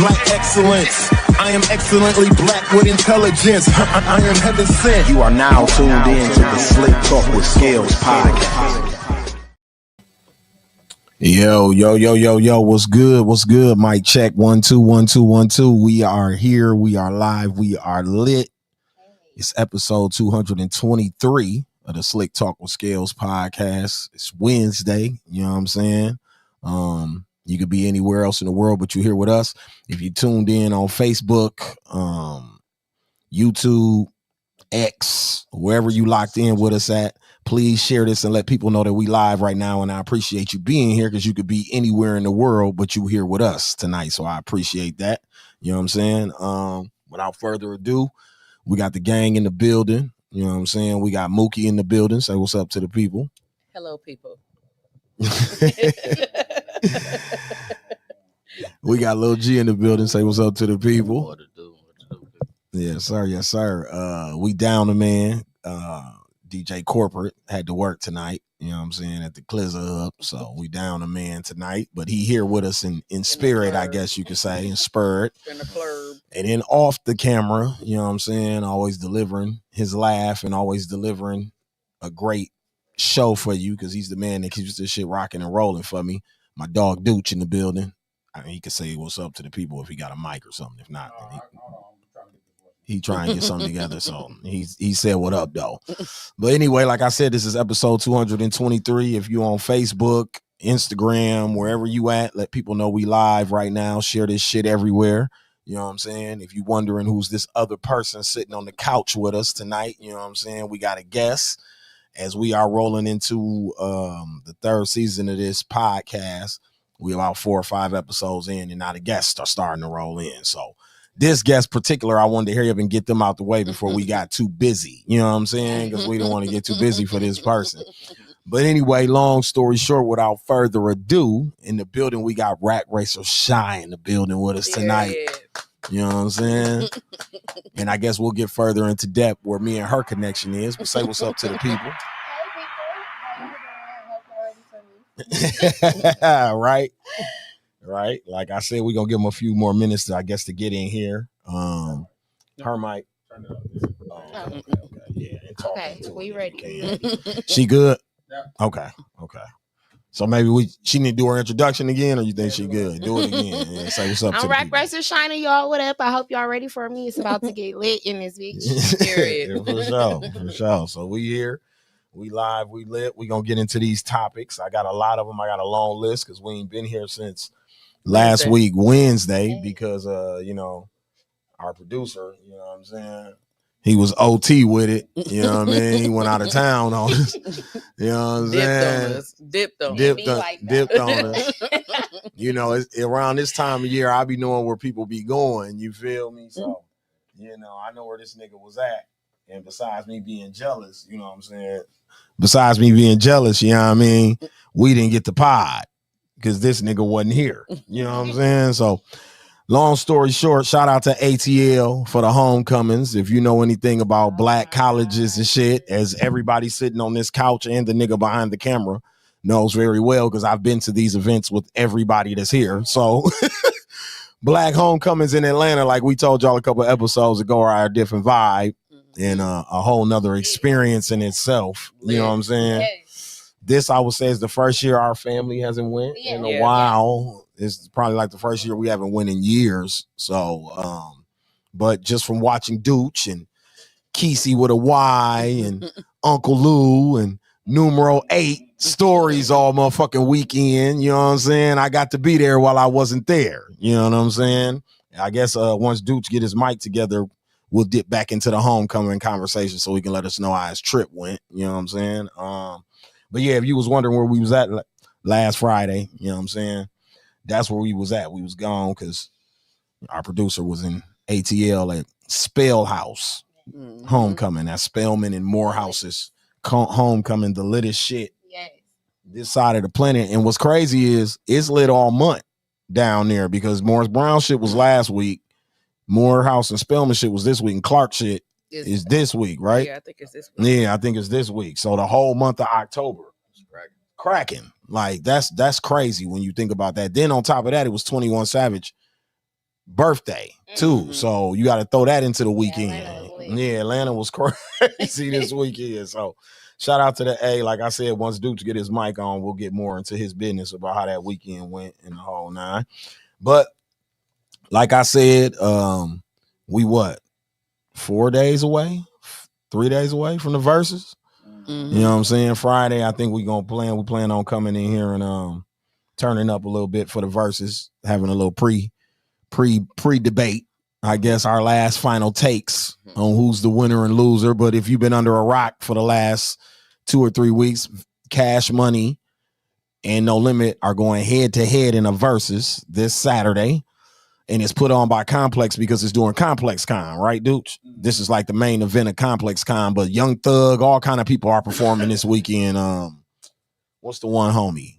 black excellence. I am excellently black with intelligence. I am heaven sent. You are now tuned in to the Slicktalk With Scalez Podcast. Yo, what's good? Mic check, 1 2 1 2 1 2. We are here, we are live, we are lit. It's episode 223 of the Slicktalk With Scalez Podcast. It's Wednesday, you know what I'm saying? You could be anywhere else in the world, but you're here with us. If you tuned in on Facebook, YouTube, X, wherever you locked in with us at, please share this and let people know that we live right now. And I appreciate you being here because you could be anywhere in the world, but you here with us tonight. So I appreciate that. You know what I'm saying? Without further ado, we got the gang in the building. You know what I'm saying? We got Mookie in the building. Say what's up to the people. Hello, people. We got Lil G in the building. Say what's up to the people. What to do? Yes, sir. We down the man. DJ Corporate had to work tonight, you know what I'm saying, at the Clizza Hub. So we down a man tonight, but he here with us in spirit, I guess you could say, in spirit. In the club. And then off the camera, you know what I'm saying, always delivering his laugh and always delivering a great show for you because he's the man that keeps this shit rocking and rolling for me. My dog Dooch in the building. I mean, he could say what's up to the people if he got a mic or something. If not, then he trying to get something together. So he said what up though. But anyway, like I said, this is episode 223. If you on Facebook, Instagram, wherever you at, let people know we live right now. Share this shit everywhere. You know what I'm saying? If you wondering who's this other person sitting on the couch with us tonight, you know what I'm saying? We got a guest as we are rolling into the third season of this podcast. We about 4 or 5 episodes in, and now the guests are starting to roll in. So this guest particular, I wanted to hurry up and get them out the way before we got too busy. You know what I'm saying? Because we don't want to get too busy for this person. But anyway, long story short, without further ado, in the building, we got Rat Racer Shy in the building with us tonight. Yeah. You know what I'm saying? And I guess we'll get further into depth where me and her connection is. But say what's up to the people. Right. Like I said, we're gonna give them a few more minutes to, I guess, to get in here. Her mic. Okay. Yeah. Okay, we ready. She good? Yeah. Okay. So maybe she need to do her introduction again, or you think she good? Do it again. Yeah, say what's up. I'm Rack Racer Shiner, y'all. What up? I hope y'all ready for me. It's about to get lit in this bitch. Period. For sure. So we here. We live, we lit. We gonna get into these topics. I got a lot of them. I got a long list because we ain't been here since last week, Wednesday, because our producer, you know what I'm saying, he was OT with it. You know what I mean? He went out of town on us. You know what I'm saying? Dipped on us. You know, it's around this time of year, I be knowing where people be going. You feel me? So, I know where this nigga was at. And besides me being jealous, you know what I'm saying? Besides me being jealous, you know what I mean? We didn't get the pod because this nigga wasn't here. You know what I'm saying? So long story short, shout out to ATL for the homecomings. If you know anything about black colleges and shit, as everybody sitting on this couch and the nigga behind the camera knows very well, because I've been to these events with everybody that's here. So black homecomings in Atlanta, like we told y'all a couple of episodes ago, are a different vibe. And a whole nother experience in itself. You know what I'm saying? Yes. This, I would say, is the first year our family hasn't went in a while. It's probably like the first year we haven't went in years. So, but just from watching Dooch and Kesey with a Y and Uncle Lou and numero 8 stories all motherfucking weekend, you know what I'm saying? I got to be there while I wasn't there. You know what I'm saying? I guess once Dooch get his mic together, we'll dip back into the homecoming conversation so he can let us know how his trip went. You know what I'm saying? But yeah, if you was wondering where we was at last Friday, you know what I'm saying? That's where we was at. We was gone because our producer was in ATL at Spell House homecoming. That's Spellman and Morehouse's homecoming, the littest shit this side of the planet. And what's crazy is it's lit all month down there because Morris Brown shit was last week. Morehouse and Spellman shit was this week, and Clark shit is this week, right? Yeah, I think it's this week. Yeah, I think it's this week. So the whole month of October, cracking. Like that's crazy when you think about that. Then on top of that, it was 21 Savage birthday too. Mhm. So you got to throw that into the weekend. Atlanta was lit. Yeah, Atlanta was crazy this weekend. So shout out to the A. Like I said, once Dukes get his mic on, we'll get more into his business about how that weekend went and the whole nine. But like I said, we 4 days away, 3 days away from the verses. Mhm. You know what I'm saying? Friday, I think we plan on coming in here and turning up a little bit for the verses, having a little pre debate. I guess our last final takes on who's the winner and loser. But if you've been under a rock for the last 2 or 3 weeks, Cash Money and No Limit are going head to head in a versus this Saturday. And it's put on by Complex because it's doing Complex Con, right, dude? This is like the main event of Complex Con, but Young Thug, all kind of people are performing this weekend. What's the one homie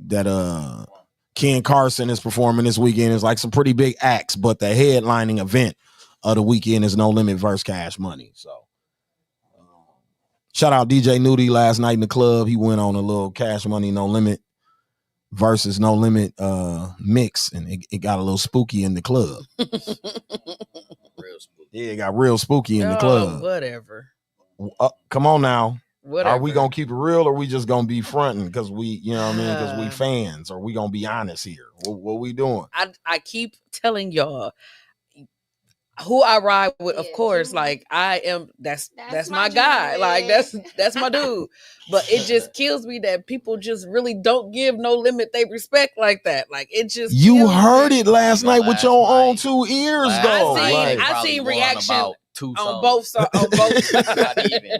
that Ken Carson is performing this weekend? It's like some pretty big acts, but the headlining event of the weekend is No Limit versus Cash Money. So shout out DJ Nudie last night in the club. He went on a little Cash Money No Limit versus No Limit mix, and it got a little spooky in the club. Real spooky. Yeah, it got real spooky in the club. Whatever. Come on now. Whatever. Are we gonna keep it real, or we just gonna be fronting because we, you know what I mean, because we fans, or we gonna be honest here? What we doing? I keep telling y'all who I ride with, of Yeah, course. Jimmy. Like I am that's my my guy. Jimmy. Like that's my dude. But it just kills me that people just really don't give No Limit they respect like that. Like it just You kills heard me. it last night with Last your own night. 2 ears, Last though. night, seen- they I probably seen won reaction about 2 songs. on both sides. Not even.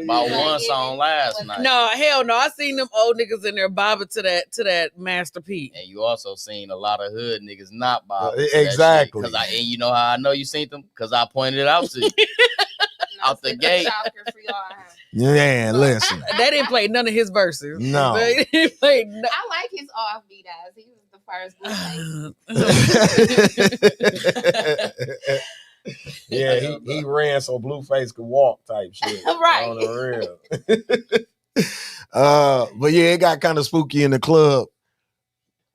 About one song last night. No, hell no. I seen them old niggas in there bobbing to that Master P. And you also seen a lot of hood niggas not bob. Exactly. Because and you know how I know you seen them? Because I pointed it out to you. Out the gate. Yeah, listen. They didn't play none of his verses. No. They didn't play none. I like his offbeat ass. He was the first Blueface. Yeah, he ran so Blueface could walk type shit. Right. On the real. But yeah, it got kind of spooky in the club.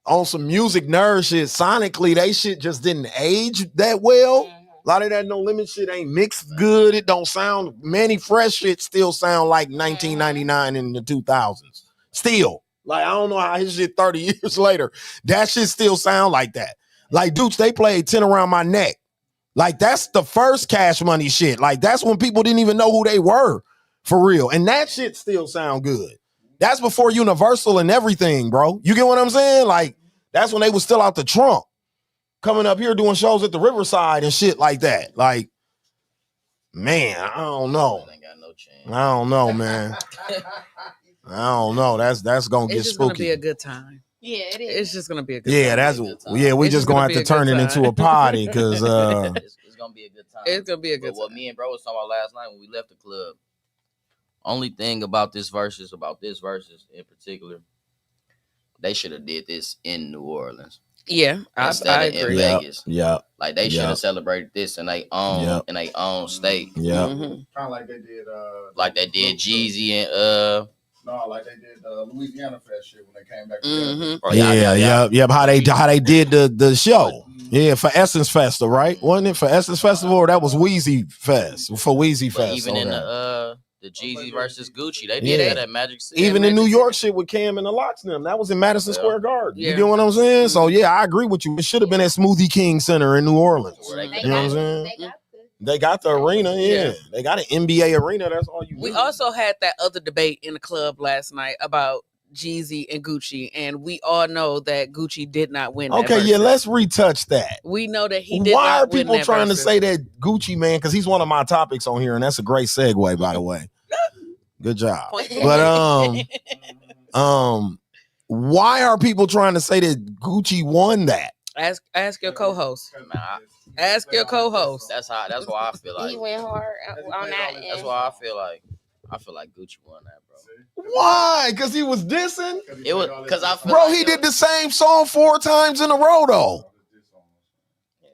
On some music nerd shit, sonically, they shit just didn't age that well. A lot of that No Limit shit ain't mixed good. It don't sound, many fresh shit still sound like 1999 in the 2000s. Still. Like, I don't know how his shit 30 years later, that shit still sound like that. Like, dudes, they played 10 Around My Neck. Like, that's the first Cash Money shit. Like, that's when people didn't even know who they were for real. And that shit still sound good. That's before Universal and everything, bro. You get what I'm saying? Like, that's when they was still out the trunk. Coming up here doing shows at the Riverside and shit like that. Like, man, I don't know. Ain't got no chance. I don't know, man. I don't know. That's gonna get It's just gonna spooky. be a good time. Yeah, it is. It's just gonna be a good Yeah, time. that's Good time. yeah. We It's just just gonna gonna have to be a turn good it into time. a party because It's gonna be a good time. It's gonna be a good But what time. me and bro was talking about last night when we left the club, only thing about this versus in particular, they should have did this in New Orleans Yeah, I instead of in agree. Vegas. yeah, Like they should Yeah. have celebrated this in their own Yeah. state, yeah. Mhm. Kind of like they did. like they did Jeezy and No, like they did Louisiana Fest shit when they came back. Mhm. oh, Yeah. How they did the show. Yeah, for Essence Festival, right? Wasn't it for Essence Festival or that was Wheezy Fest? For Wheezy But Fest. even in okay. the Jeezy versus Gucci, they Yeah. did that at Magic City. Even in Magic New York City. shit with Cam and the Locks and them, that was in Madison Yeah. Square Garden. You Yeah. get what I'm saying? So yeah, I agree with you. It should have been at Smoothie King Center in New Orleans. Where They You know what I'm got- saying? they got the- They got the arena, yeah. Yeah. They got an NBA arena. That's all you We need. also had that other debate in the club last night about Jeezy and Gucci, and we all know that Gucci did not win. That Okay, yeah, versus. let's retouch that. We know that he did Why not are win people that trying versus. to say that Gucci, man? Because he's one of my topics on here, and that's a great segue, by the way. Good job. Point. But why are people trying to say that Gucci won that? ask your co-host. Man, Ask your co-host. that's why I feel He like went hard on that. that's and- why I feel like Gucci won that, bro. Why? Because he was dissing? It was because I feel Bro, like he did the same song 4 times in a row, though. Yeah.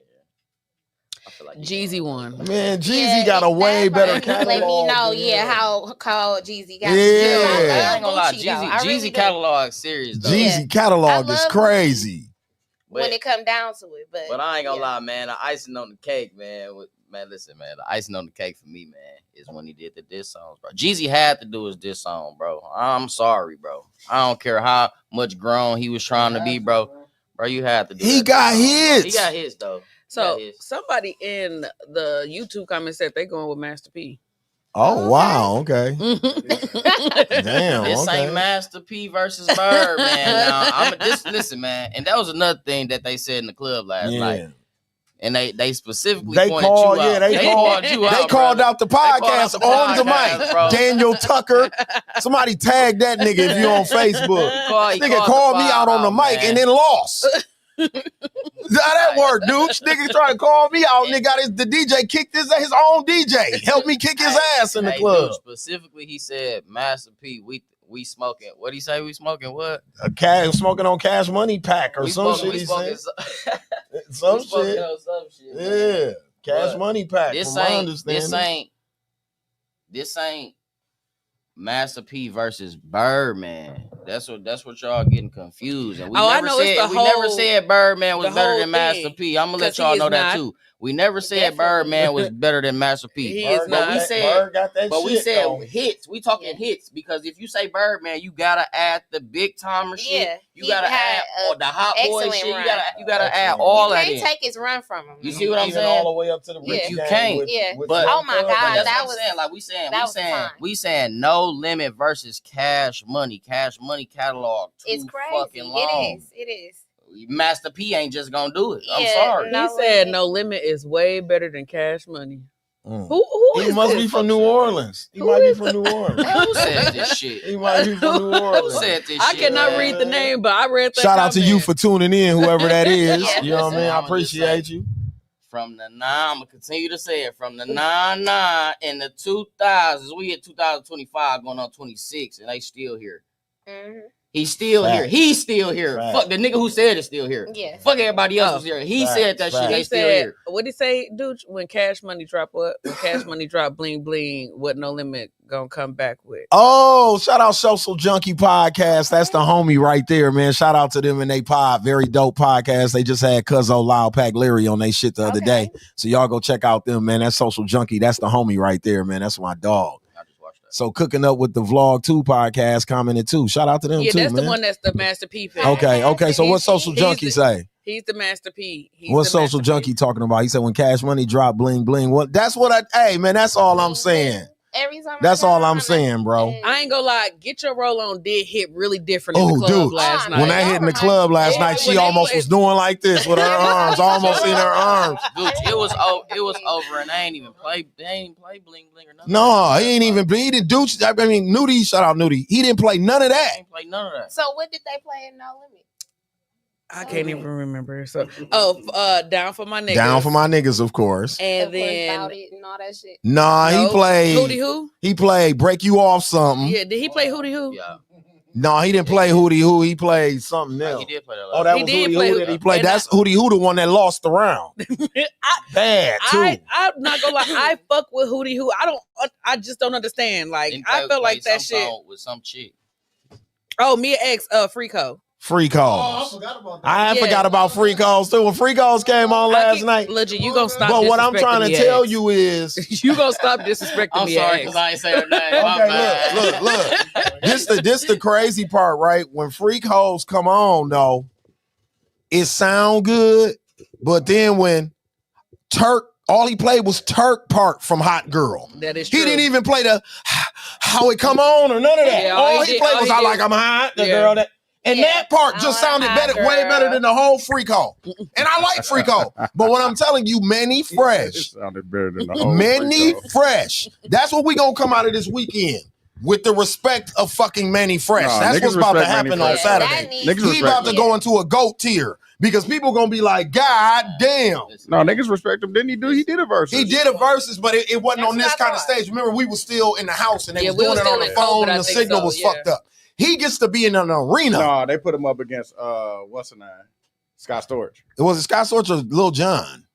I feel like Jeezy won. Man, Jeezy Yeah, got a way better let catalog. me know, than yeah, him. how cold Jeezy got. Yeah. I ain't gonna lie, Gucci, though. I Jeezy really do. catalog serious though. Yeah. Jeezy catalog I is love crazy. when it come down to it. But I ain't gonna lie, man. The icing on the cake, man. Listen, man. The icing on the cake for me, man, is when he did the diss songs, bro. Jeezy had to do his diss song, bro. I'm sorry, bro. I don't care how much grown he was trying to be, bro. Bro, you had to do He that got song, hits. Bro. He got hits, though. So somebody in the YouTube comments said they going with Master P. Oh, wow. Okay. Damn. This ain't Master P versus Bird, man. Listen, man. And that was another thing that they said in the club last night. And they specifically pointed you out. They called you out. They called out the podcast on the mic. Bro. Daniel Tucker. Somebody tagged that nigga if you on Facebook. Nigga called me out on the mic and then lost. How that work, dude? Nigga trying to call me out. Nigga got the DJ kicked his own DJ. Help me kick his ass in the club. Dude, specifically, he said, Master P, we smoking. What did he say? We smoking what? Smoking on Cash Money Pack or some shit. He said. Some shit. Yeah, Cash Money Pack. This ain't Master P versus Birdman. That's what y'all getting confused. And we never said Birdman was better than Master P. I'm gonna let y'all know that too. We never said Birdman was better than Master P. We said hits. We talking hits because if you say Birdman, you gotta add the big timer shit. You gotta add the hot boy shit. You gotta add all that. You can't take his run from him. You see what I'm saying? All the way up to the rich. You can't. But oh my God, that's what I'm saying. Like we saying No Limit versus Cash Money. Cash Money catalog. It's crazy. Fucking long. It is. Master P ain't just gonna do it. I'm sorry. He said No Limit is way better than Cash Money. Who he must be from New Orleans. He might be from New Orleans. Who said this shit? He might be from New Orleans. Who said this shit? I cannot read the name, but I read that. Shout out to you for tuning in, whoever that is. You know what I mean? I I'm appreciate you. From the 9, I'm gonna continue to say it. From the 9 in the 2000s, we hit 2025 going on 26, and they still here. Mm-hmm. He's still here. He's still here. Fact. Fuck the nigga who said it's still here. Yeah. Fuck everybody else who's here. He said that shit. They still here. What did he say, dude? When Cash Money drop what? When Cash Money drop bling bling, what No Limit gonna come back with? Oh, shout out Social Junkie Podcast. That's the homie right there, man. Shout out to them and they pod. Very dope podcast. They just had Cuzzo Loud Pack Larry on they shit the other day. So y'all go check out them, man. That's Social Junkie. That's the homie right there, man. That's my dog. So Cooking Up with the Vlog 2 podcast commented too. Shout out to them too, that's man. the one that's the Master P fan. Okay. So what Social Junkie say? He's the Master P. What's Social Junkie talking about? He said when Cash Money drop bling bling. What? That's what hey man, that's all I'm saying. Every time that's all I'm saying, bro. I ain't gonna lie. Get Your Roll On did hit really different in the club last night. When I hit in the club last night, she almost was doing like this with her arms, almost in her arms. Dude, it was over, and they ain't even play bling bling or nothing. No, he ain't even. He didn't do. I mean, Nudie, shout out Nudie. He didn't play none of that. He didn't play none of that. So what did they play in No Limit? I can't even remember. So, Down for My Niggas. Down for My Niggas, of course. And then About It and all that shit. Nah, he played Hootie Who. He played Break You Off something. Yeah, did he play Hootie Who? Yeah. No, he didn't play Hootie Who. He played something else. He did play that. Oh, that was Hootie Who that he played. That's Hootie Who, the one that lost the round. Bad too. I'm not gonna lie. I fuck with Hootie Who. I just don't understand. Like I feel like that shit with some chick. Oh, Mia X, Free Code. Free calls. I forgot about that. I forgot about free calls too. When free calls came on last night. Legit, you gonna stop. But what I'm trying to tell you is, you gonna stop disrespecting I'm me. sorry because I ain't say her name. Okay, look. This the crazy part, right? When freak hoes come on, though, it sound good, but then when Turk, all he played was Turk part from Hot Girl. That is true. He didn't even play the how it come on or none of that. Yeah, all he played was I like I'm hot, the girl that. And that part just sounded way better than the whole Freak Hole. And I like Freak Hole. But what I'm telling you, Manny Fresh. Sounded better than the whole Manny Fresh. That's what we gonna come out of this weekend. With the respect of fucking Manny Fresh. That's what's about to happen on Saturday. He about to go into a GOAT tier. Because people gonna be like, God damn. No, niggas respect him. Didn't he do? He did a versus. He did a versus, but it wasn't on this kind of stage. Remember, we were still in the house and they was doing it on the phone and the signal was fucked up. He gets to be in an arena. No, they put him up against what's the name? Scott Storch. It was Scott Storch or Lil Jon.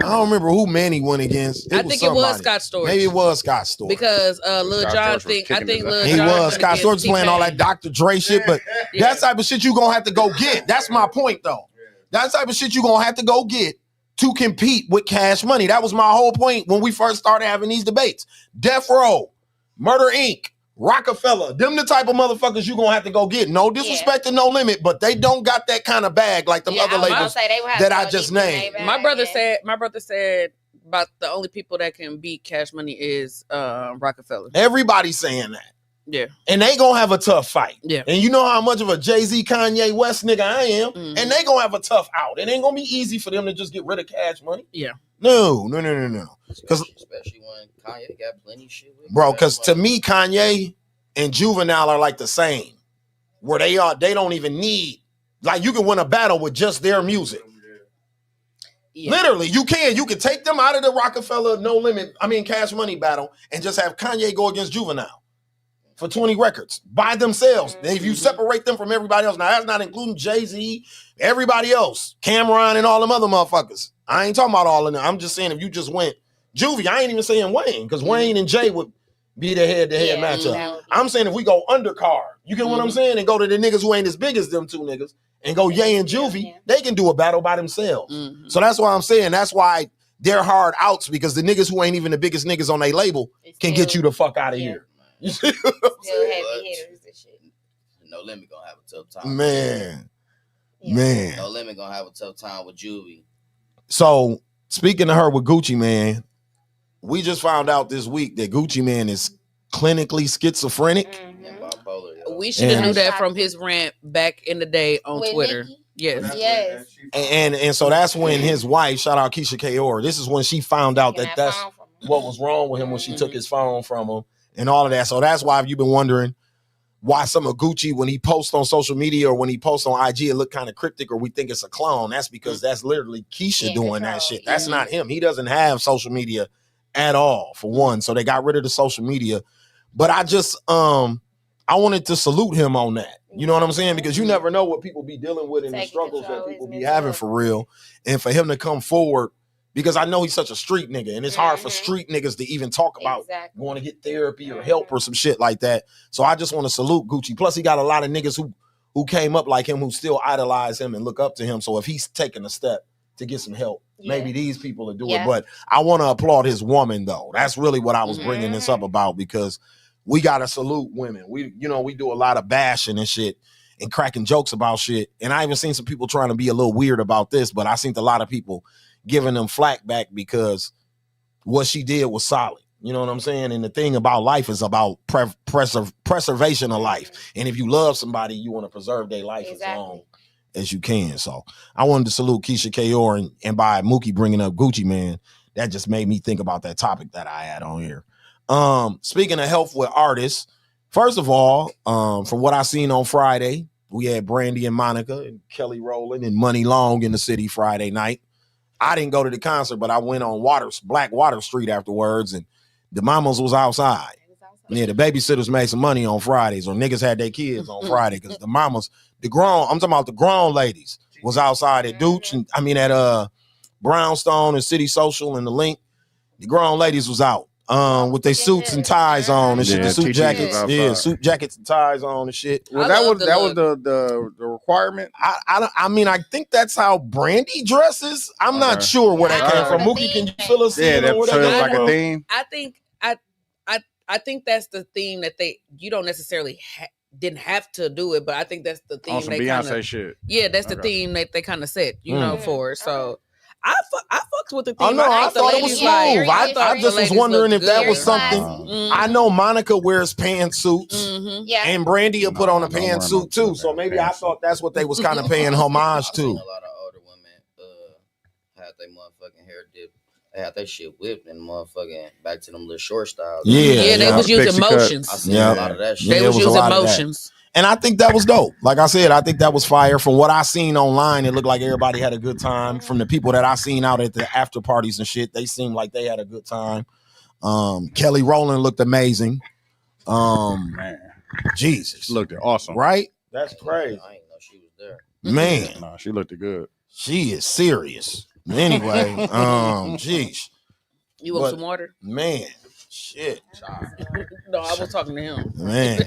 I don't remember who Manny went against. I think it was Scott Storch. Maybe it was Scott Storch. Because Lil John he was Scott Storch was playing all that Dr. Dre shit, but that type of shit you gonna have to go get. That's my point though. That type of shit you gonna have to go get to compete with Cash Money. That was my whole point when we first started having these debates. Death Row, Murder Inc., Rockefeller, them the type of motherfuckers you gonna have to go get. No disrespect to No Limit, but they don't got that kind of bag like the other labels that I just named. My brother said about the only people that can beat Cash Money is Rockefeller. Everybody's saying that. Yeah. And they gonna have a tough fight. Yeah. And you know how much of a Jay-Z, Kanye West nigga I am. Mm-hmm. And they gonna have a tough out. It ain't gonna be easy for them to just get rid of Cash Money. Yeah. No. Especially when Kanye got plenty of shit with bro, because to me, Kanye and Juvenile are like the same. Where they don't even need, like you can win a battle with just their music. Yeah. Literally, you can take them out of the Rockefeller Cash Money battle and just have Kanye go against Juvenile for 20 records by themselves. Mm-hmm. If you separate them from everybody else, now that's not including Jay-Z, everybody else, Cameron and all them other motherfuckers. I ain't talking about all of them. I'm just saying if you just went Juvie, I ain't even saying Wayne, because Wayne and Jay would be the head-to-head matchup. I'm saying if we go undercard, you get what I'm saying, and go to the niggas who ain't as big as them two niggas, and go Ye and Juvie, they can do a battle by themselves. Mm-hmm. So that's why I'm saying that's why they're hard outs, because the niggas who ain't even the biggest niggas on their label can get you the fuck out of here. You see what I'm saying? No Limit gonna have a tough time. Man. No Limit gonna have a tough time with Juvie. So speaking to her with Gucci Man, we just found out this week that Gucci Man is clinically schizophrenic. Mm-hmm. We should have knew that from his rant back in the day on Twitter. Nikki? Yes. And so that's when his wife, shout out Keisha Kayor, this is when she found out that that's what was wrong with him when she took his phone from him and all of that. So that's why you've been wondering why some of Gucci, when he posts on social media or when he posts on IG, it look kind of cryptic or we think it's a clone. That's because that's literally Keisha doing that shit. That's not him. He doesn't have social media at all, for one. So they got rid of the social media. But I just I wanted to salute him on that. You know what I'm saying? Because you never know what people be dealing with and the struggles that people be having for real. And for him to come forward, because I know he's such a street nigga, and it's hard for street niggas to even talk about going to get therapy or help or some shit like that. So I just want to salute Gucci. Plus, he got a lot of niggas who came up like him, who still idolize him and look up to him. So if he's taking a step to get some help, maybe these people will do it. But I want to applaud his woman, though. That's really what I was bringing this up about, because we got to salute women. We do a lot of bashing and shit and cracking jokes about shit. And I even seen some people trying to be a little weird about this, but I seen a lot of people giving them flack back because what she did was solid. You know what I'm saying? And the thing about life is about preservation of life. And if you love somebody, you want to preserve their life as long as you can. So I wanted to salute Keisha Kayor, and by Mookie bringing up Gucci Man, that just made me think about that topic that I had on here. Speaking of health with artists, first of all, from what I seen on Friday, we had Brandy and Monica and Kelly Rowland and Money Long in the city Friday night. I didn't go to the concert, but I went on Black Water Street afterwards, and the mamas was outside. Yeah, the babysitters made some money on Fridays, or niggas had their kids on Friday, because the mamas, I'm talking about the grown ladies, was outside at Dooch, and at Brownstone and City Social and the Link. The grown ladies was out with their suits and ties on and shit. The suit jackets, suit jackets and ties on and shit. Well, that was the requirement. I think that's how Brandy dresses. I'm not sure where that came from. Mookie, can you fill us in? Yeah, that feels like a theme. I think that's the theme that you don't necessarily didn't have to do it, but I think that's the theme. On some Beyonce shit. Yeah, that's the theme that they kind of set, for. So I fucked with the theme. Oh no, I thought it was smooth. I just was wondering if that was something. I know Monica wears pantsuits, and Brandy will put on a pantsuit too. So maybe I thought that's what they was kind of paying homage to. A lot of older women had their motherfucking hair dipped. They had that shit whipped and motherfucking back to them little short styles. Yeah, they was using motions. I seen a lot of that shit. They was using motions. And I think that was dope. Like I said, I think that was fire. From what I seen online, it looked like everybody had a good time. From the people that I seen out at the after parties and shit, they seemed like they had a good time. Kelly Rowland looked amazing. Man, Jesus, she looked awesome, right? That's crazy. I didn't know she was there. Man, she looked good. She is serious. Anyway, jeez. You want some water? Man, shit. No, I was talking to him. Man,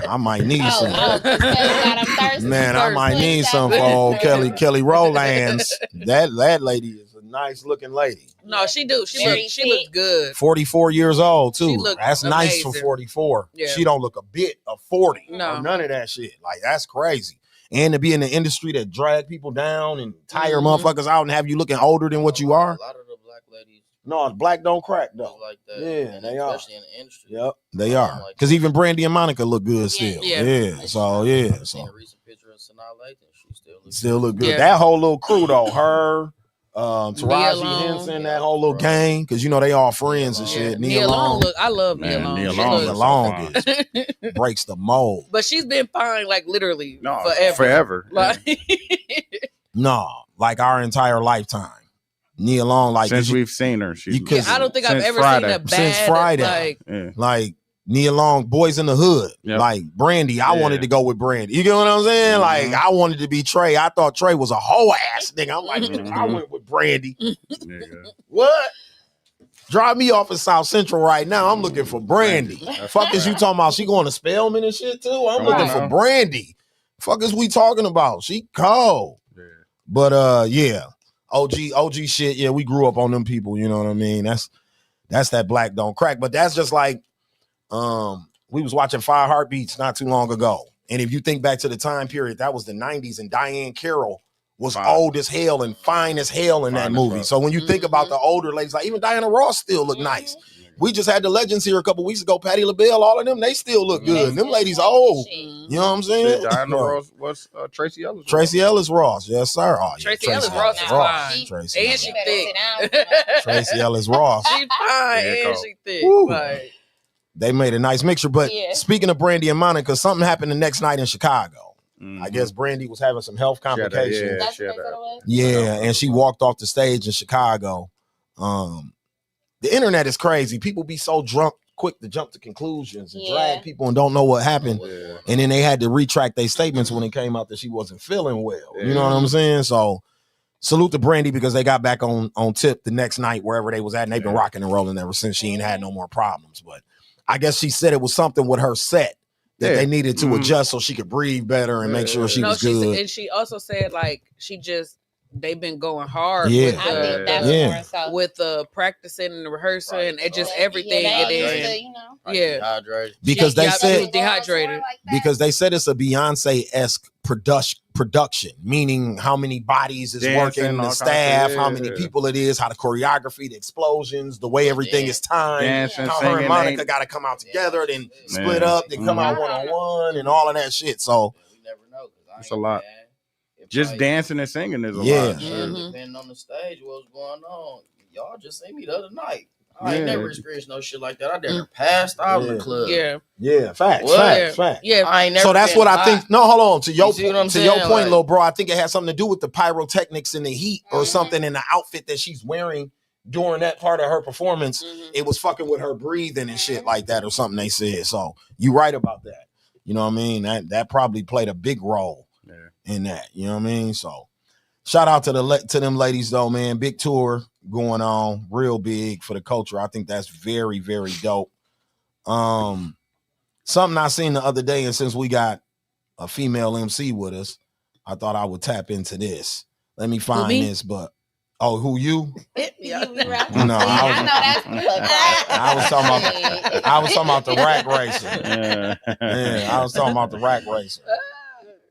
I might need some. I'm Man, I might need some for old Kelly Rowlands. That lady is a nice looking lady. No, she do. She looks good. 44 years old too. That's amazing. nice for 44. Yeah. She don't look a bit of 40. No. Or none of that shit. Like that's crazy. And to be in the industry that drag people down and tire motherfuckers out and have you looking older than what you are. A lot of the black ladies. No, black don't crack though. Like that. Yeah, and they are. Especially in the industry. Yep, they are. Because even Brandy and Monica look good still. Yeah. So yeah. I've seen a recent picture of Sanaa Lathan. She still look good. Yeah. That whole little crew though, her, Taraji Henson, that whole little gang, because you know they all friends and shit. Nia Long, I love Nia Long. Nia Long breaks the mold. But she's been fine, like literally forever. Like, no, like our entire lifetime. Nia Long, like since we've seen her, I don't think I've ever seen a bad since Friday. Like Nia Long, Boys in the Hood, like Brandy. I wanted to go with Brandy. You get what I'm saying? Like I wanted to be Trey. I thought Trey was a whole ass nigga. I'm like, I went with Brandy. What? Drop me off in South Central right now. I'm looking for Brandy. Fuck is you talking about? She going to Spelman and shit too? I'm looking for Brandy. Fuck is we talking about? She cold. But yeah. OG shit. Yeah, we grew up on them people. You know what I mean? That's that black don't crack. But that's just like, we was watching 5 Heartbeats not too long ago. And if you think back to the time period, that was the 90s, and Diane Carroll was old as hell and fine as hell in that movie. So when you think about the older ladies, like even Diana Ross still look nice. We just had the legends here a couple weeks ago, Patti LaBelle, all of them, they still look good. Them ladies old. You know what I'm saying? Diana Ross was Tracy Ellis. Tracy Ellis Ross, yes sir. Oh, yeah. Tracy Ellis Ross is fine. And she thick. Tracy Ellis Ross. She fine and she thick. Like, they made a nice mixture. But speaking of Brandy and Monica, something happened the next night in Chicago. I guess Brandy was having some health complications. And she walked off the stage in Chicago. The internet is crazy. People be so drunk, quick to jump to conclusions and drag people and don't know what happened. And then they had to retract their statements when it came out that she wasn't feeling well. You know what I'm saying? So salute to Brandy because they got back on tip the next night wherever they was at, and they've been rocking and rolling ever since. She ain't had no more problems. But I guess she said it was something with her set that they needed to adjust so she could breathe better and make sure she was good. And she also said like they've been going hard with the practicing and the rehearsing and just everything. Because they said dehydrated. Because they said it's a Beyonce-esque production, meaning how many bodies is working, the staff, how many people it is, how the choreography, the explosions, the way everything is timed, how her and Monica got to come out together, then split up, then come out one-on-one, and all of that shit. So we never know. It's a lot. Just dancing and singing is a lot. Depending on the stage, what's going on. Y'all just seen me the other night. I ain't never experienced no shit like that. I never passed out in the club. Facts. I ain't never. So that's what I think. No, hold on. To your point, like, little bro, I think it has something to do with the pyrotechnics and the heat or something in the outfit that she's wearing during that part of her performance. It was fucking with her breathing and shit like that or something they said. So you right about that. You know what I mean? That probably played a big role in that. You know what I mean? So shout out to them ladies though, man. Big tour going on, real big for the culture. I think that's very, very dope. Something I seen the other day, and since we got a female MC with us, I thought I would tap into this. Let me find this, but who you? No, I was talking about the rack racer. I was talking about the rack racer.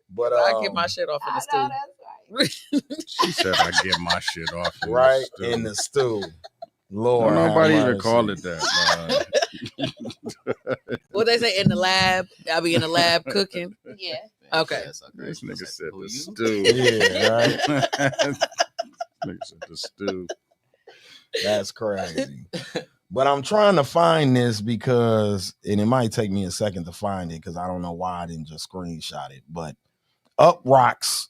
But I get my shit off in the stew. She said I get my shit off in the stew. Lord, nobody even called it that. What they say in the lab? I'll be in the lab cooking. Yeah. Okay. This nigga said the stew. Yeah, right. Nigga said the stew. That's crazy. But I'm trying to find this because, and it might take me a second to find it because I don't know why I didn't just screenshot it. But Up Rocks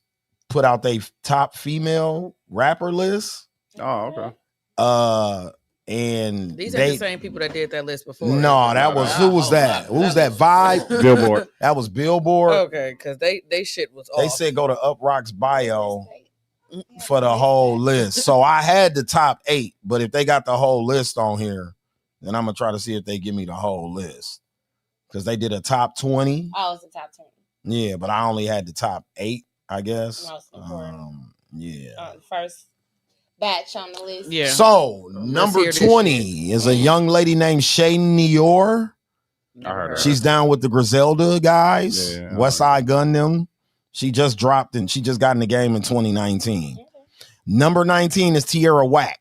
put out their top female rapper list. Oh, okay. And these are the same people that did that list before. No, that was who was that? Who was that? Vibe? Billboard. That was Billboard. Okay, because they shit was off. They said go to Up Rock's bio. for the whole list. So I had the top 8, but if they got the whole list on here, then I'm gonna try to see if they give me the whole list. Because they did a top 20. Oh, it's the top 20. Yeah, but I only had the top 8, I guess. Most important. Yeah. First batch on the list. Yeah. So number 20 is a young lady named Shay Nior. She's down with the Griselda guys. West Side Gun them. She just dropped and she just got in the game in 2019. Okay. Number 19 is Tierra Whack.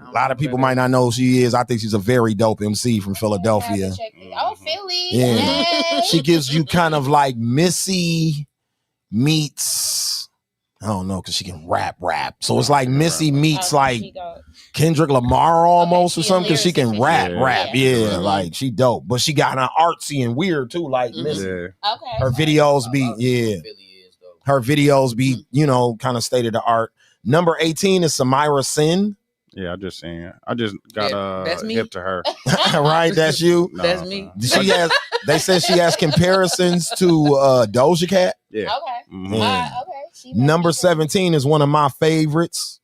A lot of people might not know who she is. I think she's a very dope MC from Philadelphia. Oh, Philly. Yeah. Hey. She gives you kind of like Missy meets, I don't know, because she can rap. So it's like Missy meets like Kendrick Lamar almost or something, because she can rap. Yeah, like she dope. But she got an artsy and weird too, like Missy. Okay. Her videos be, her videos be, kind of state of the art. Number 18 is Samira Sin. Yeah, I just seen it. I just got that's me. hip to her. Right, that's you. No, that's me. They said she has comparisons to Doja Cat. Yeah. Okay. Mm-hmm. Okay. Number 17 is one of my favorites.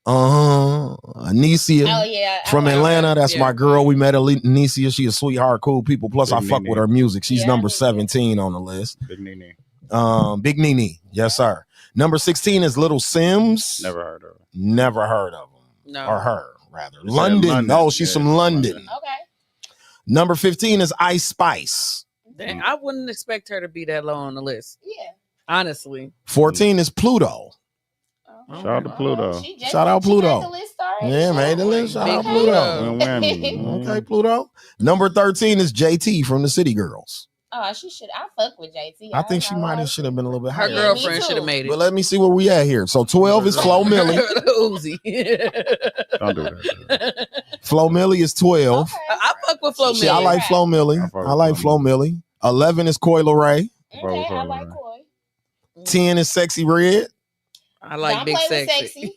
Anicia. Oh yeah. From Atlanta. That's my girl. We met Anicia. She a sweetheart, cool people. Plus, I fuck with her music. She's number 17 on the list. Big Nene. Big Nene. Yes, sir. Number 16 is Little Sims. Never heard of her. Never heard of him. No. Or her, rather. London. Oh, she's from London. Okay. Number 15 is Ice Spice. Dang, I wouldn't expect her to be that low on the list. Yeah. Honestly. 14 is Pluto. Shout out to Pluto. Shout out Pluto. Made the list already. Yeah, made the list. Shout out Pluto. Okay, Pluto. Number 13 is JT from the City Girls. Oh, she should. I fuck with JT. I think she should have been a little bit higher. Her girlfriend should have made it. But let me see where we at here. So 12 is Flo Milli. Uzi. Don't do that. Flo Milli is 12. Okay. I fuck with Flo Milli. I like Flo Milli. I like Flo Milli. 11 is Coi Leray. Okay, I like Coi. 10 is Sexy Red. I like Big Sexy.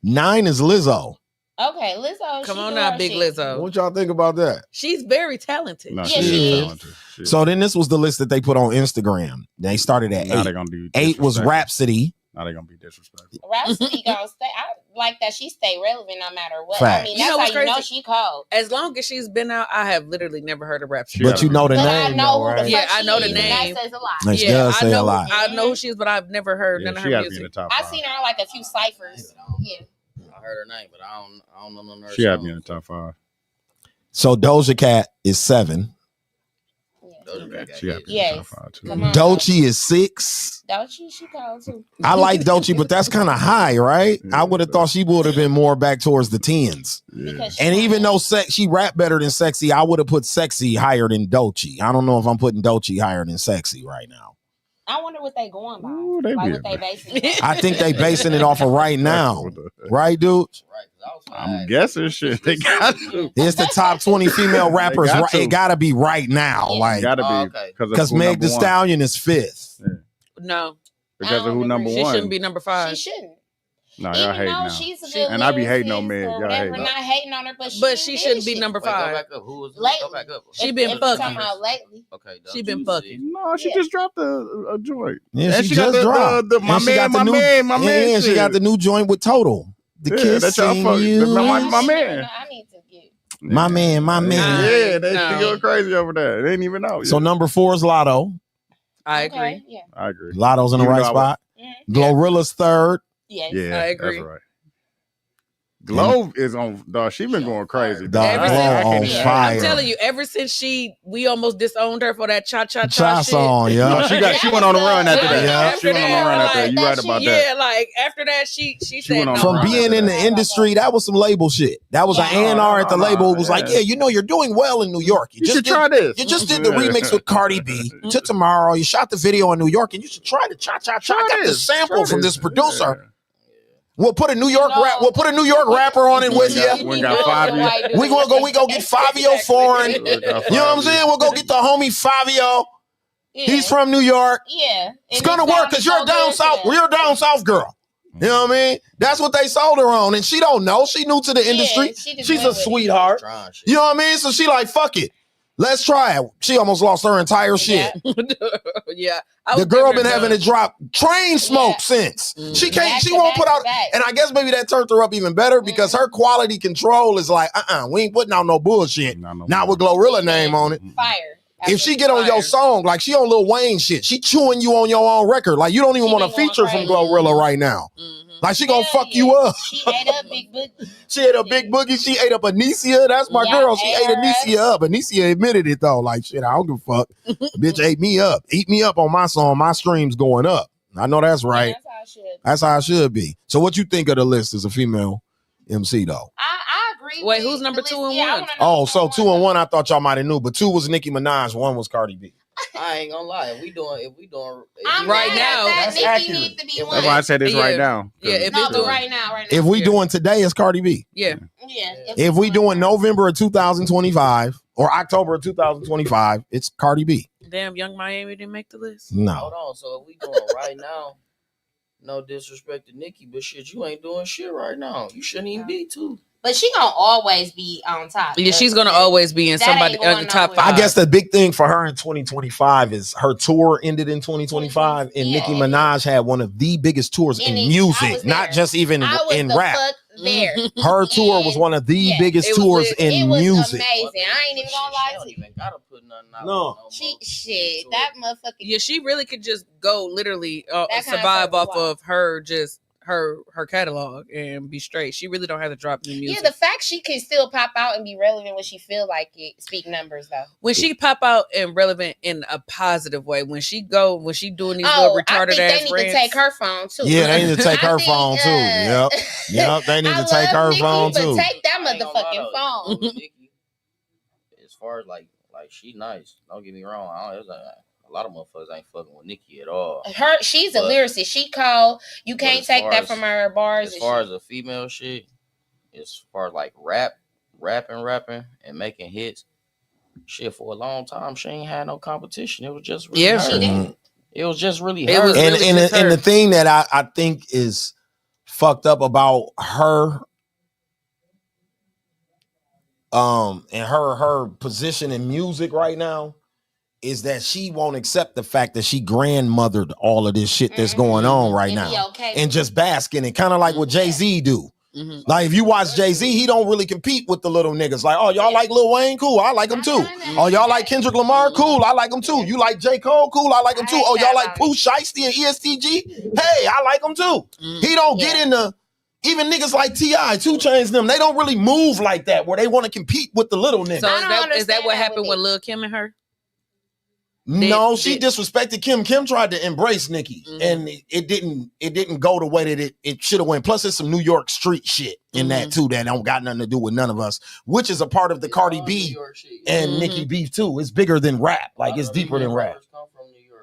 9 is Lizzo. Okay, Lizzo. Come on now, Big Lizzo. What y'all think about that? She's very talented. No, she is. talented. So then this was the list that they put on Instagram. They started at 8. 8 was Rhapsody. Now they're gonna be disrespectful. Rhapsody gonna stay. I like that she stay relevant no matter what. Fact. I mean, You that's know what's how you know crazy? she cold. As long as she's been out, I have literally never heard of Rhapsody. But you know the But name, I know though, who the right? fuck Yeah, I know she the is, name. and that says a lot. It does say a lot. I know who she is, but I've never heard none of her she has to be in the music. top I 5. seen her on like a few ciphers. Yeah. I heard her name, but I don't know none of her She had to be in songs. the top 5. So Doja Cat is 7. She had to be in Yes. the top 5 too. Come on. Doechii is 6. Doechii, she cold too. I like Doechii, but that's kind of high, right? I would have thought she would have been more back towards the 10s. Because she And even though she rap better than Sexy, I would have put Sexy higher than Doechii. I don't know if I'm putting Doechii higher than Sexy right now. I wonder what they going by. Ooh, they like be what they a- basing it on. I think they basing it off of right now. Right, dude? I'm guessing shit. They got to. It's the top 20 female rappers. got Right, to. it gotta be right now. Like, Gotta Oh, be okay. because Meg Thee Stallion is 5th. No, Because of who number she 1. shouldn't be number 5. She shouldn't. No, y'all Even hating though now. she's a good And I be hating on lyricist Meg. or Y'all whatever, hating. not hating on her, But she shouldn't be number Wait, go 5. back up. Who was Lately. Go back up. She been If we're fucking. talking about lately. Okay, She been Doechii, fucking. No, she just dropped a joint. Yeah, And she got just dropped. my And she got man, the my new- man. Yeah, she shit. got the new joint with Total. The Yeah, that's y'all kissing fuck- you. my man. I need to get. My man. Yeah, they No. go crazy over there. They didn't even know. So Yeah. number 4 is Lotto. I agree. Okay, yeah. I agree. Lotto's in the Even right though I spot. Mhm. Glorilla's 3rd. Yes. Yeah, I agree. That's right. Glow is on. Dog, she been going crazy. Dog, Ever Glow since- on Yeah. fire. I'm telling you, ever since we almost disowned her for that cha Cha shit. song, yeah. No, she went on a run after that. Yeah. She went on a run after that. You right about that. Yeah, like after that, she said went on no. a From run. being in the industry, that was some label shit. That was an Yeah. A&R at the label. It was like, Yeah. yeah, you know, you're doing well in New York. You should try this. You just did the remix with Cardi B to Tomorrow. You shot the video in New York, and you should try the cha. I got this sample from this producer. We'll put a New York rapper on it with you. We got Fabio. We go get Fabio Foreign. You know what I'm saying? We'll go get the homie Fabio. Yeah. He's from New York. Yeah. It's gonna work because you're down south. You're a down south girl. You know what I mean? That's what they sold her on, and she don't know. She new to the industry. she just She's went a with it. sweetheart. You know what I mean? So she like, fuck it. Let's try it. She almost lost her entire shit. Yeah. The girl been having to drop train smoke since. She can't, she won't put out, and I guess maybe that turned her up even better because her quality control is like, we ain't putting out no bullshit. Not with Glorilla name on it. Fire. If she get on your song, like she on Lil Wayne shit, she chewing you on your own record. Like you don't even want to feature from Glorilla right now. Like she gonna fuck you up. She ate up Big Boogie. She ate a Big Boogie. She ate up Anicia. That's my girl. She ate Anicia up. Anicia admitted it though. Like shit, I don't give a fuck. Bitch ate me up. Eat me up on my song. My streams going up. I know that's right. That's how it should be. So what you think of the list as a female MC though? I agree. Wait, who's number 2 and 1? Oh, so 2 and 1 I thought y'all might have knew, but 2 was Nicki Minaj, 1 was Cardi B. I ain't gonna lie. If we doing right now, that's accurate. That's why I said this right now. Yeah, if it's doing right now. If we doing today, it's Cardi B. Yeah. If we doing November of 2025 or October of 2025, it's Cardi B. Damn, Young Miami didn't make the list. No. Hold on. So if we doing right now, no disrespect to Nicki, but shit, you ain't doing shit right now. You shouldn't even be too. But she gonna always be on top. Yeah, she's gonna always be in somebody on the top 5. I guess the big thing for her in 2025 is her tour ended in 2025, and Nicki Minaj had one of the biggest tours in music, not just even in rap. There. Her tour was one of the biggest tours in music. Amazing. I ain't even gonna lie to you. Even gotta put nothing out. No. That motherfucker. Yeah, she really could just go literally survive off of her just her catalog and be straight. She really don't have to drop new music. Yeah, the fact she can still pop out and be relevant when she feel like it, speak numbers though. When she pop out and relevant in a positive way, when she doing these little retarded ass they need to take her phone too. Yeah, they need to take her phone too. Yep, they need to take her phone too. Take that motherfucking phone. As far as like she nice. Don't get me wrong. A lot of motherfuckers ain't fucking with Nicki at all. She's a lyricist. She cold. You can't take that from her bars. As far as a female shit, as far as like rapping and making hits, shit for a long time she ain't had no competition. It was just really her. It was just really her. And the thing that I think is fucked up about her, and her position in music right now, is that she won't accept the fact that she grandmothered all of this shit that's going on right now, and just bask in it, kind of like what Jay-Z do. Like if you watch Jay-Z, he don't really compete with the little niggas. Like, oh, y'all like Lil Wayne? Cool, I like him too. Oh, y'all like Kendrick Lamar? Cool, I like him too. You like J. Cole? Cool, I like him too. Oh, y'all like Pooh Shiesty and ESTG? Hey, I like him too. He don't get into even niggas like T.I., 2 Chainz, them. They don't really move like that where they want to compete with the little niggas. So is that what happened with Lil Kim and her? No, she disrespected Kim. Kim tried to embrace Nicki, and it didn't go the way that it should have went. Plus, there's some New York street shit in that too that don't got nothing to do with none of us, which is a part of the Cardi B and Nicki beef too. It's bigger than rap, like it's deeper than rap.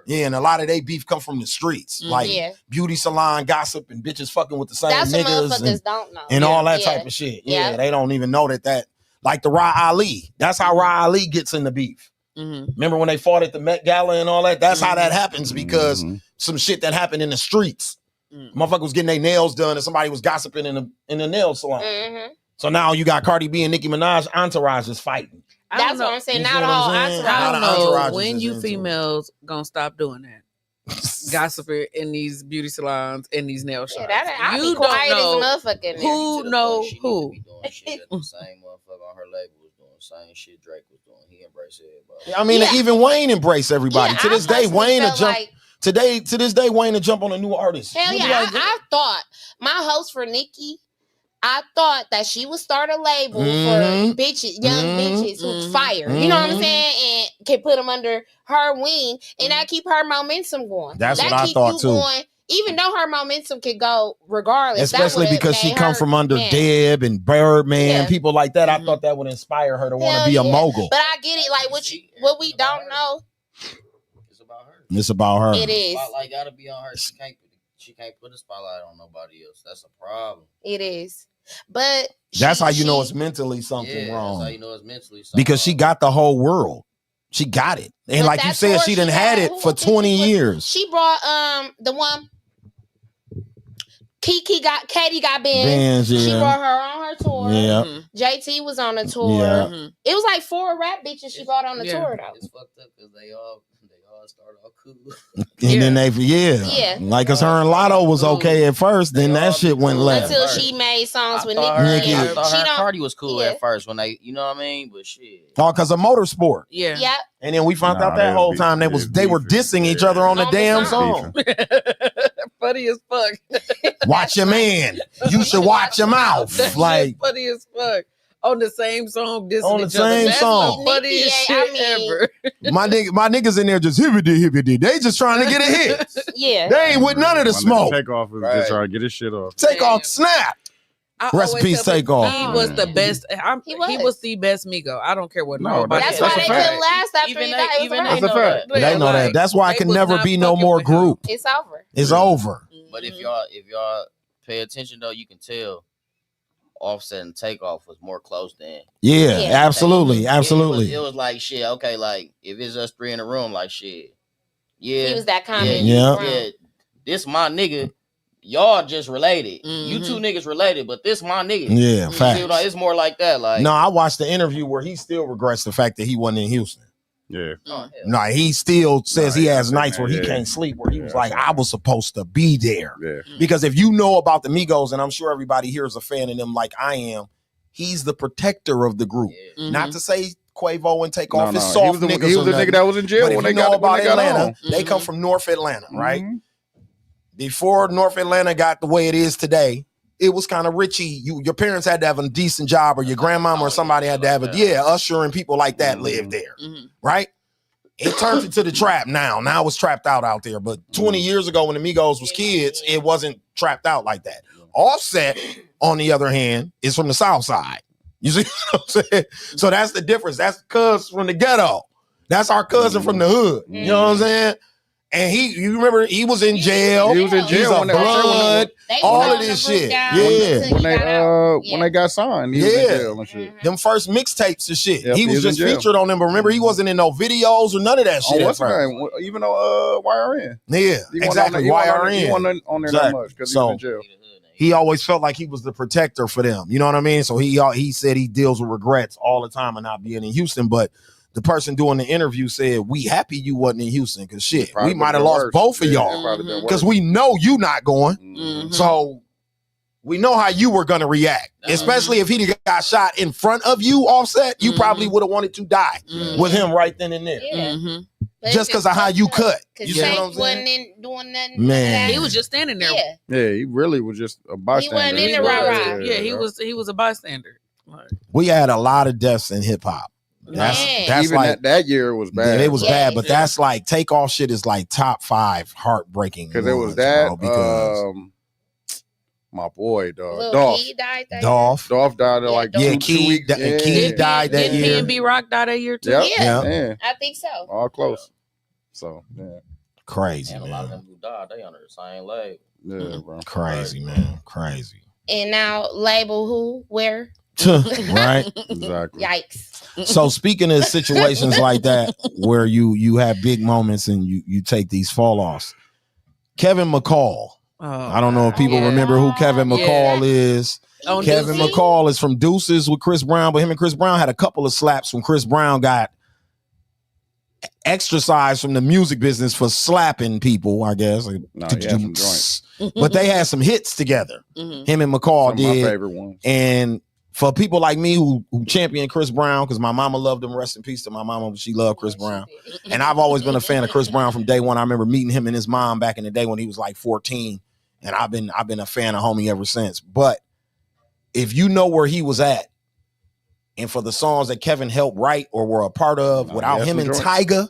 Yeah, and a lot of they beef come from the streets, like beauty salon gossip and bitches fucking with the same niggas and all that type of shit. Yeah, they don't even know that like the Ra Ali. That's how Ra Ali gets in the beef. Remember when they fought at the Met Gala and all that? That's how that happens, because some shit that happened in the streets. Motherfucker was getting their nails done and somebody was gossiping in the nail salon. So now you got Cardi B and Nicki Minaj entourage is fighting. That's what I'm saying. Now the whole entourage. I don't know when you females gonna stop doing that. Gossiping in these beauty salons and these nail shops. I be quiet as a motherfucker. Who know who? The same motherfucker on her label was doing the same shit Drake was doing. He embraced everybody. I mean, even Wayne embraced everybody. To this day, Wayne will jump. To this day, Wayne will jump on a new artist. Hell yeah! I thought my host for Nicki, I thought that she would start a label for bitches, young bitches who's fire. You know what I'm saying? And can put them under her wing, and that keep her momentum going. That's what I thought too. Even though her momentum could go regardless. Especially because she come from under Deb and Birdman, people like that. I thought that would inspire her to want to be a mogul. But I get it. Like what we don't know. It's about her. It's about her. It is. Spotlight gotta be on her. She can't put a spotlight on nobody else. That's a problem. It is. But that's how you know it's mentally something wrong. That's how you know it's mentally something because she got the whole world. She got it. And like you said, she done had it for 20 years. She brought the one Katie got Benz. Yeah. She brought her on her tour. Yeah. JT was on the tour. Yeah. It was like 4 rap bitches she brought on the tour though. It's fucked up because they all started off cool. And then they like cause her and Lotto was okay at first, then that shit went left. Until she made songs with Nicki. I thought her and Cardi was cool at first when they, you know what I mean? But shit. Oh, cause of motorsport. Yep. And then we found out that whole time they were dissing each other on the damn song. Funny as fuck. Watch your man. You should watch your mouth. Like funny as fuck. On the same song, on the same song. Funniest shit ever. My niggas in there just hippity. They just trying to get a hit. Yeah. They ain't with none of the smoke. Takeoff is just trying to get his shit off. Takeoff snap. Recipes Takeoff. He was the best. He was the best Migo. I don't care what nobody. That's why they couldn't last after he died. That's a fact. They know that. That's why I can never be no more group. It's over. It's over. But if y'all pay attention though, you can tell Offset and Takeoff was more close than. Yeah. Absolutely. It was like shit. Okay, like if it's us three in the room, like shit. Yeah, he was that comment. Yeah. This my nigga. Y'all just related. You two niggas related, but this my nigga. Yeah, facts. It's more like that. Like no, I watched the interview where he still regrets the fact that he wasn't in Houston. Yeah. No, he still says he has nights where he can't sleep, where he was like, I was supposed to be there. Yeah. Because if you know about the Migos, and I'm sure everybody here is a fan of them like I am, he's the protector of the group. Not to say Quavo and Takeoff is soft niggas. He was the nigga that was in jail when they got Atlanta. They come from North Atlanta, right? Before North Atlanta got the way it is today, it was kind of richy. Your parents had to have a decent job, or your grandmama or somebody had to have Usher and people like that lived there, right? It turned into the trap now. Now it's trapped out there. But 20 years ago when the Migos was kids, it wasn't trapped out like that. Offset, on the other hand, is from the South Side. You see what I'm saying? So that's the difference. That's cuz from the ghetto. That's our cousin from the hood. You know what I'm saying? And you remember he was in jail. He was in jail when blood, all of this shit. When they got signed, he was in jail and shit. Them first mixtapes and shit. Yep, he was just featured on them, but remember he wasn't in no videos or none of that shit. Even though YRN. Yeah, exactly. YRN. He wasn't on there that much because he was in jail. He always felt like he was the protector for them. You know what I mean? So he said he deals with regrets all the time of not being in Houston, but the person doing the interview said, we happy you wasn't in Houston because shit, we might have lost both of y'all because we know you not going. So we know how you were going to react, especially if he got shot in front of you, Offset. You probably would have wanted to die with him right then and there. Just because of how you cut. Because Tank wasn't doing nothing. Man. He was just standing there. Yeah, he really was just a bystander. He wasn't in the rah-rah. Yeah, he was a bystander. We had a lot of deaths in hip hop. That's even like that year was bad. It was bad, but that's like Takeoff shit is like top 5 heartbreaking. Because it was that. My boy, Dolph. Dolph died in like 2 weeks. Key died that year. Didn't B Rock die that year too? Yeah, I think so. All close. So crazy. And a lot of them who died, they under the same label. Yeah, bro. Crazy, man. Crazy. And now label who? Where? Right? Exactly. Yikes. So speaking of situations like that where you have big moments and you take these fall offs, Kevin McCall. I don't know if people remember who Kevin McCall is. Kevin McCall is from Deuces with Chris Brown, but him and Chris Brown had a couple of slaps when Chris Brown got exercised from the music business for slapping people, I guess. But they had some hits together. Him and McCall did. My favorite ones. And for people like me who champion Chris Brown, because my mama loved him, rest in peace to my mama, she loved Chris Brown. And I've always been a fan of Chris Brown from day one. I remember meeting him and his mom back in the day when he was like 14. And I've been a fan of homie ever since. But if you know where he was at, and for the songs that Kevin helped write or were a part of, without him and Tyga,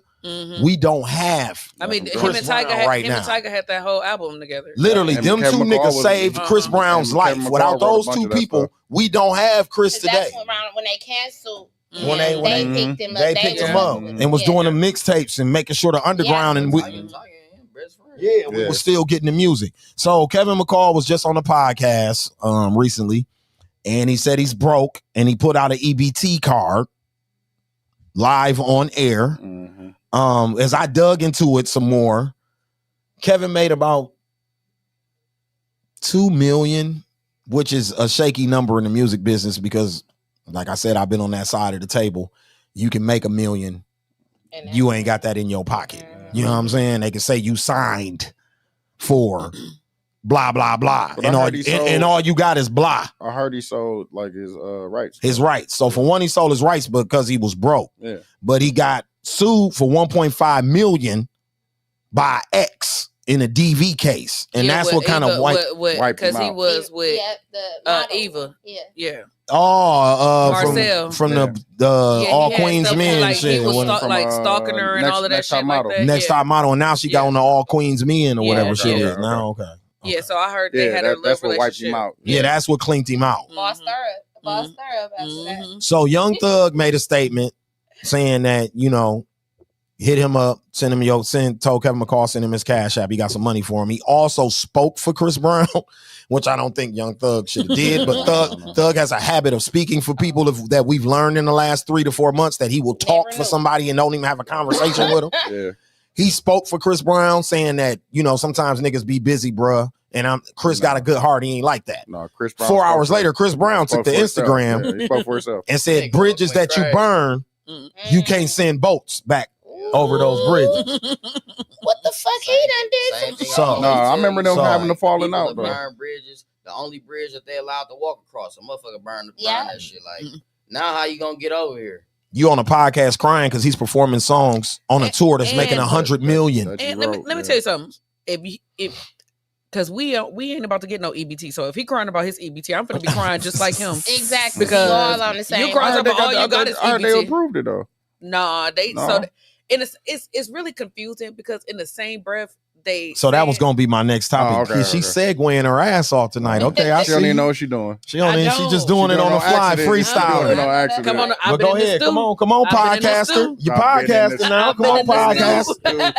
we don't have. I mean, him and Tyga had that whole album together. Literally, them two niggas saved Chris Brown's life. Without those two people, we don't have Chris today. That's when they canceled. When they picked him up and was doing the mixtapes and making sure the underground and we were still getting the music. So Kevin McCall was just on the podcast recently, and he said he's broke, and he put out an EBT card live on air. As I dug into it some more, Kevin made about 2 million, which is a shaky number in the music business because, like I said, I've been on that side of the table. You can make $1 million. You ain't got that in your pocket. You know what I'm saying? They can say you signed for blah, blah, blah. And all you got is blah. I heard he sold like his rights. His rights. So for one, he sold his rights because he was broke. Yeah. But he got sued for $1.5 million by X in a DV case. And that's what kind of wiped because he was with Eva. Yeah. Oh, from the All Queens Men like shit. He was stalking her and all of that shit like that. Next Top Model, and now she got on the All Queens Men or whatever shit is now. Okay. Yeah, so I heard they had a little that's what relationship. wiped him out. Yeah, that's what clinked him out. Boss stir up after that. So Young Thug made a statement saying that, hit him up, told Kevin McCall, send him his Cash App. He got some money for him. He also spoke for Chris Brown, which I don't think Young Thug should have did, but Thug has a habit of speaking for people that we've learned in the last 3 to 4 months that he will talk for somebody and don't even have a conversation with them. Yeah. He spoke for Chris Brown saying that, sometimes niggas be busy, bruh. And Chris got a good heart. He ain't like that. No, Chris Brown 4 hours later, Chris Brown took to Instagram he spoke for himself. and said, bridges that you burn, you can't send boats back over those bridges. What the fuck he done did? I remember them having the falling out, bro. Burn bridges, the only bridge that they allowed to walk across. A motherfucker burn that shit. Like, now how you gonna get over here? You on a podcast crying because he's performing songs on a tour that's making $100 million. And let me tell you something. Because we ain't about to get no EBT. So if he crying about his EBT, I'm gonna be crying just like him. Exactly. Because we all on the same. You crying about all you got is EBT. They approved it though. Nah, it's really confusing because in the same breath So that was gonna be my next topic. She's segueing her ass off tonight. Okay, she don't even know what she's doing. She just doing it on the fly, freestyling. Come on, but go ahead. Come on, podcaster. You podcasting now. Come on, podcast.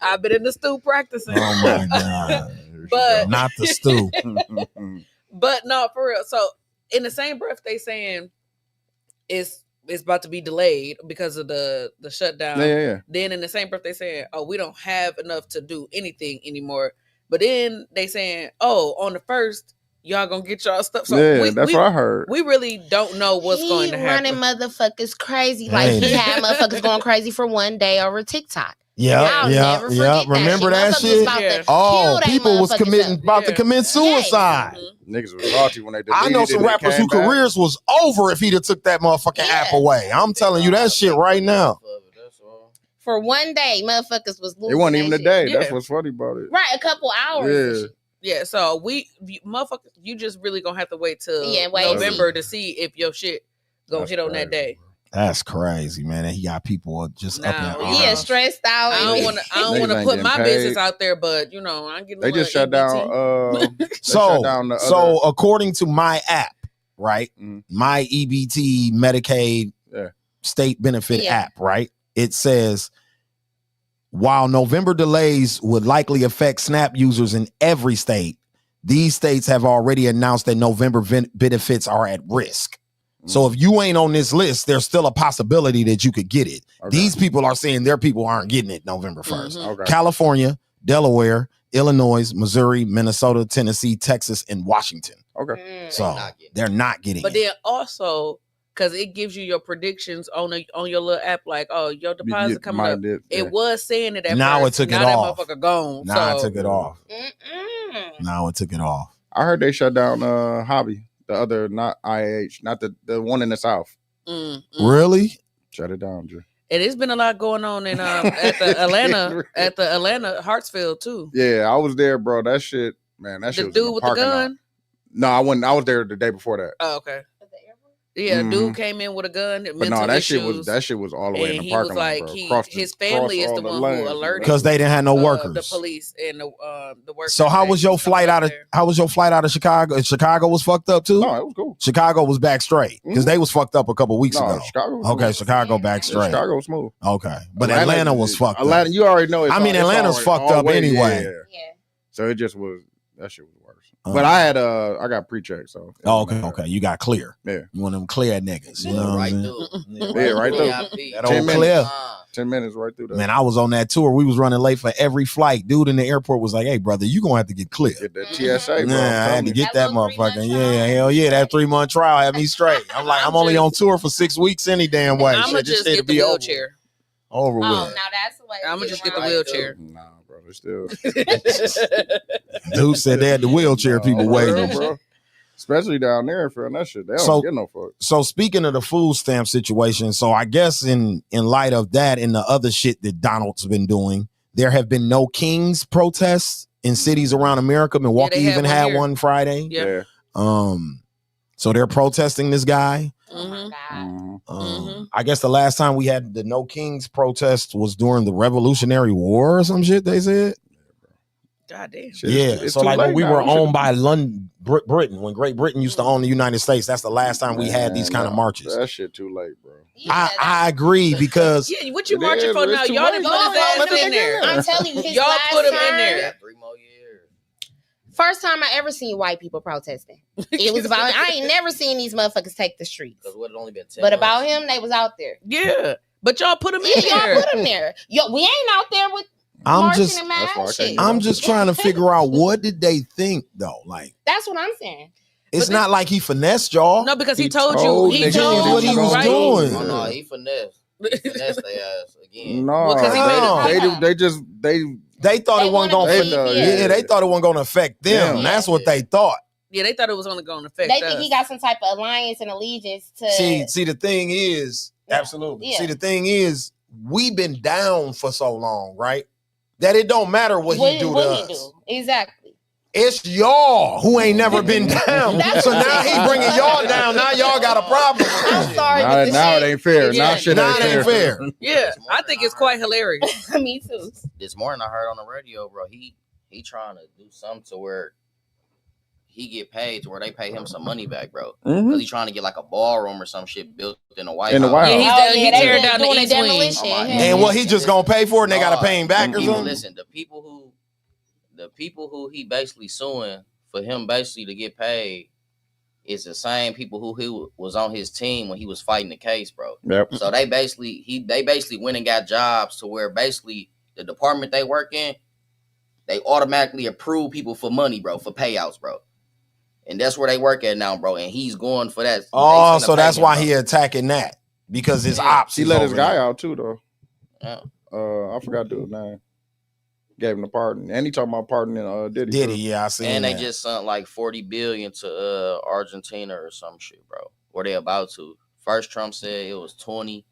I've been in the stew practicing. Oh my god! But not the stew. But no, for real. So in the same breath, they saying it's about to be delayed because of the shutdown. Yeah. Then in the same breath, they saying, "Oh, we don't have enough to do anything anymore." But then they saying, "Oh, on the 1st, y'all gonna get y'all stuff." So that's what I heard. We really don't know what's going to happen. He running motherfuckers crazy. Like he had motherfuckers going crazy for one day over TikTok. Yeah. Remember that shit? People was about to commit suicide. Niggas was salty when they did. I know some rappers whose careers was over if he'd have took that motherfucking app away. I'm telling you that shit right now. For one day, motherfuckers was losing. It wasn't even a day. Yeah. That's what's funny about it. Right, a couple hours. Yeah. So motherfuckers, you just really gonna have to wait till November to see if your shit gonna hit on that day. That's crazy, man. And he got people just up in stressed out. I don't want to put my business out there, but I'm getting. They just shut down. So according to my app, right, my EBT Medicaid state benefit app, right, it says while November delays would likely affect SNAP users in every state, these states have already announced that November benefits are at risk. So if you ain't on this list, there's still a possibility that you could get it. Okay. These people are saying their people aren't getting it November 1st. Okay. California, Delaware, Illinois, Missouri, Minnesota, Tennessee, Texas, and Washington. Okay. So they're not getting it. But then also, because it gives you your predictions on your little app, like, oh, your deposit coming up. It was saying it at now first. It took now it that off. Motherfucker gone. Now it took it off. Now it took it off. I heard they shut down Hobby. The other, not IAH, not the one in the South. Really? Shut it down, Drew. And it's been a lot going on in at the Atlanta Hartsfield too. Yeah, I was there, bro. That shit, man. That shit. The dude with the gun. No, I wasn't. I was there the day before that. Oh, okay. Yeah, dude came in with a gun. But no, that shit was all the way in the parking lot. He was like, his family is the one who alerted because they didn't have no workers. The police and the workers. So how was your flight out of Chicago? Chicago was fucked up too. No, it was cool. Chicago was back straight because they was fucked up a couple weeks ago. Chicago back straight. Chicago was smooth. Okay, but Atlanta was fucked up. Atlanta, you already know. Atlanta's fucked up anyway. Yeah. So it just was. That shit was worse. But I got pre-check, so. Okay. You got clear. Yeah. You want them clear niggas. You know right what I'm saying? Yeah, right through. That old clear. 10 minutes right through there. Man, I was on that tour. We was running late for every flight. Dude in the airport was like, "Hey, brother, you gonna have to get cleared." Get that TSA, bro. Nah, I had to get that motherfucker. Yeah, hell yeah, that 3-month trial had me straight. I'm like, I'm only on tour for 6 weeks any damn way. I'm gonna just get the wheelchair. Over with. Oh, now that's the way. I'm gonna just get the wheelchair. Nah, bro, it's still. Dude said they had the wheelchair people waiting, bro. Especially down there, feeling that shit. They don't get no fuck. So speaking of the food stamp situation, so I guess in light of that and the other shit that Donald's been doing, there have been no Kings protests in cities around America. Milwaukee even had one Friday. Yeah. So they're protesting this guy. Mm-hmm. I guess the last time we had the No Kings protest was during the Revolutionary War or some shit, they said. God damn. Yeah. So like when we were owned by Britain, when Great Britain used to own the United States, that's the last time we had these kind of marches. That shit too late, bro. Yeah, I agree because what you marching for now? Y'all didn't put his ass in there. I'm telling you, y'all put him in there. 3 more years. First time I ever seen white people protesting. It was about I ain't never seen these motherfuckers take the streets. Because what, it only been 10 But months. about him, they was out there. Yeah. But y'all put him in there. Y'all put him there. Yo, we ain't out there with marching and mad shit. I'm just trying to figure out what did they think though? Like that's what I'm saying. It's not like he finessed y'all. No, because he told you He told what he was doing. Oh, no, he finessed. He finessed their ass again. No, they thought it wasn't gonna affect. They thought it wasn't gonna affect them. Yeah. That's what they thought. Yeah, they thought it was only going to affect They us. think he got some type of alliance and allegiance to. See, the thing is, absolutely. Yeah. See, the thing is, we've been down for so long, right? That it don't matter what he do to us. Exactly. It's y'all who ain't never been down. So now he bringing y'all down. Now y'all got a problem. I'm sorry. Now it ain't fair. Now shit ain't fair. Yeah, I think it's quite hilarious. Me too. This morning I heard on the radio, bro, he trying to do something to where he get paid to where they pay him some money back, bro. Because he trying to get like a ballroom or some shit built in the White House. Yeah, he tearing down the East Wing. And what he just gonna pay for it and they gotta pay him back or something? Listen, the people who he basically suing for him basically to get paid is the same people who he was on his team when he was fighting the case, bro. Yep. So they basically went and got jobs to where basically the department they work in, they automatically approve people for money, bro, for payouts, bro. And that's where they work at now, bro. And he's going for that. Oh, so that's why he attacking that. Because his ops. He let his guy out too, though. Yeah. I forgot dude's name. Gave him the pardon. And he talking about pardoning Diddy. Diddy, yeah, I see. And they just sent like $40 billion to Argentina or some shit, bro. Or they about to. First Trump said it was 20.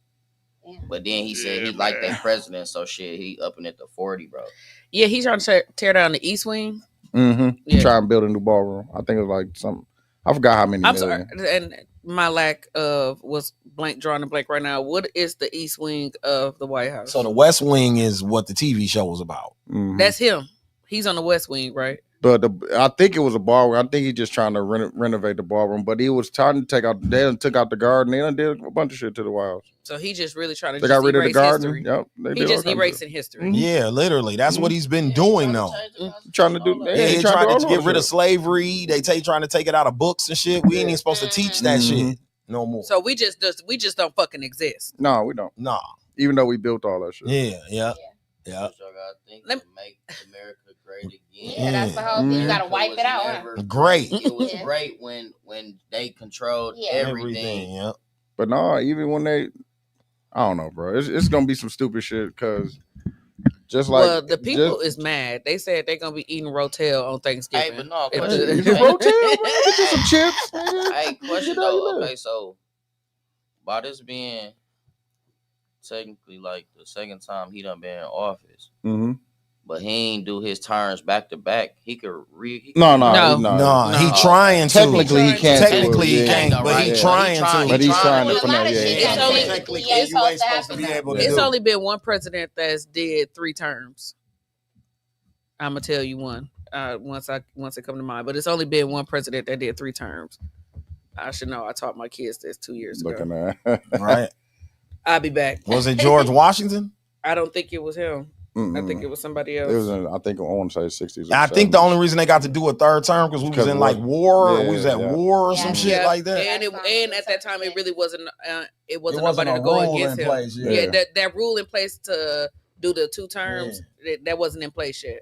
But then he said he liked their president, so shit, he upping it to 40, bro. Yeah, he's trying to tear down the East Wing. Mm-hmm. Yeah. Try and build a new ballroom. I think it was like something. I forgot how many. I'm sorry, and my lack of was drawing a blank right now. What is the East Wing of the White House? So the West Wing is what the TV show was about. Mm-hmm. That's him. He's on the West Wing, right? But I think it was a ballroom. I think he's just trying to renovate the ballroom. But he was trying to take out. They done took out the garden. They done did a bunch of shit to the White House. So he just really trying to. They got rid of the garden. History. Yep. He just erasing history. Yeah, literally. That's what he's been doing, though. Trying to do. He trying to get rid of slavery. They trying to take it out of books and shit. We ain't even supposed to teach that shit no more. So we just don't fucking exist. No, we don't. Nah. Even though we built all that shit. Yeah. Make America great again. Yeah, that's the whole thing. You gotta wipe it out. Great. It was great when they controlled everything. Yeah. But no, even when I don't know, bro. It's gonna be some stupid shit because just like the people is mad. They said they're gonna be eating Rotel on Thanksgiving. Hey, but no, Rotel, get some chips. Hey, question though. Okay, so by this being technically like the second time he done been in office, but he ain't do his terms back to back. He could No. He trying to. Technically, he can't. Technically, he can't. But he trying to. But he's trying to. It's only been one president that's did 3 terms. I'm gonna tell you one. Once it come to mind, but it's only been one president that did 3 terms. I should know. I taught my kids this 2 years ago. Looking at right. I'll be back. Was it George Washington? I don't think it was him. I think it was somebody else. It was in, I want to say 60s. I think the only reason they got to do a third term because we was in like war, or we was at war or some shit like that. And at that time, it really wasn't. It wasn't nobody to go against him. Place, that rule in place to do the 2 terms that wasn't in place yet.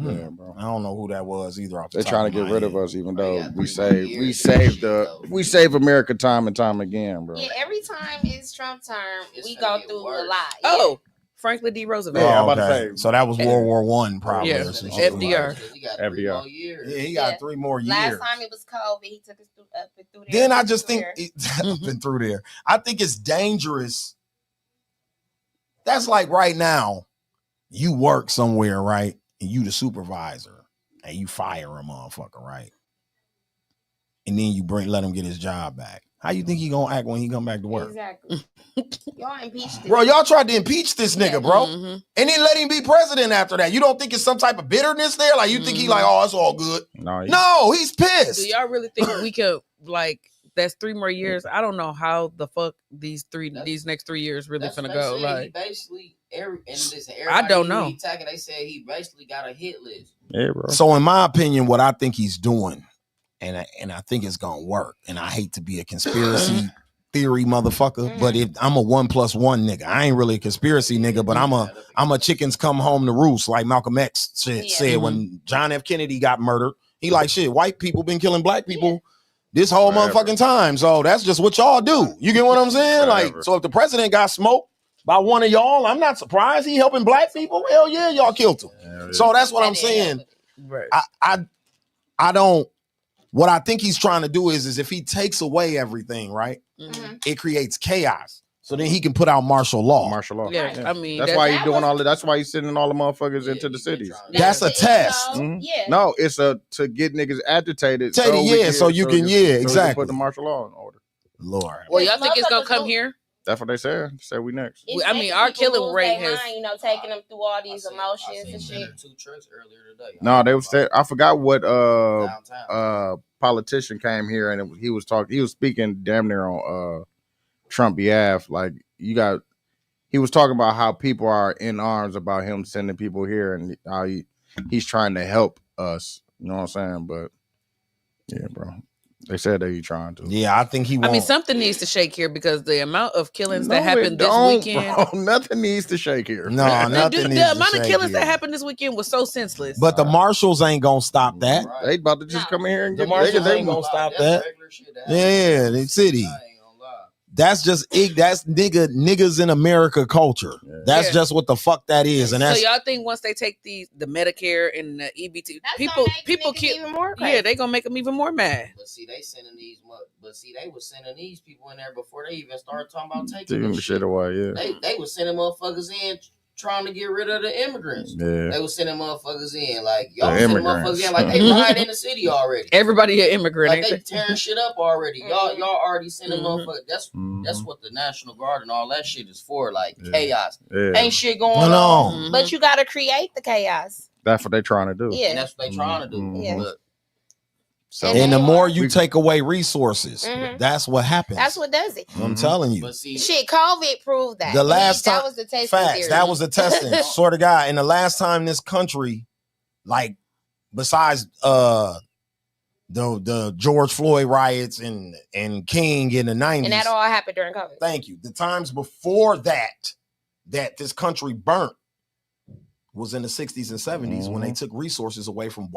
Yeah, bro. I don't know who that was either. They're trying to get rid of us, even though we save America time and time again, bro. Yeah, every time it's Trump term, we go through a lot. Oh, Franklin D. Roosevelt. Yeah, I'm about to say. So that was World War One, probably. Yeah, FDR. FDR. Yeah, he got 3 more years. Last time it was COVID, he took us up and through there. Then I just think up and through there. I think it's dangerous. That's like right now, you work somewhere, right? And you the supervisor, and you fire a motherfucker, right? And then you let him get his job back. How you think he gonna act when he come back to work? Exactly. Y'all impeached him. Bro, y'all tried to impeach this nigga, bro. And then let him be president after that. You don't think it's some type of bitterness there? Like, you think he like, oh, it's all good? No, he's pissed. Do y'all really think we could, like, that's 3 more years? I don't know how the fuck these next 3 years really finna go. Like, basically, I don't know. They said he basically got a hit list. Yeah, bro. So in my opinion, what I think he's doing, and I think it's gonna work, and I hate to be a conspiracy theory motherfucker, but I'm a 1+1 nigga. I ain't really a conspiracy nigga, but I'm a chickens come home to roost, like Malcolm X said when John F. Kennedy got murdered. He like, shit, white people been killing black people this whole motherfucking time. So that's just what y'all do. You get what I'm saying? Like, so if the president got smoked by one of y'all, I'm not surprised he helping black people. Hell yeah, y'all killed him. So that's what I'm saying. Right. I don't. What I think he's trying to do is if he takes away everything, right, it creates chaos. So then he can put out martial law. Yeah, I mean, that's why he's doing all of. That's why he's sending all the motherfuckers into the cities. That's a test. No, it's to get niggas agitated. So you can exactly put the martial law in order. Lord. Well, y'all think it's gonna come here? That's what they said. They said we next. I mean, our killing rate has, taking them through all these emotions and shit. 2 trucks earlier today. No, they was. I forgot what politician came here and he was talking. He was speaking damn near on Trump behalf. Like he was talking about how people are in arms about him sending people here and how he's trying to help us. You know what I'm saying? But yeah, bro. They said that he's trying to. Yeah, I think he won't. I mean, something needs to shake here because the amount of killings that happened this weekend. Bro. Nothing needs to shake here. No, nothing needs the amount of killings that happened this weekend was so senseless. But the marshals ain't gonna stop that. Right. They about to just come in here and the marshals ain't gonna stop that. Yeah, the city. That's just that's niggas in America culture. Yeah. That's just what the fuck that is. And that's so y'all think once they take the Medicare and the EBT, people kill even more crazy. Yeah, they gonna make them even more mad. But see, they were sending these people in there before they even started talking about taking the shit away. Yeah, they were sending motherfuckers in trying to get rid of the immigrants. Yeah. They were sending motherfuckers in like y'all sending motherfuckers in like they ride in the city already. Everybody an immigrant. Like they tearing shit up already. Y'all already sending motherfuckers. That's what the National Guard and all that shit is for. Like chaos. Yeah. Ain't shit going on. But you gotta create the chaos. That's what they trying to do. Yeah. And that's what they trying to do. Yeah. But, so, and the more you take away resources, that's what happens. That's what does it. I'm telling you. But see, shit, COVID proved that. The last time that was the testing facts. theory. That was the testing. Sort of guy. And the last time this country, like, besides the George Floyd riots and King in the 90s, and that all happened during COVID. Thank you. The times before that this country burnt was in the 60s and 70s when they took resources away from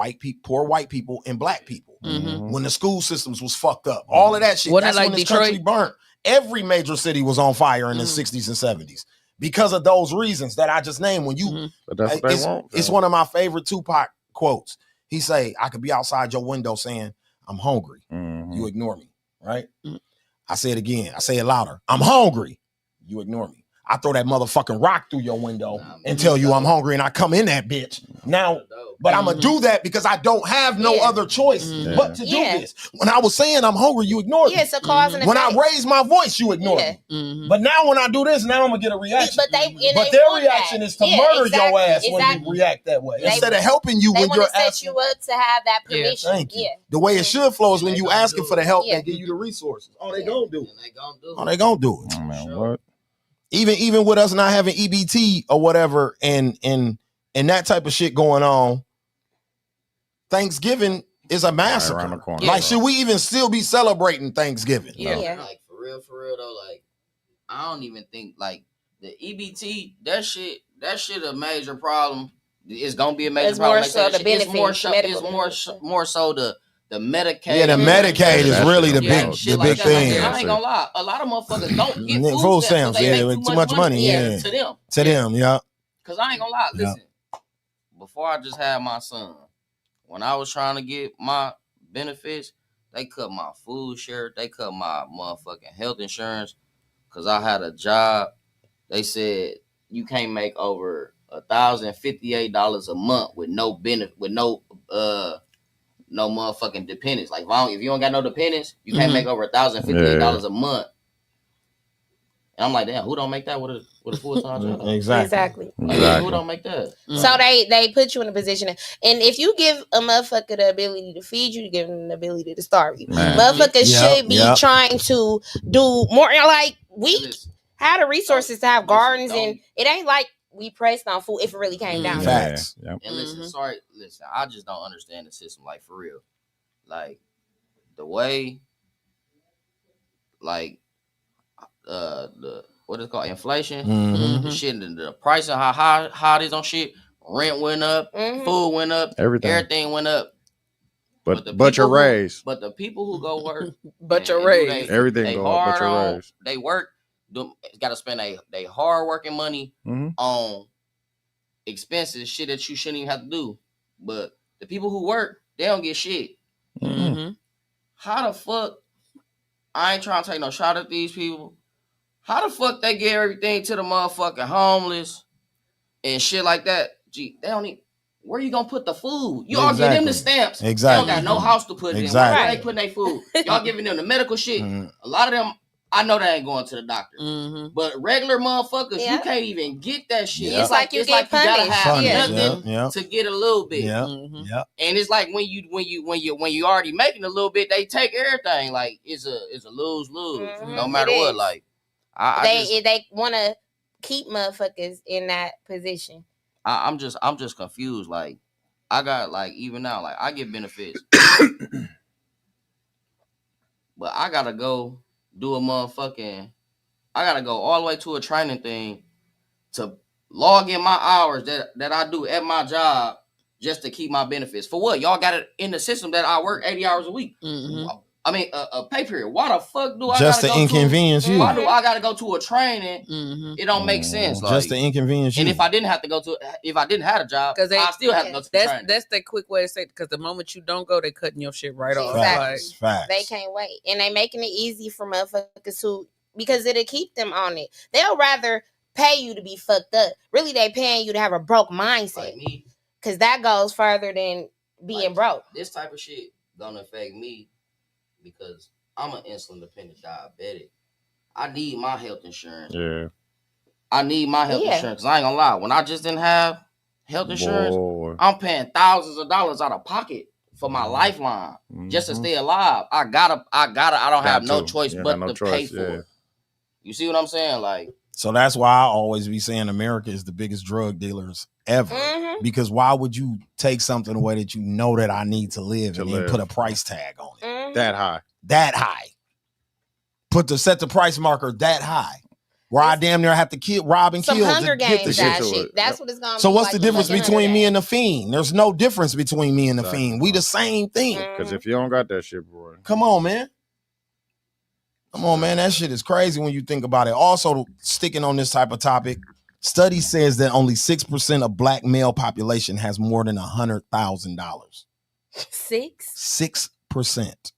poor white people and black people. When the school systems was fucked up. All of that shit. That's when this country burnt. Every major city was on fire in the 60s and 70s because of those reasons that I just named. When you, but that's what they want. It's one of my favorite Tupac quotes. He say, I could be outside your window saying, I'm hungry. You ignore me, right? I say it again. I say it louder. I'm hungry. You ignore me. I throw that motherfucking rock through your window and tell you I'm hungry and I come in that bitch. Now, but I'm going to do that because I don't have no other choice but to do this. When I was saying I'm hungry, you ignored me. It's a cause and when I raised my voice, you ignored me. But now when I do this, now I'm going to get a reaction. But their reaction is to murder your ass when you react that way. Instead of helping you when you're asking. They set you up to have that permission. Thank you. The way it should flow is when you asking for the help, they give you the resources. Oh, they going to do it. They going to do it. Oh, man, what? even with us not having EBT or whatever, and that type of shit going on, Thanksgiving is a massacre. Right around the corner. Like, should we even still be celebrating Thanksgiving? Yeah. Like for real though, like I don't even think like the EBT, that shit a major problem. It's gonna be a major problem. More so the benefits. It's more so the Medicaid. Yeah, the Medicaid is really the big thing. I ain't gonna lie. A lot of motherfuckers don't get food stamps. Yeah, too much money. Yeah, to them. Yeah. Cause I ain't gonna lie. Listen, before I just had my son, when I was trying to get my benefits, they cut my food share. They cut my motherfucking health insurance. Cause I had a job. They said you can't make over $1,058 a month with no benefit, with no motherfucking dependents. Like if you don't got no dependents, you can't make over $1,058 a month. And I'm like, damn, who don't make that with a full time job? Exactly. Like, who don't make that? So they put you in a position, and if you give a motherfucker the ability to feed you, you give them the ability to starve you. Motherfuckers should be trying to do more. Like we have the resources to have gardens, and it ain't like we pressed on food if it really came down. Facts. And listen, I just don't understand the system, like for real. Like the way, like the what is it called, inflation, the shit, the price of how high it is on shit. Rent went up, food went up, everything went up. But your raise. But the people who go work, but your raise, everything go up. But your raise. They work. Got to spend they hard working money on expenses, shit that you shouldn't even have to do. But the people who work, they don't get shit. How the fuck? I ain't trying to take no shot at these people. How the fuck they get everything to the motherfucking homeless and shit like that? Gee, they don't need. Where you gonna put the food? You all give them the stamps. Exactly. They don't got no house to put it in. Where are they putting their food? Y'all giving them the medical shit. A lot of them, I know they ain't going to the doctor. But regular motherfuckers, you can't even get that shit. It's like you get punished. You gotta have nothing to get a little bit. And it's like when you already making a little bit, they take everything. Like it's a lose no matter what. Like they want to keep motherfuckers in that position. I'm just confused. Like I got like even now, like I get benefits, but I gotta go do a motherfucking. I gotta go all the way to a training thing to log in my hours that I do at my job just to keep my benefits. For what? Y'all got it in the system that I work 80 hours a week. I mean, a pay period. Why the fuck do I just gotta to inconvenience you? Why do I gotta go to a training? It don't make sense. Like, just to inconvenience you. And if I didn't have a job, I still have to go to the training. That's the quick way to say it. Because the moment you don't go, they cutting your shit right off. Facts. They can't wait, and they making it easy for motherfuckers who, because it'll keep them on it. They'll rather pay you to be fucked up. Really, they paying you to have a broke mindset. Like me, because that goes further than being broke. This type of shit gonna affect me. Because I'm an insulin dependent diabetic. I need my health insurance. Yeah. I need my health insurance. Cause I ain't gonna lie. When I just didn't have health insurance, I'm paying thousands of dollars out of pocket for my lifeline just to stay alive. I don't have no choice but to pay for it. You see what I'm saying? Like, so that's why I always be saying America is the biggest drug dealers ever. Because why would you take something away that you know that I need to live and then put a price tag on it? That high. Set the price marker that high. Where I damn near have to rob and kill Hunger to get the Games, shit. That's what it's gonna be. So what's the difference between me and the fiend? There's no difference between me and the fiend. We the same thing. Because if you don't got that shit, boy. Come on, man. That shit is crazy when you think about it. Also, sticking on this type of topic, study says that only 6% of black male population has more than $100,000. 6%.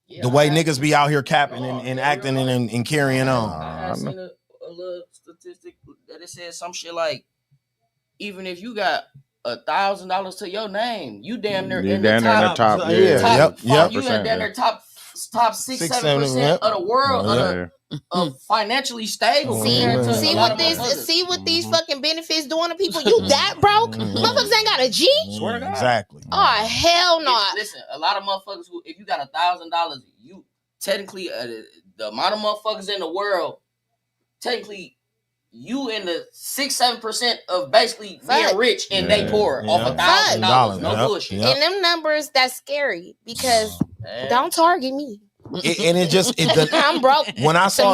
yeah, the way niggas be out here capping and acting and carrying on. I seen a little statistic that it says some shit like, even if you got $1,000 to your name, you damn near in the top. You in damn near top 6-7% of the world of financially stable. See what these fucking benefits doing to people. You that broke? Motherfuckers ain't got a G. Swear to God. Exactly. Oh hell no! Listen, a lot of motherfuckers who, if you got $1,000, you technically the amount of motherfuckers in the world technically you in the 6-7% of basically being rich and they poor off $1,000. No bullshit. And them numbers, that's scary because don't target me. I'm broke. When I saw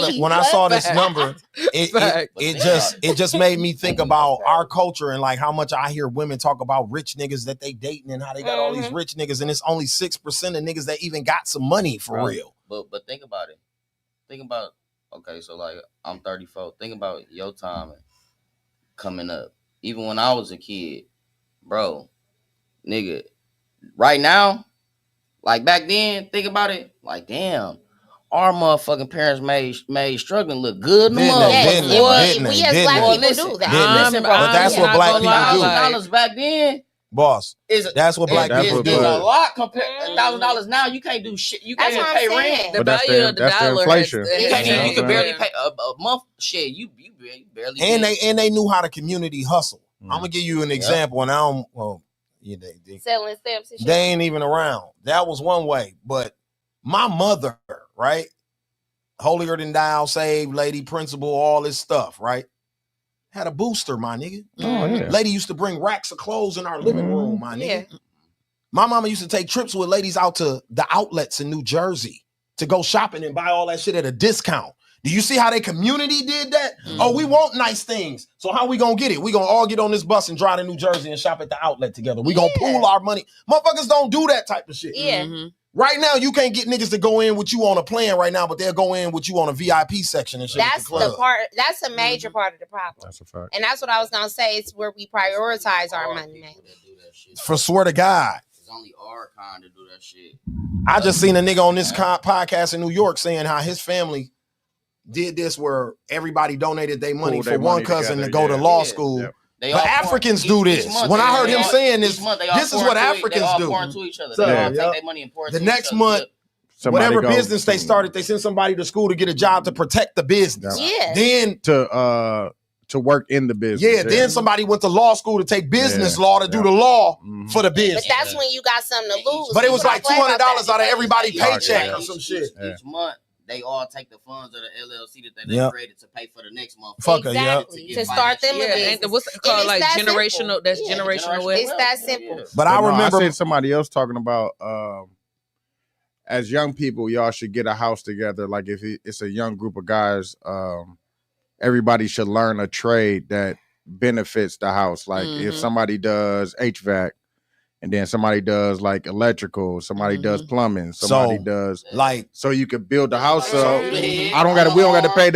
this number, it just made me think about our culture and like how much I hear women talk about rich niggas that they dating and how they got all these rich niggas, and it's only 6% of niggas that even got some money for real. But think about it. Think about, okay, so like I'm 34. Think about your time coming up. Even when I was a kid, bro, nigga, right now, like back then, think about it, like damn, our motherfucking parents made struggling look good in the motherfucker. We as black people do that. Listen, bro, but that's what black people do. $1,000 back then, boss. That's what black people do. It's a lot compared to $1,000 now. You can't do shit. You can't even pay rent. The value of the dollar, inflation. You can barely pay a month. Shit, you barely. And they knew how to community hustle. I'm gonna give you an example, and I don't. Well, yeah, they selling stamps and shit. They ain't even around. That was one way, but my mother, right, holier than thou, saved lady, principal, all this stuff, right. Had a booster, my nigga. Oh, yeah. Lady used to bring racks of clothes in our living room, my nigga. Yeah. My mama used to take trips with ladies out to the outlets in New Jersey to go shopping and buy all that shit at a discount. Do you see how their community did that? Oh, we want nice things. So how we gonna get it? We gonna all get on this bus and drive to New Jersey and shop at the outlet together. We gonna pool our money. Motherfuckers don't do that type of shit. Yeah. Right now, you can't get niggas to go in with you on a plan right now, but they'll go in with you on a VIP section and shit. That's the part. That's a major part of the problem. That's a fact. And that's what I was gonna say. It's where we prioritize our money. For swear to God. It's only our kind to do that shit. I just seen a nigga on this podcast in New York saying how his family did this where everybody donated their money for one cousin to go to law school. Yeah. But Africans do this. When I heard him saying this, this is what Africans do. To each other. They all take their money and pour it the next month, whatever business they started, they send somebody to school to get a job to protect the business. Yeah. Then to work in the business. Yeah, then somebody went to law school to take business law to do the law for the business. But that's when you got something to lose. But it was like $200 out of everybody's paycheck or some shit. Each month, they all take the funds of the LLC that they created to pay for the next month. Exactly. To start them a business. And what's it called? Like generational. Simple. That's generational wealth. It's that simple. But I remember I seen somebody else talking about as young people, y'all should get a house together. Like if it's a young group of guys, everybody should learn a trade that benefits the house. Like if somebody does HVAC, and then somebody does like electrical, somebody does plumbing, somebody does like, so you could build the house up. We don't got to pay we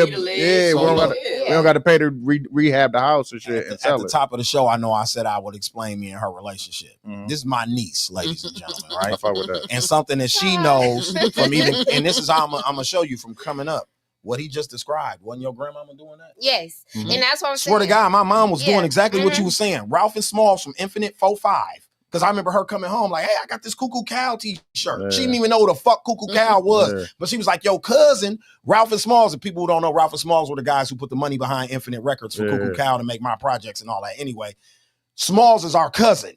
don't got to pay to rehab the house and shit. At the top of the show, I know I said I would explain me and her relationship. This is my niece, ladies and gentlemen, right? I fuck with that. And something that she knows from even, and this is how I'm gonna show you from coming up. What he just described. Wasn't your grandmama doing that? Yes. And that's what I'm saying. Swear to God, my mom was doing exactly what you were saying. Ralph and Smalls from Infinite 4-5. Because I remember her coming home like, hey, I got this Cuckoo Cow t-shirt. Yeah. She didn't even know what the fuck Cuckoo Cow was. Yeah. But she was like, yo, cousin, Ralph and Smalls. And people who don't know, Ralph and Smalls were the guys who put the money behind Infinite Records for Cuckoo Cow to make my projects and all that. Anyway, Smalls is our cousin.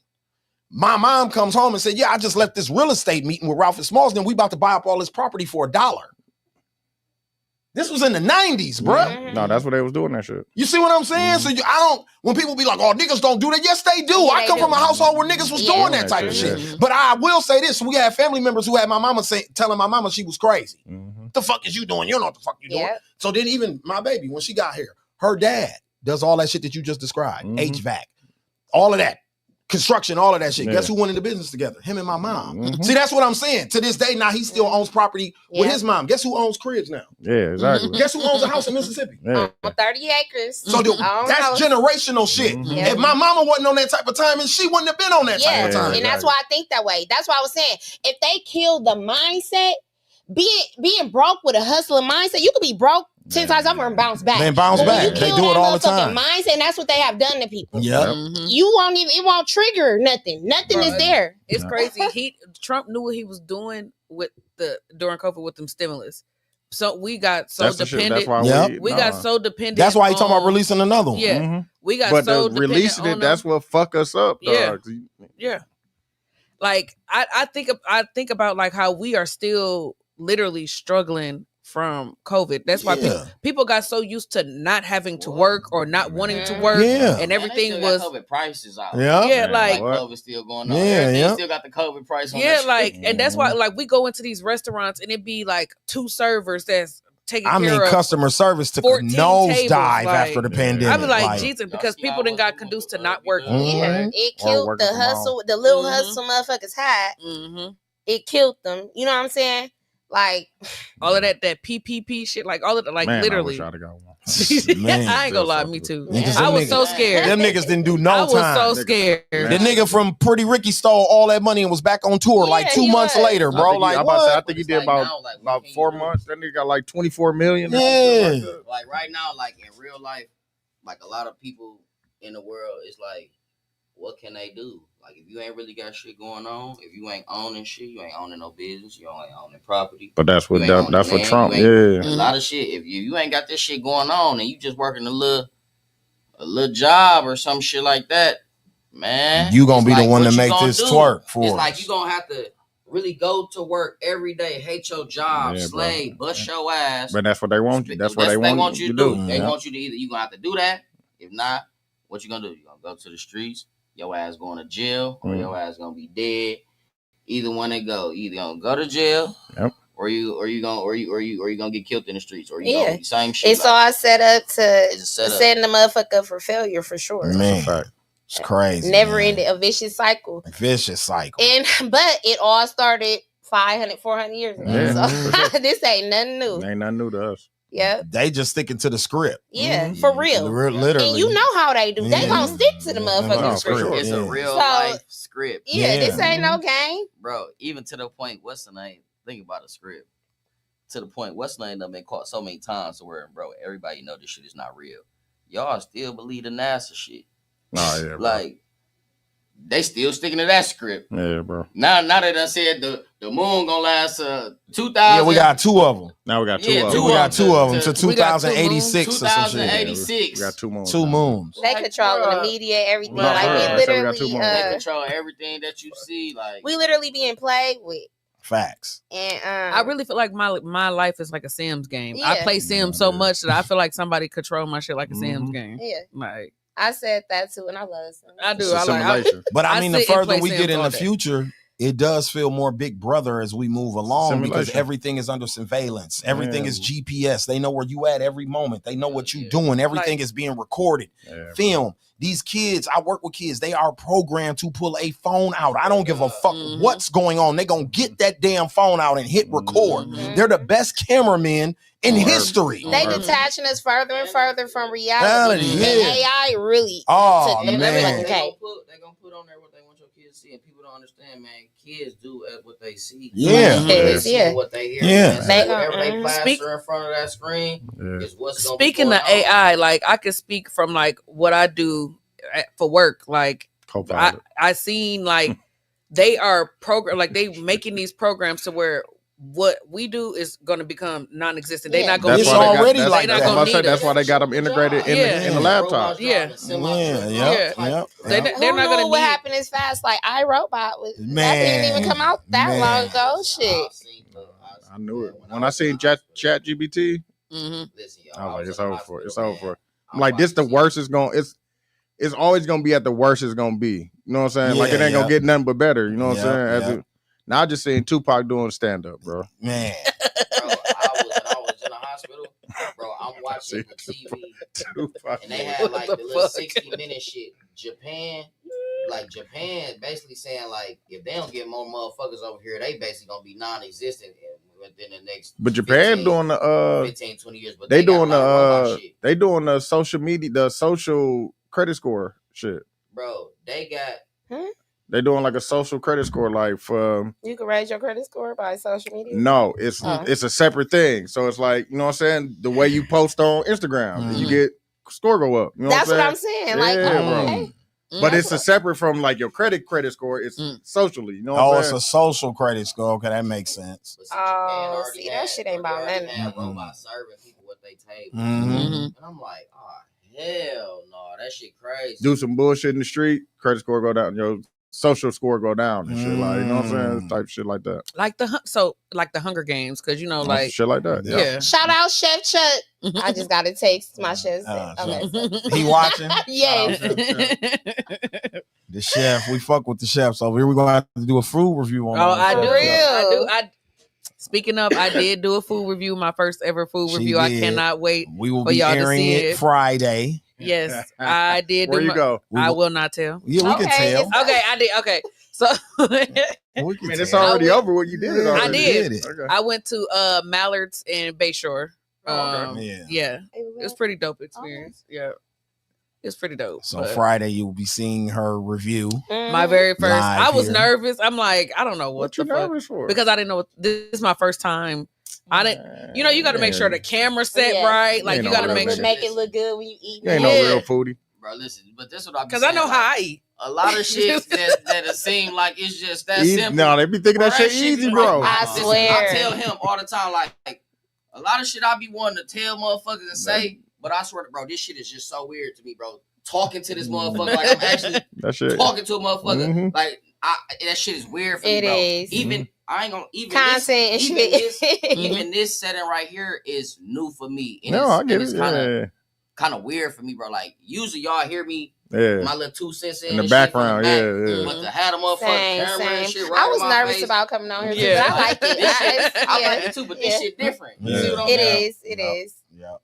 My mom comes home and said, yeah, I just left this real estate meeting with Ralph and Smalls. And then we about to buy up all this property for $1. This was in the 90s, bro. No, that's what they was doing that shit. You see what I'm saying? So when people be like, oh, niggas don't do that. Yes, they do. Yeah, I come from a household where niggas was doing that type of shit. But I will say this. We had family members who had my mama telling my mama she was crazy. What the fuck is you doing? You don't know what the fuck you doing. So then even my baby, when she got here, her dad does all that shit that you just described. HVAC, all of that. Construction, all of that shit. Guess who went into business together? Him and my mom. See, that's what I'm saying. To this day, now he still owns property with his mom. Guess who owns cribs now? Yeah, exactly. Guess who owns a house in Mississippi? 30 acres. So that's generational shit. If my mama wasn't on that type of time, and she wouldn't have been on that type of time. And that's why I think that way. That's why I was saying, if they kill the mindset, being broke with a hustling mindset, you could be broke 10 times over and bounce back. Then bounce back. They do it all the time. Mindset, and that's what they have done to people. Yeah. You won't even, it won't trigger nothing. Nothing is there. It's crazy. Trump knew what he was doing with during COVID with them stimulus. So we got so dependent. We got so dependent. That's why he talking about releasing another one. Yeah. We got so dependent releasing it, that's what fuck us up, dog. Yeah. Like I think about like how we are still literally struggling from COVID. That's why people got so used to not having to work or not wanting to work, and everything was COVID prices out. Like COVID still going on. Everything still got the COVID price on. And that's why like we go into these restaurants and it be like 2 servers that's taking care of customer service took a nosedive after the pandemic. I be like Jesus, because people didn't got conduced to not working. It killed the hustle, the little hustle motherfuckers had. It killed them. You know what I'm saying? Like all of that PPP shit, like all of the literally. I ain't gonna lie, me too. I was so scared. Them niggas didn't do no time. I was so scared. The nigga from Pretty Ricky stole all that money and was back on tour 2 months later, bro. I think he did about 4 months. That nigga got like 24 million. Yeah. Like right now, like in real life, like a lot of people in the world is like, what can they do? Like, if you ain't really got shit going on, if you ain't owning shit, you ain't owning no business, you ain't owning property. But that's what Trump, a lot of shit. If you ain't got this shit going on and you just working a little job or some shit like that, man, you gonna be the one to make this twerk for us. It's like you gonna have to really go to work every day, hate your job, slave, bust your ass. But that's what they want you. That's what they want you to do. They want you to either you gonna have to do that. If not, what you gonna do? You gonna go to the streets. Your ass going to jail or your ass gonna be dead. Either one they go. Either gonna go to jail, or you gonna get killed in the streets, or you gonna be same shit. It's all set up to setting the motherfucker up for failure for sure. Man, it's crazy. Never ended a vicious cycle. But it all started 500, 400 years ago. So this ain't nothing new. Ain't nothing new to us. Yeah, they just sticking to the script. Yeah, for real. Literally, and you know how they do. They gonna stick to the motherfucking script. It's a real life script. Yeah, this ain't no game, bro. Even to the point, what's the name? Think about a script. To the point, what's the name that been caught so many times where, bro, everybody know this shit is not real. Y'all still believe the NASA shit. Oh yeah, bro. Like they still sticking to that script. Yeah, bro. Now they done said the moon gonna last 2000. Yeah, we got 2 of them. Now we got 2 of them. We got 2 of them to 2086 or some shit. 2086. We got 2 moons. 2 moons. They control the media, everything. Like they control everything that you see. Like we literally being played with. Facts. And I really feel like my life is like a Sims game. I play Sims so much that I feel like somebody control my shit like a Sims game. Yeah. Like I said that too, and I love Sims. I do. But I mean, the further we get in the future, it does feel more Big Brother as we move along because everything is under surveillance. Everything is GPS. They know where you at every moment. They know what you doing. Everything is being recorded, film. These kids, I work with kids. They are programmed to pull a phone out. I don't give a fuck what's going on. They gonna get that damn phone out and hit record. They're the best cameramen in history. They detaching us further and further from reality. And AI really. Oh man, they gonna put on there what they want your kids to see, and people don't understand, man. Kids do what they see. They see what they hear. Whatever they plaster in front of that screen is what's going. Speaking of AI, like I could speak from like what I do for work. Like I seen like they are they making these programs to where what we do is going to become non-existent. They're not going to. It's already like that. That's why they got them integrated in the laptop. They're not going to. What happened is fast. Like iRobot was. That didn't even come out that long ago. Shit. I knew it when I seen Chat GPT. Listen, I was like, it's over for. It's over for. I'm like, this the worst is going. It's always going to be at the worst it's going to be. You know what I'm saying? Like it ain't going to get nothing but better. You know what I'm saying? Now I just seen Tupac doing stand up, bro. Man, bro, I was in the hospital, bro. I'm watching the TV, Tupac. And they had like the little 60-minute shit. Japan basically saying like if they don't get more motherfuckers over here, they basically gonna be non-existent within the next. But Japan 15, doing the 15, 20 years. But they doing the social media, the social credit score shit, bro. They got. They doing like a social credit score, like for you can raise your credit score by social media. No, it's a separate thing. So it's like, you know what I'm saying, the way you post on Instagram, you get score go up. You know that's what I'm saying. Like, bro. But it's a separate from like your credit score. It's socially, you know. What I'm saying? It's a social credit score. Okay, that makes sense. See, that shit ain't about nothing. Robots serving people what they take, and I'm like, oh hell no, that shit crazy. Do some bullshit in the street, credit score go down. Your social score go down and shit. Like, you know what I'm saying? Type shit like that. Like the Hunger Games, because like shit like that. Yeah. Shout out Chef Chuck. I just got a text. My chef said, he watching? Yes. The chef, we fuck with the chef. So we're gonna have to do a food review on. I do. Real. Speaking of, I did do a food review, my first ever food review. I cannot wait. We will for be y'all airing to see it Friday. Yes, I did. Where you go? I will not tell. Yeah, we can tell. Okay, I did. Okay, so it's already over. What you did? I did. Okay. I went to Mallards in Bayshore. Yeah, it was pretty dope experience. Yeah, it's pretty dope. So Friday you'll be seeing her review. My very first. I was here. nervous. I'm like, I don't know what you the fuck nervous for? because I didn't know this is my first time. I didn't. You got to make sure the camera's set right. Like you got to make it look good when you eat. You ain't no real foodie, bro. Listen, but this is what I because I know how I eat. A lot of shit that it seem like it's just that simple. No, they be thinking that shit easy, bro. I swear. I tell him all the time, like a lot of shit I be wanting to tell motherfuckers and say, but I swear to bro, this shit is just so weird to me, bro. Talking to this motherfucker like I'm actually talking to a motherfucker. Mm-hmm. Like that shit is weird for me, bro. Is. Even I ain't gonna content even this setting right here is new for me. And I get it's it. Kind of weird for me, bro. Like usually y'all hear me, my little 2 cents in the background, But to have a motherfucking camera and shit right I was in my nervous face, about coming on here too, but I like it. I like it too, but this shit different. You see what I'm saying? It is. Yeah.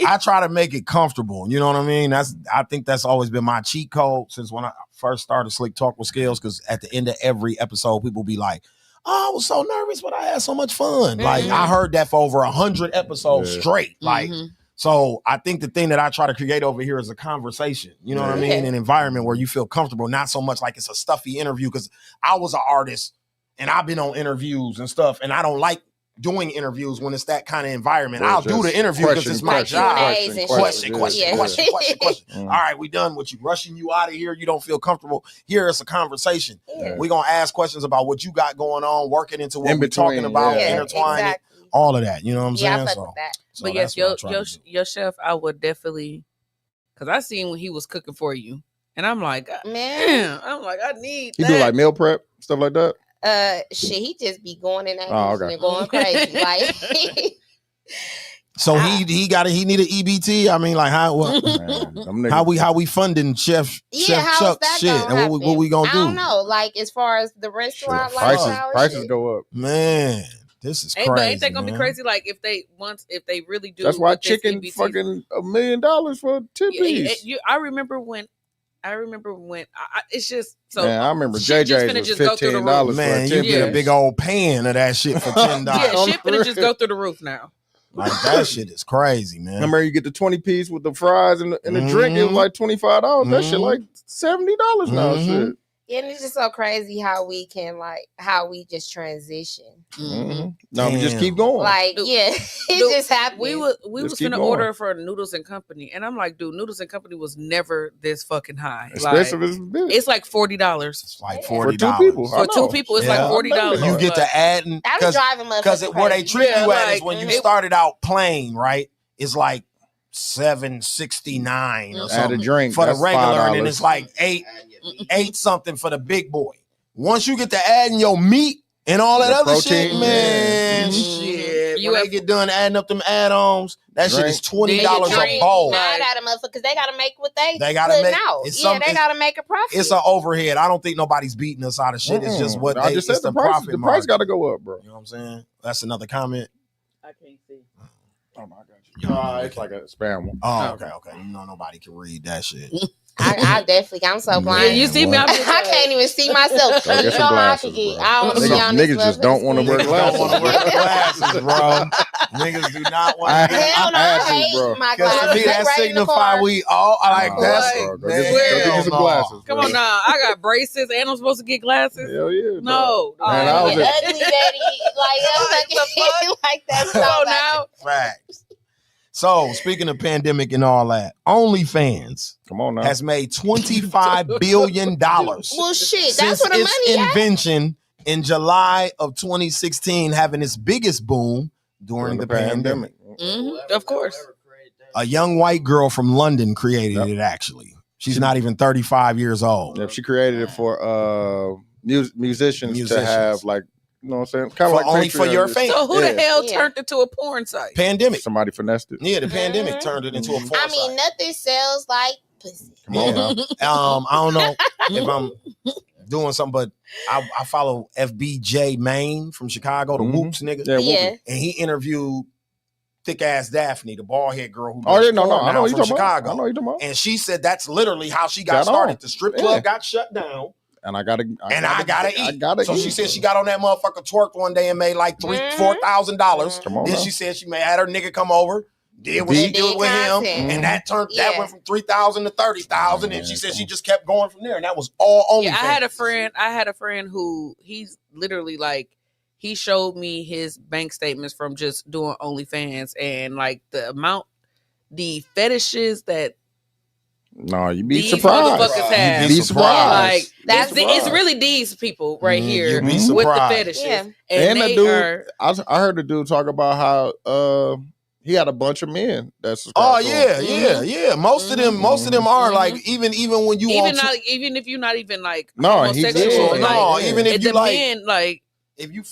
I try to make it comfortable. You know what I mean? I think that's always been my cheat code since when I first started Slicktalk with Scalez. Because at the end of every episode, people be like, "Oh, I was so nervous, but I had so much fun." Like I heard that for over 100 episodes straight. Like, so I think the thing that I try to create over here is a conversation. You know what I mean? An environment where you feel comfortable, not so much like it's a stuffy interview. Because I was an artist and I've been on interviews and stuff, and I don't like doing interviews when it's that kind of environment. I'll do the interview because it's my job. Question. All right, we done with you. Rushing you out of here. You don't feel comfortable. Here it's a conversation. We're going to ask questions about what you got going on, working into what we're talking about, intertwine it, all of that. You know what I'm saying? I fuck with that. But yes, your chef, I would definitely, because I seen when he was cooking for you. And I'm like, man, I need that. He do like meal prep, stuff like that? Shit, he just be going in that and going crazy. Like, so he need an EBT. I mean, like how we funding Chef Chuck shit, and what we gonna do? I don't know. Like as far as the restaurant prices go up. Man, this is crazy. But ain't that gonna be crazy? Like if they really do. That's why chicken fucking $1 million for a 10-piece. I remember when. It's just so. Man, I remember JJ's was $15. Man, you get a big old pan of that shit for $10. Yeah, shit finna just go through the roof now. Like that shit is crazy, man. Remember you get the 20 piece with the fries and the drink, it was like $25. That shit like $70 now. Shit. Yeah, and it's just so crazy how we just transition. No, we just keep going. Like, it just happened. We was gonna order for Noodles and Company, and I'm like, dude, Noodles and Company was never this fucking high. Expensive like, as a bitch. It's like $40. It's like $40 for 2 people. For 2 people, it's like $40. You get to add because where they trick you at is when you started out plain, right? It's like $7.69 or something a drink for the regular, and then it's like $8 something for the big boy. Once you get to adding your meat and all that other protein, shit, man, shit. When they get done adding up them add-ons, that shit is $20 a bowl. Mad at them because they gotta make what they gotta make out. They gotta make a profit. It's an overhead. I don't think nobody's beating us out of shit. It's just what I just said. The price got to go up, bro. You know what I'm saying? That's another comment. I can't see. Oh my God! It's like a spam one. Oh, okay. You know nobody can read that shit. I definitely, I'm so blind. Yeah, you see me? I can't even see myself. You know how I can get. I don't see on this. Niggas just don't want to wear glasses. Don't want to wear glasses, bro. Niggas do not want to. Hell no, I hate my glasses. To me, that signify we all like that. Get some glasses. Come on now, I got braces and I'm supposed to get glasses. Hell yeah. No, man, I was ugly Betty, like that. Come on now. Facts. So, speaking of pandemic and all that, OnlyFans has made $25 billion. Well, shit, that's where the money its invention in July of 2016, having its biggest boom during the pandemic. Of course. A young white girl from London created it, actually. She's not even 35 years old. Yeah, she created it for musicians to have like, you know what I'm saying? Kind of like only for your fans. So who the hell turned it to a porn site? Pandemic. Somebody finessed it. Yeah, the pandemic turned it into a porn site. I mean, nothing sells like pussy. Come on now. I don't know if I'm doing something, but I follow FBJ Maine from Chicago, the Whoops nigga. Yeah. And he interviewed thick ass Daphne, the bald head girl who I know from you talking Chicago. about. I know you talking about. And she said that's literally how she got started. The strip club got shut down. And I gotta eat. So she said she got on that motherfucker, twerked one day and made like $4,000. Then she said she had her nigga come over, did what she did with him, and that went from 3,000 to 30,000. And she said she just kept going from there, and that was all OnlyFans. Yeah, I had a friend who he's literally like, he showed me his bank statements from just doing OnlyFans, and like the fetishes that. No, you'd be these surprised. Motherfuckers have. You'd be surprised. Like it's really these people right here you'd be with the surprised. fetishes. Yeah. And the dude, I heard the dude talk about how he had a bunch of men. That's yeah. Most of them are like even when you even if you're not even like homosexual, even if you men, like if you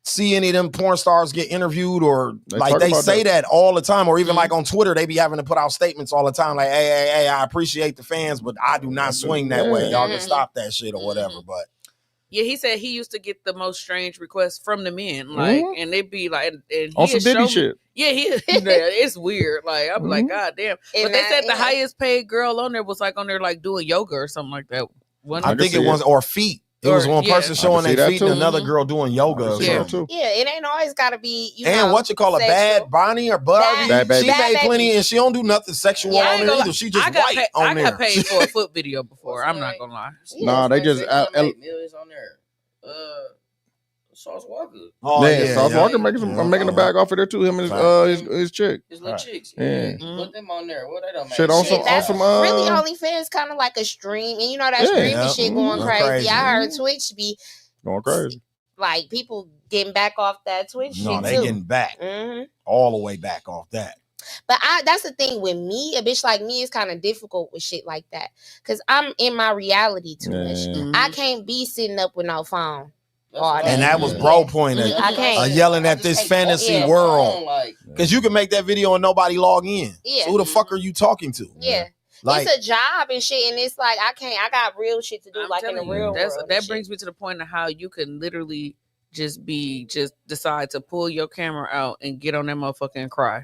see any of them porn stars get interviewed or they say that all the time, or even like on Twitter, they be having to put out statements all the time like, hey, I appreciate the fans, but I do not swing that way. Y'all can stop that shit or whatever. But yeah, he said he used to get the most strange requests from the men, like, and they'd be like, and on some Diddy shit. Yeah, it's weird. Like I'm like, God damn. But they said the highest paid girl on there was like on there like doing yoga or something like that. I think it was or feet. It was one person showing their feet and another girl doing yoga. Yeah, it ain't always got to be. What you call a bad Bonnie or Barbie? She made plenty, and she don't do nothing sexual on there either. She just white on there. I got paid for a foot video before. I'm not gonna lie. No, they just millions on there. Sauce Walker. Sauce Walker making a bag off of there too. Him and his chick. His little chicks. Yeah. Put them on there. What they don't make shit on some really OnlyFans kind of like a stream, and you know that streaming shit going crazy. I heard Twitch be going crazy. Like people getting back off that Twitch shit too. No, they getting back all the way back off that. But that's the thing with me, a bitch like me is kind of difficult with shit like that because I'm in my reality too much. I can't be sitting up with no phone. And that was bro point at yelling at this fantasy world. Because you can make that video and nobody log in. Yeah. So who the fuck are you talking to? Yeah. Like, it's a job and shit, and it's like I got real shit to do, like in the real world. That brings me to the point of how you can literally just decide to pull your camera out and get on that motherfucker and cry.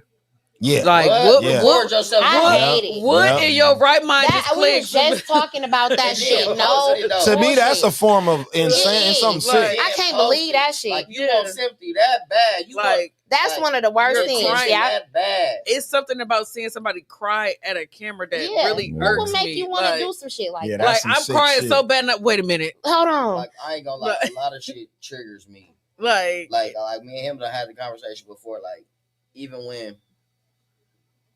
Yeah, like what I hate it. What in your right mind? We was just talking about that shit. No, to me, that's a form of insane. Something sick. I can't believe that shit. Like you want sympathy that bad? You like that's one of the worst things. Yeah, that bad. It's something about seeing somebody cry at a camera that really irks me. What would make you want to do some shit like that? Like I'm crying so bad. Wait a minute. Hold on. Like I ain't gonna lie. A lot of shit triggers me. Like me and him done had the conversation before. Like even when.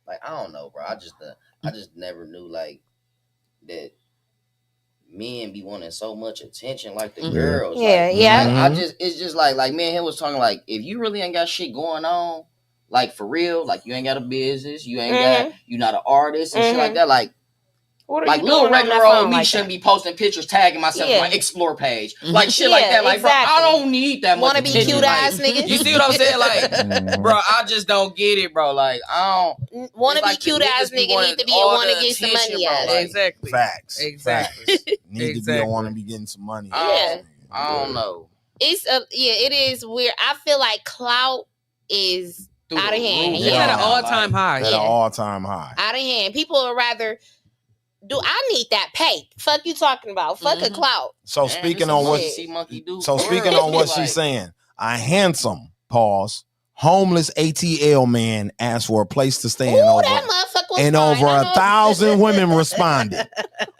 Like I don't know, bro. I just never knew like that men be wanting so much attention like the girls. Yeah, it's just like me and him was talking like if you really ain't got shit going on, like for real, like you ain't got a business, you ain't got you not an artist and shit like that, like little regular old me shouldn't be posting pictures tagging myself on my explore page. Like shit like that. Like exactly. Bro, I don't need that much attention. Wanna be cute ass nigga. You see what I'm saying? Like bro, I just don't get it, bro. Like I don't wanna be cute ass nigga need to be a wanna get some money ass. Like, exactly. Facts. Exactly. Need to be a wanna be getting some money. I don't know. It's it is weird. I feel like clout is out of hand. It's at an all-time high. At an all-time high. Out of hand. People would rather I need that pay. Fuck you talking about. Fuck a clout. So speaking on what she's saying, a handsome homeless ATL man asked for a place to stay over 1,000 women responded.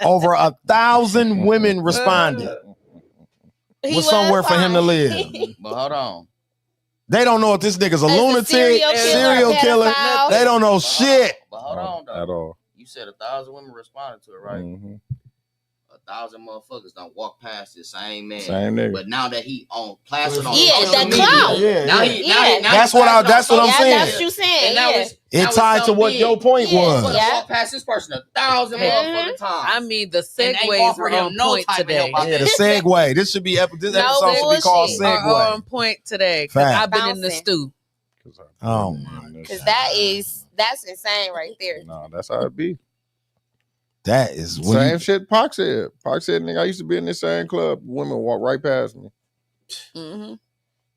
Over 1,000 women responded. Was somewhere for him to live. But hold on. They don't know if this nigga's a lunatic, serial killer. They don't know shit. But hold on, though. At all. You said 1,000 women responded to it, right? 1,000 1,000 motherfuckers don't walk past the same man. Same nigga. But now that he on plastered on Yeah, social the media, clout. now That's what I'm saying. That's what you saying. And now It tied to what your point was. Yeah. Walk past this person 1,000 motherfucking times. I mean, the And they segues offer are him on no point type of today. help out Yeah, the segue. This should be this episode should be called bullshit. Are segue. on point today because Fact. I've been in the Bouncing. stew. Oh my, Because that's insane right there. No, that's how it be. that is Same shit Pac said. Pac said, nigga, I used to be in this same club. Women walk right past me. Mm-hmm.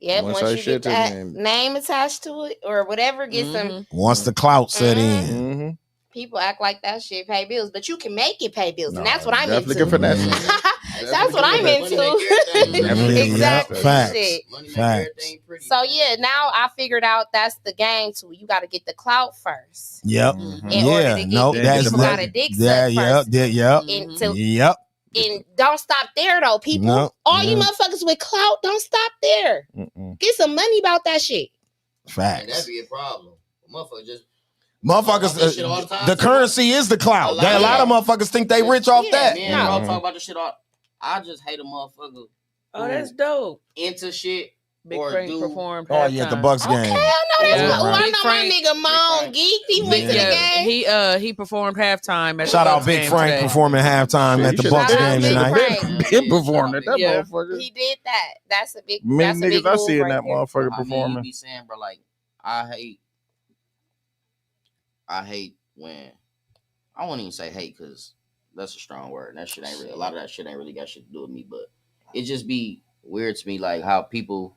Yeah, Once once I you shit get to that them. name attached to it or whatever, get Mm-hmm. some once the clout set in. Mm-hmm. people act like that shit pay bills, but you can make it pay bills, and No, that's what I'm definitely into. can finesse it. That's what I'm into. Definitely Exactly. Facts. Shit. Facts. So yeah, now I figured out that's the game too. You got to get the clout first. Yep. In order Yeah. to get No, these that's people the- gotta dick yeah. suck Yep. first. Yep. And, to, Yep. and don't stop there though, people. No, All you no. motherfuckers with clout, don't stop there. Mm-mm. Get some money about that shit. And Facts. that'd be a problem. Motherfucker just Motherfuckers, That shit all the time, the too. currency is the clout. A lot of motherfuckers think they rich off that. me and No. bro talk about this shit all. I just hate a motherfucker Oh, that's dope. into shit. Big Or Frank do- performed. Oh yeah, the halftime. Bucks Okay, I game. know that's Yeah. my, I Big know Frank. my nigga Mon Frank. Geek. He went to the Yeah, game. he performed halftime at Shout the out Bucks Big game Frank today. performing halftime Shit, at the you Bucks should have game Big tonight. Frank. Been performing at that Yeah. motherfucker. He did that. That's a big. Many That's a big niggas I move see in right that there. motherfucker I mean, you performing. be saying, bro, like I hate when I won't even say hate because that's a strong word. And that shit ain't really a lot of that shit ain't really got shit to do with me, but it just be weird to me like how people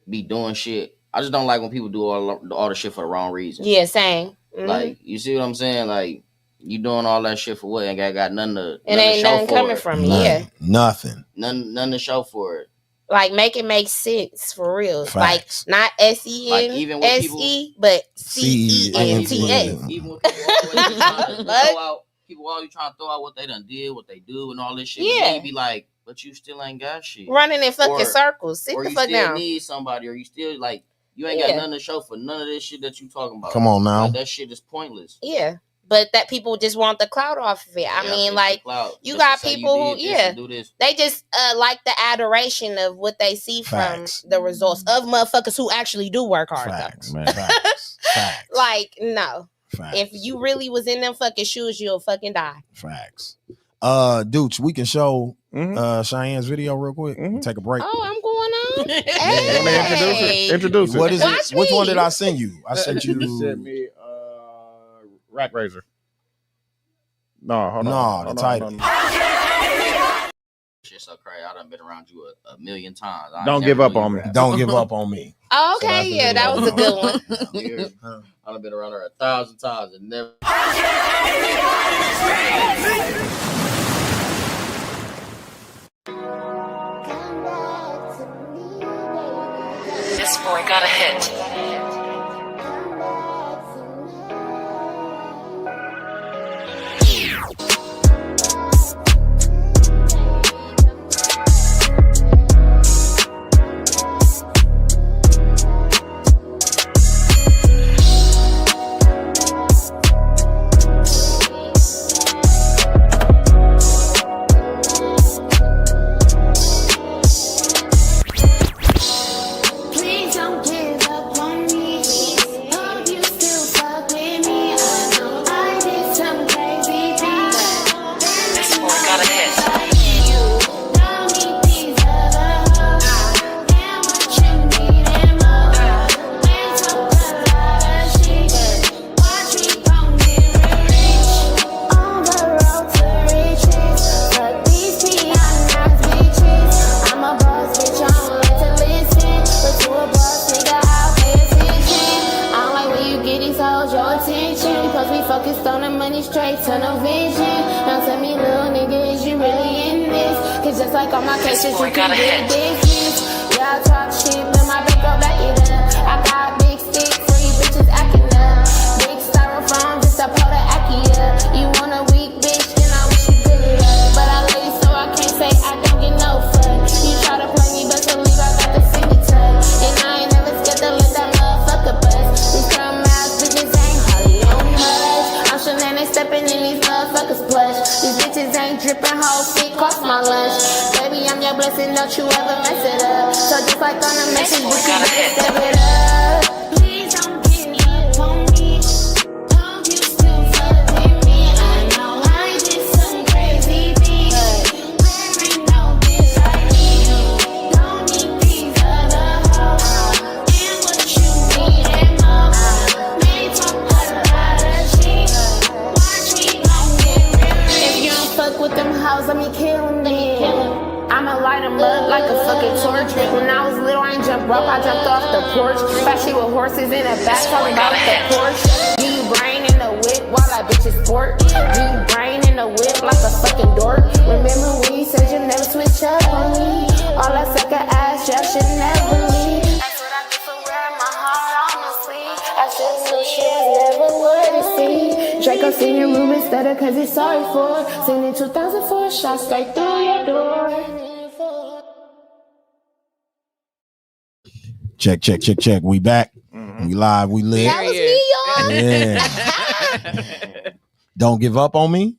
be doing shit. I just don't like when people do all the shit for the wrong reason. Yeah, same. Mhm. Like you see what I'm saying? Like you doing all that shit for what? Ain't got nothing to it ain't show nothing for coming it. from me. Yeah, Nothing. Nothing to show for it. like make it make sense for real. Facts. Like not SEN, Like, even when people- SE, but CENTS. Even when people always trying to throw out, people always trying to throw out what they done did, what they do, and all this shit. Yeah. But then you be like, but you still ain't got shit. Running in fucking Or- circles. Sit Or the you fuck still down. need somebody, or you still like you ain't Yeah. got nothing to show for none of this shit that you talking about. Come on now. Like, that shit is pointless. Yeah, but that people just want the clout off of it. I Yeah, mean, it's like the clout. you Just got to say people who- did this yeah. and do this. they just like the adoration of what they see Facts. from the results of motherfuckers who actually do work hard. Facts. Though. Man. Facts. Facts. Like no, Facts. if you really was in them fucking shoes, you'll fucking die. Facts. Dooch, we can show Cheyenne's video real quick. Mhm. Take a break. Oh, I'm going on. You want to introduce Hey. it? Introduce it. What is Watch it? Which one me. did I send you? I sent you. You sent me Rack Razor. No, hold No, on. the Hold title. on, hold on. Shit so crazy. I done been around you a million times. I Don't never give up knew you on me. rap. Don't give up on me. Oh, So that's okay, the yeah, that video. was a good one. Yeah. I done been around her 1,000 times and never. This boy got a hit. Please don't give up on me. Hope you still fuck with me. I know I did some crazy things. This boy got a hit. Don't need these other hoes. Damn what you need and more. Ain't talk a lot of shit. Watch me gon' get rich. On the road to riches. Fuck these pianos, bitches. I'm a boss, bitch. I don't like to listen. But you a boss, nigga, I'll pay attention. I don't like when you get these hoes your attention. Cause we focused on the money straight to no vision. Now tell me, little nigga, is you really in this? Cause just like all my This cases, boy you got can a get hit. business. Yeah, I talk shit, but my bank go back it up. I got big sticks for you bitches acting up. Big styrofoam, just to pull the Akia. You want a weak bitch, then I wish you good luck. But I love you, so I can't say I don't get no fuck. You try to play me, but believe I got the finger touch. And I ain't never scared to let that motherfucker bust. These dumb ass bitches ain't hardly on much. I'm Shanana stepping and these motherfuckers plush. These bitches ain't dripping, whole feet cost my lunch. Baby, I'm your blessing, don't you ever mess it up. So just like on the message, but you better step it up. Please don't give up on me. Hope you still fuck with me. I know I did some crazy things. There ain't no bitch like me. Don't need these other hoes. And what you need and more. They talk a lot of shit. Watch me gon' get real. If you don't fuck with them hoes, let me kill them then. I'ma light them up like a fucking torch. When I was little, I ain't jump rope, I jumped off the porch. Especially with horses in the back, talking about the porch. Do you brain in the whip while that bitch is sport? Do you brain in the whip like a fucking dork? Remember when you said you never switch up on me? All that sucker ass, y'all should never leave. That's what I get for wearing my heart on my sleeve. I said some shit was never worth to see. Draco seen your room instead of cause he's sorry for. Seen in 2004, shot straight through your door. Check. We back. We live. We lit. That was me, y'all. Yeah. Don't Give Up on Me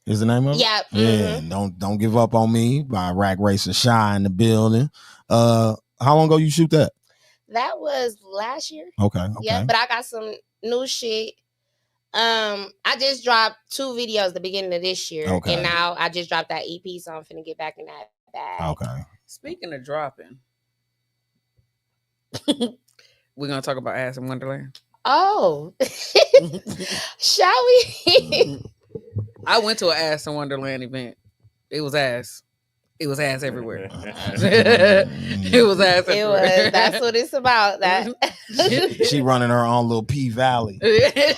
is the name of it? Yeah. Yeah. Don't Give Up on Me by Rack Racer Shy in the building. How long ago you shoot that? That was last year. Okay. Yeah, but I got some new shit. I just dropped 2 videos the beginning of this year. Okay. And now I just dropped that EP, so I'm finna get back in that bag. Okay. Speaking of dropping, we're gonna talk about Ass in Wonderland. Oh. Shall we? I went to an Ass in Wonderland event. It was ass. It was ass everywhere. It was ass It everywhere. was. That's what it's about. That. She running her own little P Valley. Yeah,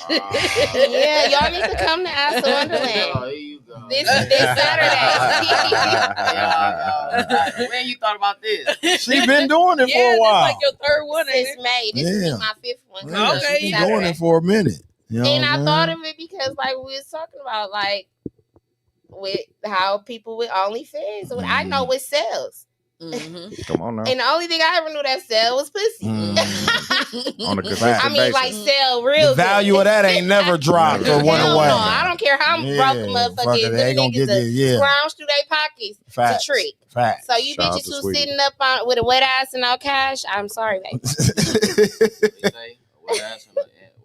y'all need to come to Ass in Wonderland. Oh, here you go. This Saturday. When you thought about this? She been doing it for a while. Like your third one, ain't Since it? May. This Yeah. is my 5th one. Yeah, Okay, she been Saturday. doing it for a minute. You know And what I I'm thought saying? of it because, like, we was talking about, like, with how people with OnlyFans, I know what sells. Mhm. Come on now. And the only thing I ever knew that sell was pussy. On a consistent I mean, basis. like, sell real The value good. of that ain't never dropped or went Hell away. no, I don't care how Yeah, broke a motherfucker fuck is. it, they Them gonna niggas get that it, yeah. scrounge through their pockets Facts. to trick. Facts. So you Shout out bitches to who Sweetie. sitting up on with a wet ass and no cash, I'm sorry, baby.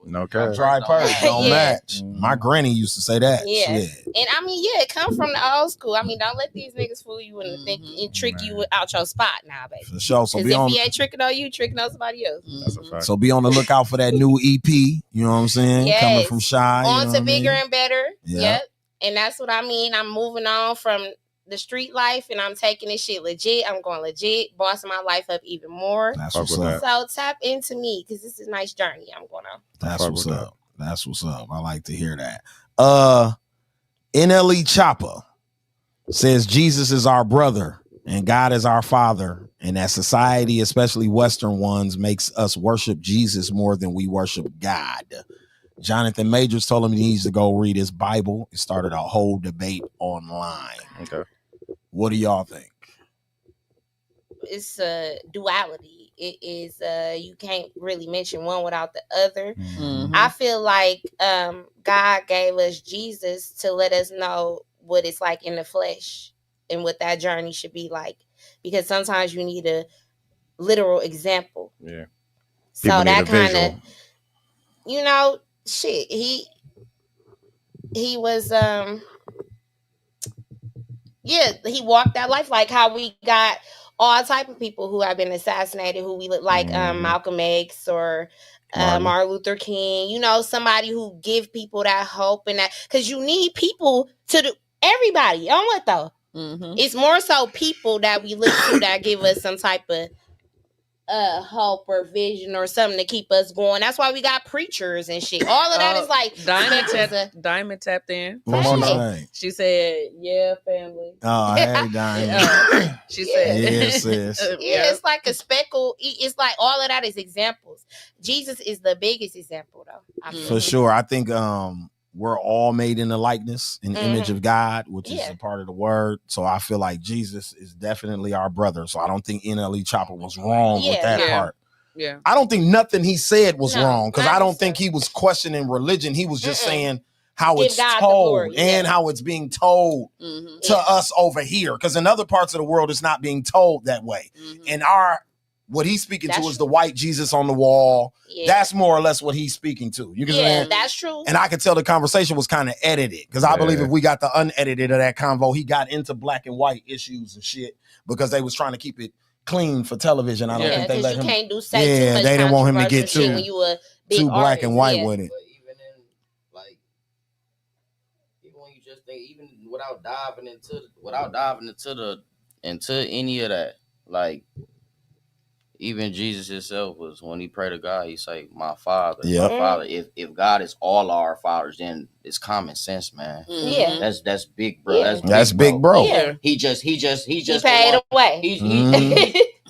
No cash. Dry purse don't Yeah. match. My granny used to say that. Yeah. Shit. And I mean, yeah, it comes from the old school. I mean, don't let these niggas fool you and think and trick you out your spot now, baby. For sure. So Because be if on. he ain't tricking on you, tricking on somebody else. That's a fact. So be on the lookout for that new EP. You know what I'm saying? Yes. Coming from Shy. you On know to what I bigger mean? and better. Yeah. Yep. And that's what I mean. I'm moving on from the street life and I'm taking this shit legit. I'm going legit, bossing my life up even more. That's Fuck what's with up. that. So tap into me because this is a nice journey I'm going on. That's Fuck what's with up. That's what's up. I like to hear that. NLE Chopper says Jesus is our brother and God is our father, and that society, especially Western ones, makes us worship Jesus more than we worship God. Jonathan Majors told him he needs to go read his Bible. It started a whole debate online. Okay. What do y'all think? It's a duality. It is you can't really mention one without the other. Mhm. I feel like God gave us Jesus to let us know what it's like in the flesh and what that journey should be like. Because sometimes you need a literal example. Yeah. So People need that a kind visual. of, you know, shit. He was he walked that life like how we got all type of people who have been assassinated, who we look like Malcolm X or Martin Luther King, you know, somebody who give people that hope and that, because you need people to do everybody on what though? Mhm. It's more so people that we look to that give us some type of hope or vision or something to keep us going. That's why we got preachers and shit. All of that is like Diamond tapped in. What's Hey. she saying? She said, "Yeah, family." Oh, hey, Diamond. She said, Yeah, sis. Yeah, it's like a speckle. It's like all of that is examples. Jesus is the biggest example, though. I feel. For sure. I think we're all made in the likeness and image of God, which is Yeah. a part of the word. So I feel like Jesus is definitely our brother. So I don't think NLE Chopper was wrong with that Yeah. part. Yeah. I don't think nothing he said was No, wrong because I I don't understand. think he was questioning religion. He was just saying how Give it's God the told glory, and yeah. how it's being told to us over here. Because in other parts of the world, it's not being told that way. And what he's speaking to is the white Jesus on the wall. Yeah. That's more or less what he's speaking to. You can say, that's true. and I could tell the conversation was kind of edited because I believe if we got the unedited of that convo, he got into black and white issues and shit because they was trying to keep it clean for television. I don't think they let him. Can't do too much they didn't want him to get when you a big too black artist, and white with it. But even in like, even when you just think, even without diving into any of that, like. Even Jesus himself was when he prayed to God, he say, "My Father, my Father." If God is all our fathers, then it's common sense, man. Yeah, that's big, bro. Yeah. That's big, bro. Yeah. He just He paid the way.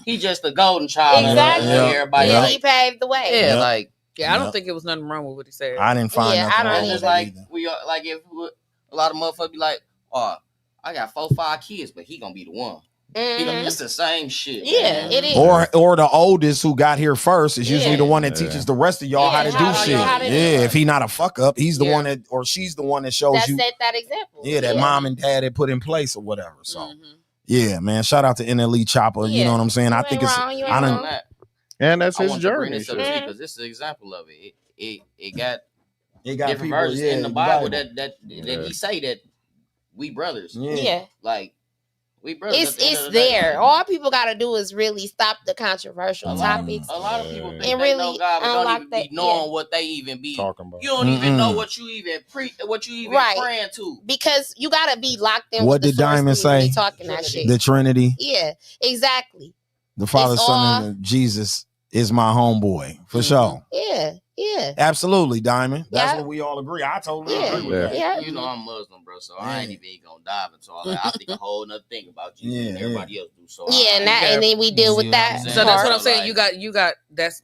He just the golden child. Exactly. Everybody, Yeah, he paved the way. Yeah, like I don't think it was nothing wrong with what he said. I didn't find nothing wrong with just that like either. we are, like if a lot of motherfuckers be like, "Oh, I got 4-5 kids, but he gonna be the one." It's the same shit. Yeah, man. it is. Or the oldest who got here first is usually the one that teaches the rest of y'all how to do shit. If he not a fuck up, he's the one that, or she's the one that shows you set that example. Yeah, that mom and dad had put in place or whatever. So yeah, man, shout out to NLE Chopper. You know what I'm saying? I think it's and that's his I journey. bring this up because this is an example of it. It got different people, verses in the Bible that he say that we brothers. Yeah. Like we brothers. It's there. All people got to do is really stop the controversial topics. A lot of people think and they really know God, but don't even be knowing what they even be talking about. You don't even know what you even praying to. Because you got to be locked in. What with the did Diamond say? Talking that shit. The Trinity. Yeah, exactly. The Father, Son, and Jesus is my homeboy for sure. Yeah. Absolutely, Diamond. That's what we all agree. I totally agree with that. Yeah. You know I'm Muslim, bro, so I ain't even gonna dive into all that. I think a whole nother thing about Jesus and everybody else do. So and then we deal with that. So that's what I'm saying. You got that's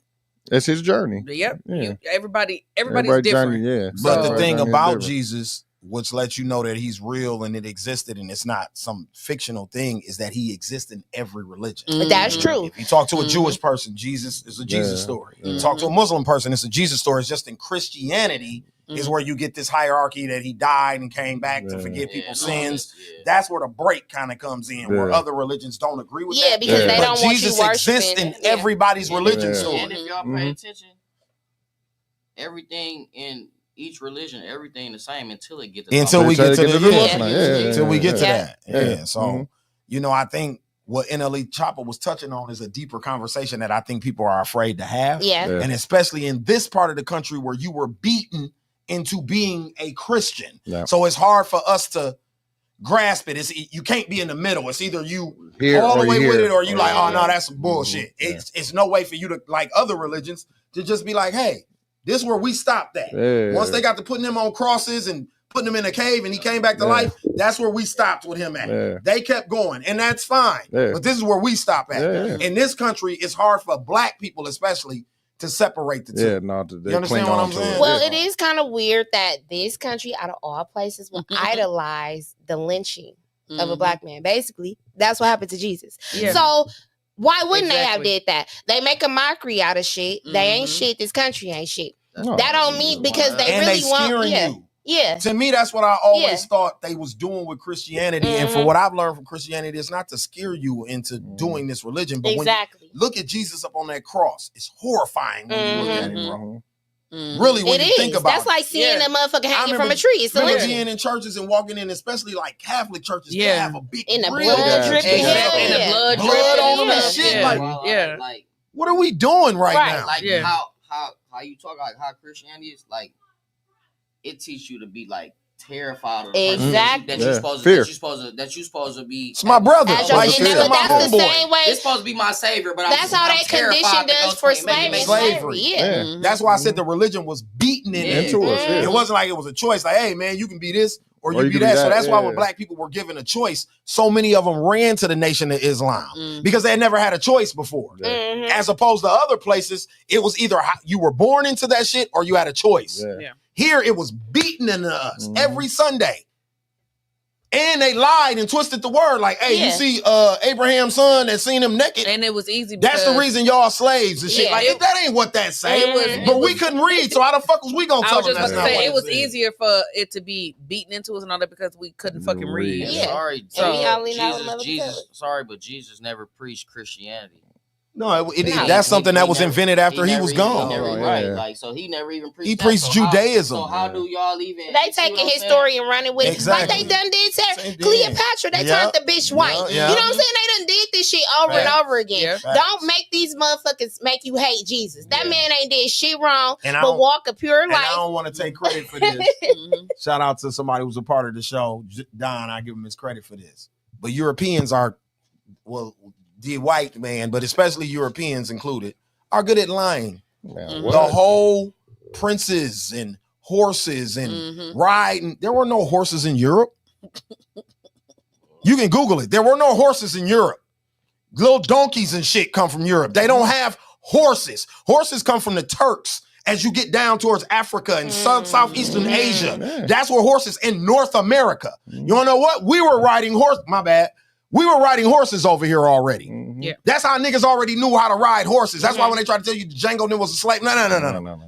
his journey. Yep. Yeah. Everybody's Everybody's different. journey, But so the thing about Jesus, which lets you know that he's real and it existed and it's not some fictional thing, is that he exists in every religion. That's true. If you talk to a Jewish person, Jesus is a Jesus story. You talk to a Muslim person, it's a Jesus story. It's just in Christianity is where you get this hierarchy that he died and came back to forgive people's sins. That's where the break kind of comes in, where other religions don't agree with that. Because they don't want Jesus you exists in everybody's religion story. And if y'all pay attention, everything in each religion, everything the same until we get to until we get to that. that. So, you know, I think what NLE Chopper was touching on is a deeper conversation that I think people are afraid to have. And especially in this part of the country where you were beaten into being a Christian. So it's hard for us to grasp it. You can't be in the middle. It's either you all the way with it or you like, oh no, that's some bullshit. It's no way for you to, like other religions, to just be like, hey, this is where we stopped at. Once they got to putting him on crosses and putting him in a cave and he came back to life, that's where we stopped with him at. They kept going, and that's fine. But this is where we stop at. In this country, it's hard for black people especially to separate the two. You understand what I'm saying? Well, it is kind of weird that this country, out of all places, will idolize the lynching of a black man. Basically, that's what happened to Jesus. So why wouldn't they have did that? They make a mockery out of shit. They ain't shit. This country ain't shit. That don't mean because they really want you. Yeah. To me, that's what I always thought they was doing with Christianity. And for what I've learned from Christianity, it's not to scare you into doing this religion. But when you look at Jesus up on that cross, it's horrifying when you look at it, bro. Really, when you think about it. That's like seeing a motherfucker hanging from a tree. It's remember being in churches and walking in, especially like Catholic churches, they have a big in the grill. blood dripping. In the blood on them and shit. Like, what are we doing right now? Like how you talk, like how Christianity is, like it teaches you to be like terrified of the person that you're supposed to be. It's my brother. That's the same way. It's supposed to be my savior, but that's how they conditioned us for slavery. That's why I said the religion was beaten into us. It wasn't like it was a choice. Like, hey man, you can be this or you be that. So that's why when black people were given a choice, so many of them ran to the Nation of Islam because they had never had a choice before. As opposed to other places, it was either you were born into that shit or you had a choice. Here it was beaten into us every Sunday. And they lied and twisted the word. Like, hey, you see Abraham's son that seen him naked. And it was easy. That's the reason y'all slaves and shit. Like, that ain't what that say. But we couldn't read, so how the fuck was we gonna tell them that's not what it was easier for it to be beaten into us and all that because we couldn't fucking read. Yeah. Sorry, but Jesus never preached Christianity. No, that's something that was invented after he was gone. Right, like so he never even preached. He preached Judaism. So how do y'all even? They taking his story and running with it, like they done did to Cleopatra. They turned the bitch white. You know what I'm saying? They done did this shit over and over again. Don't make these motherfuckers make you hate Jesus. That man ain't did shit wrong, but walk a pure life. I don't want to take credit for this. Shout out to somebody who's a part of the show, Don. I give him his credit for this. But Europeans are, well, the white man, but especially Europeans included, are good at lying. The whole princes and horses and riding. There were no horses in Europe. You can Google it. There were no horses in Europe. Little donkeys and shit come from Europe. They don't have horses. Horses come from the Turks. As you get down towards Africa and Southeastern Asia, that's where horses in North America. You wanna know what? We were riding We were riding horses over here already. Yeah. That's how niggas already knew how to ride horses. That's why when they try to tell you Django was a slave, no.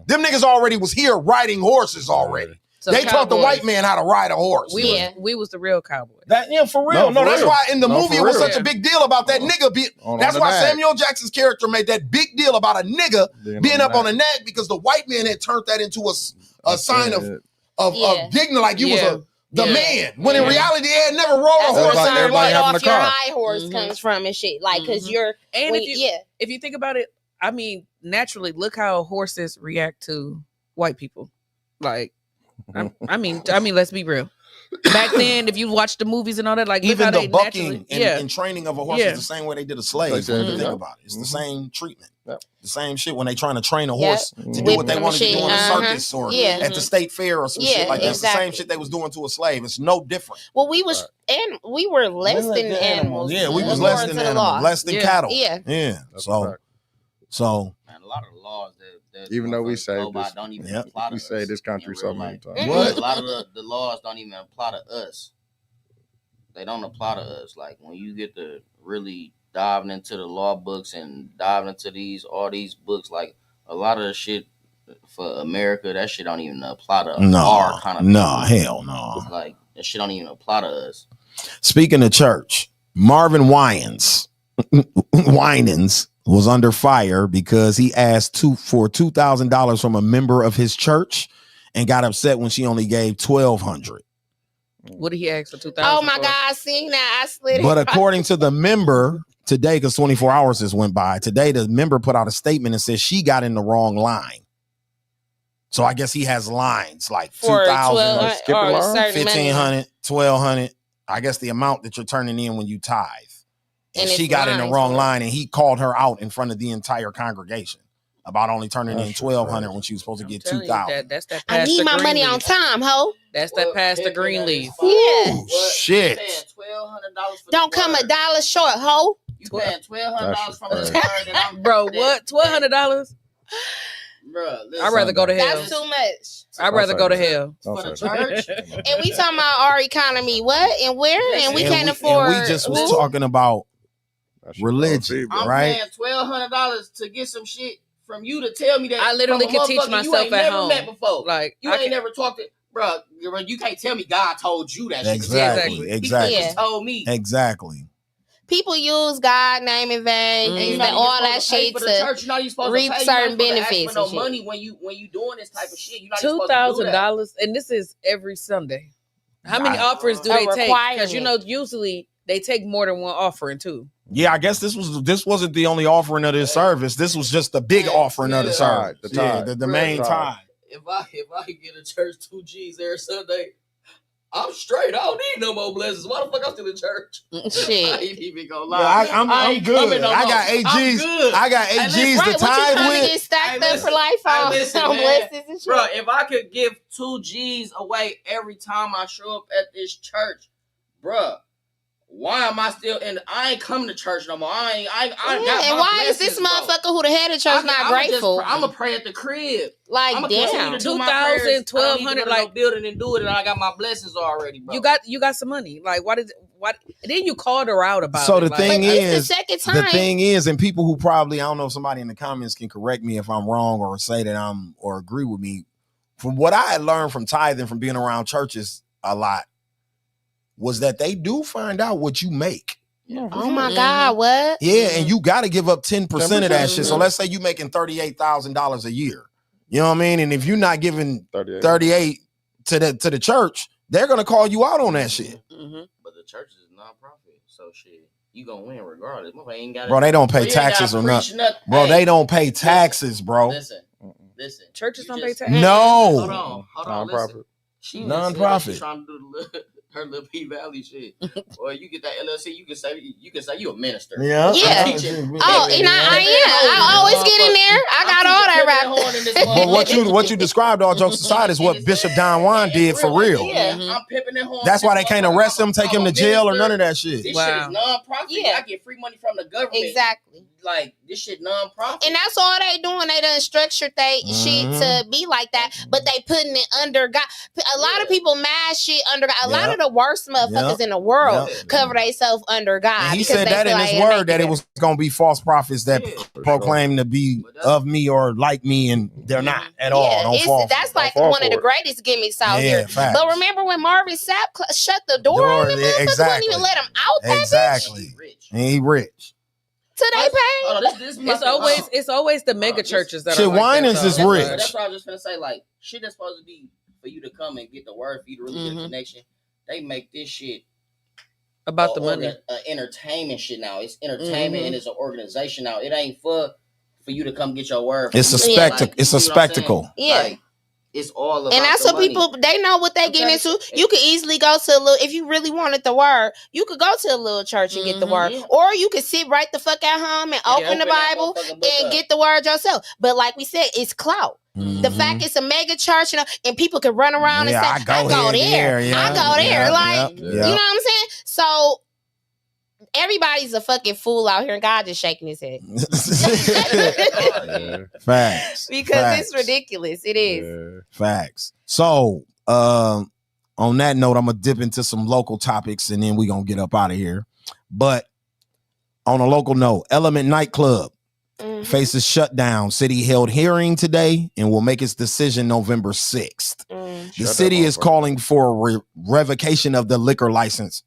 Them niggas already was here riding horses already. So they taught the white man how to ride a horse. We was the real cowboy. For real. No, that's why in the movie it was such a big deal about that nigga. That's why Samuel Jackson's character made that big deal about a nigga being up on a nag because the white man had turned that into a sign of dignity, like you was the man. When in reality, they had never rode a horse in their life. Off your high horse comes from and shit. Like, because you're... And if you think about it, I mean, naturally, look how horses react to white people. Like, I mean, let's be real. Back then, if you watch the movies and all that, like even the bucking and training of a horse is the same way they did a slave. When you think about it, it's the same treatment, the same shit. When they trying to train a horse to do what they want to do in a circus or at the state fair or some shit like that, it's the same shit they was doing to a slave. It's no different. Well, we were less than animals. Yeah, we was less than animals, less than cattle. Yeah. So. Man, a lot of the laws that even though we say this, don't even apply to we us say this country so many times. A lot of the laws don't even apply to us. They don't apply to us. Like when you get to really diving into the law books and diving into all these books, like a lot of the shit for America, that shit don't even apply to our kind of hell no. Like that shit don't even apply to us. Speaking of church, Marvin Winans was under fire because he asked for $2,000 from a member of his church and got upset when she only gave $1,200. What did he ask for $2,000? Oh my God, I seen that. I slid it. But according to the member today, because 24 hours has went by, today the member put out a statement and said she got in the wrong line. So I guess he has lines like 2,000, 1,500, 1,200. I guess the amount that you're turning in when you tithe. And she got in the wrong line, and he called her out in front of the entire congregation about only turning in $1,200 when she was supposed to get $2,000. That's that. I need my money on time, ho. That's that Pastor Greenleaf. Yeah. Shit. Don't come a dollar short, ho. You paying $1,200 from the church, bro? What? $1,200? Bro, I'd rather go to hell. That's too much. I'd rather go to hell. For the church. And we talking about our economy, what and where, and we can't afford. And we just was talking about religion, right? I'm paying $1,200 to get some shit from you to tell me that I literally can teach myself at home. Met before. Like you ain't never talked to, bro. You can't tell me God told you that. Exactly. He just told me. Exactly. People use God name in vain and all that shit to reap certain benefits. No money when you doing this type of shit. You're not $2,000, and this is every Sunday. How many offerings do they take? Because usually they take more than one offering too. Yeah, I guess this wasn't the only offering of this service. This was just the big offering of the service. The main tithe. If I get a church 2 G's every Sunday, I'm straight. I don't need no more blessings. Why the fuck I'm still in church? Shit. I ain't even gonna lie. Yeah, I'm good. I got 8 G's. I got 8 G's to tithe with. Get stacked up for life on blessings and shit. Bro, if I could give 2 G's away every time I show up at this church, bro, why am I still in? I ain't coming to church no more. I got and my why is blessings, this motherfucker who the head of church not I'm grateful? I'ma pray at the crib. Like, I'ma damn. continue to do my prayers. 1200, like building and do it, and I got my blessings already, bro. You got some money. Like, why? Then you called her out about so it. the thing But it's is, the second the time. thing is, and people who probably, I don't know if somebody in the comments can correct me if I'm wrong or say that or agree with me. From what I had learned from tithing, from being around churches a lot, was that they do find out what you make. Oh my God, what? Yeah, and you got to give up 10% of that shit. So Mhm. let's say you making $38,000 a year. You know what I mean? And if you're not giving 38 to the church, they're gonna call you out on that shit. Mm-hmm. But the church is non-profit, so shit, you gonna win regardless. Ain't gotta, Bro, they don't pay taxes or nothing. Bro, they don't pay taxes, bro. Listen. Churches don't pay taxes. No. Hold on. Listen. She Non-profit. She's trying to do her little P Valley shit. Or you get that LLC, you can say you a minister. Yeah. Yeah. I'm teaching. Oh, and I am. I always get in there. I got all that rap. But what you described, all jokes aside, is what Bishop Don Juan did for real. Yeah. I'm pimping that horn. That's why they can't arrest him, take him to jail, or none of that shit. This shit is non-profit. Yeah. I get free money from the government. Exactly. Like, this shit non-profit. And that's all they doing. They done structured they shit to be like that, but they putting it under God. A lot of people mad shit under God. A lot of the worst motherfuckers in the world cover themselves under God. And he because said they that feel in like his word that it was gonna be false prophets that proclaim to be of me or like me, and they're not at all. Don't fall. That's like one of the greatest gimmicks out here. Facts. But remember when Marvin Sapp shut the door on him? Wouldn't even let him out. Exactly. And he rich. Till they pay. It's always the mega churches that shit, are like Winans is rich. That's what I was just gonna say. Like, shit that's supposed to be for you to come and get the word, for you to really get a connection. They make this shit about the money. Entertainment shit now. It's entertainment and it's an organization now. It ain't for you to come get your word. It's a spectacle. It's a spectacle. Yeah. Like, it's all about and that's the what money. people, they know what they get into. You could easily go to a little, if you really wanted the word, you could go to a little church and get the word. Or you could sit right the fuck at home and open the Bible and get the word yourself. But like we said, it's clout. The fact it's a mega church, and people can run around and say, I go there. I go there. Like, you know what I'm saying? So everybody's a fucking fool out here, and God just shaking his head. Facts. Because it's ridiculous. It is. Facts. So, on that note, I'm gonna dip into some local topics, and then we're gonna get up out of here. But on a local note, Element Nightclub faces shutdown. City held hearing today and will make its decision November 6th. The city is calling for a revocation of the liquor license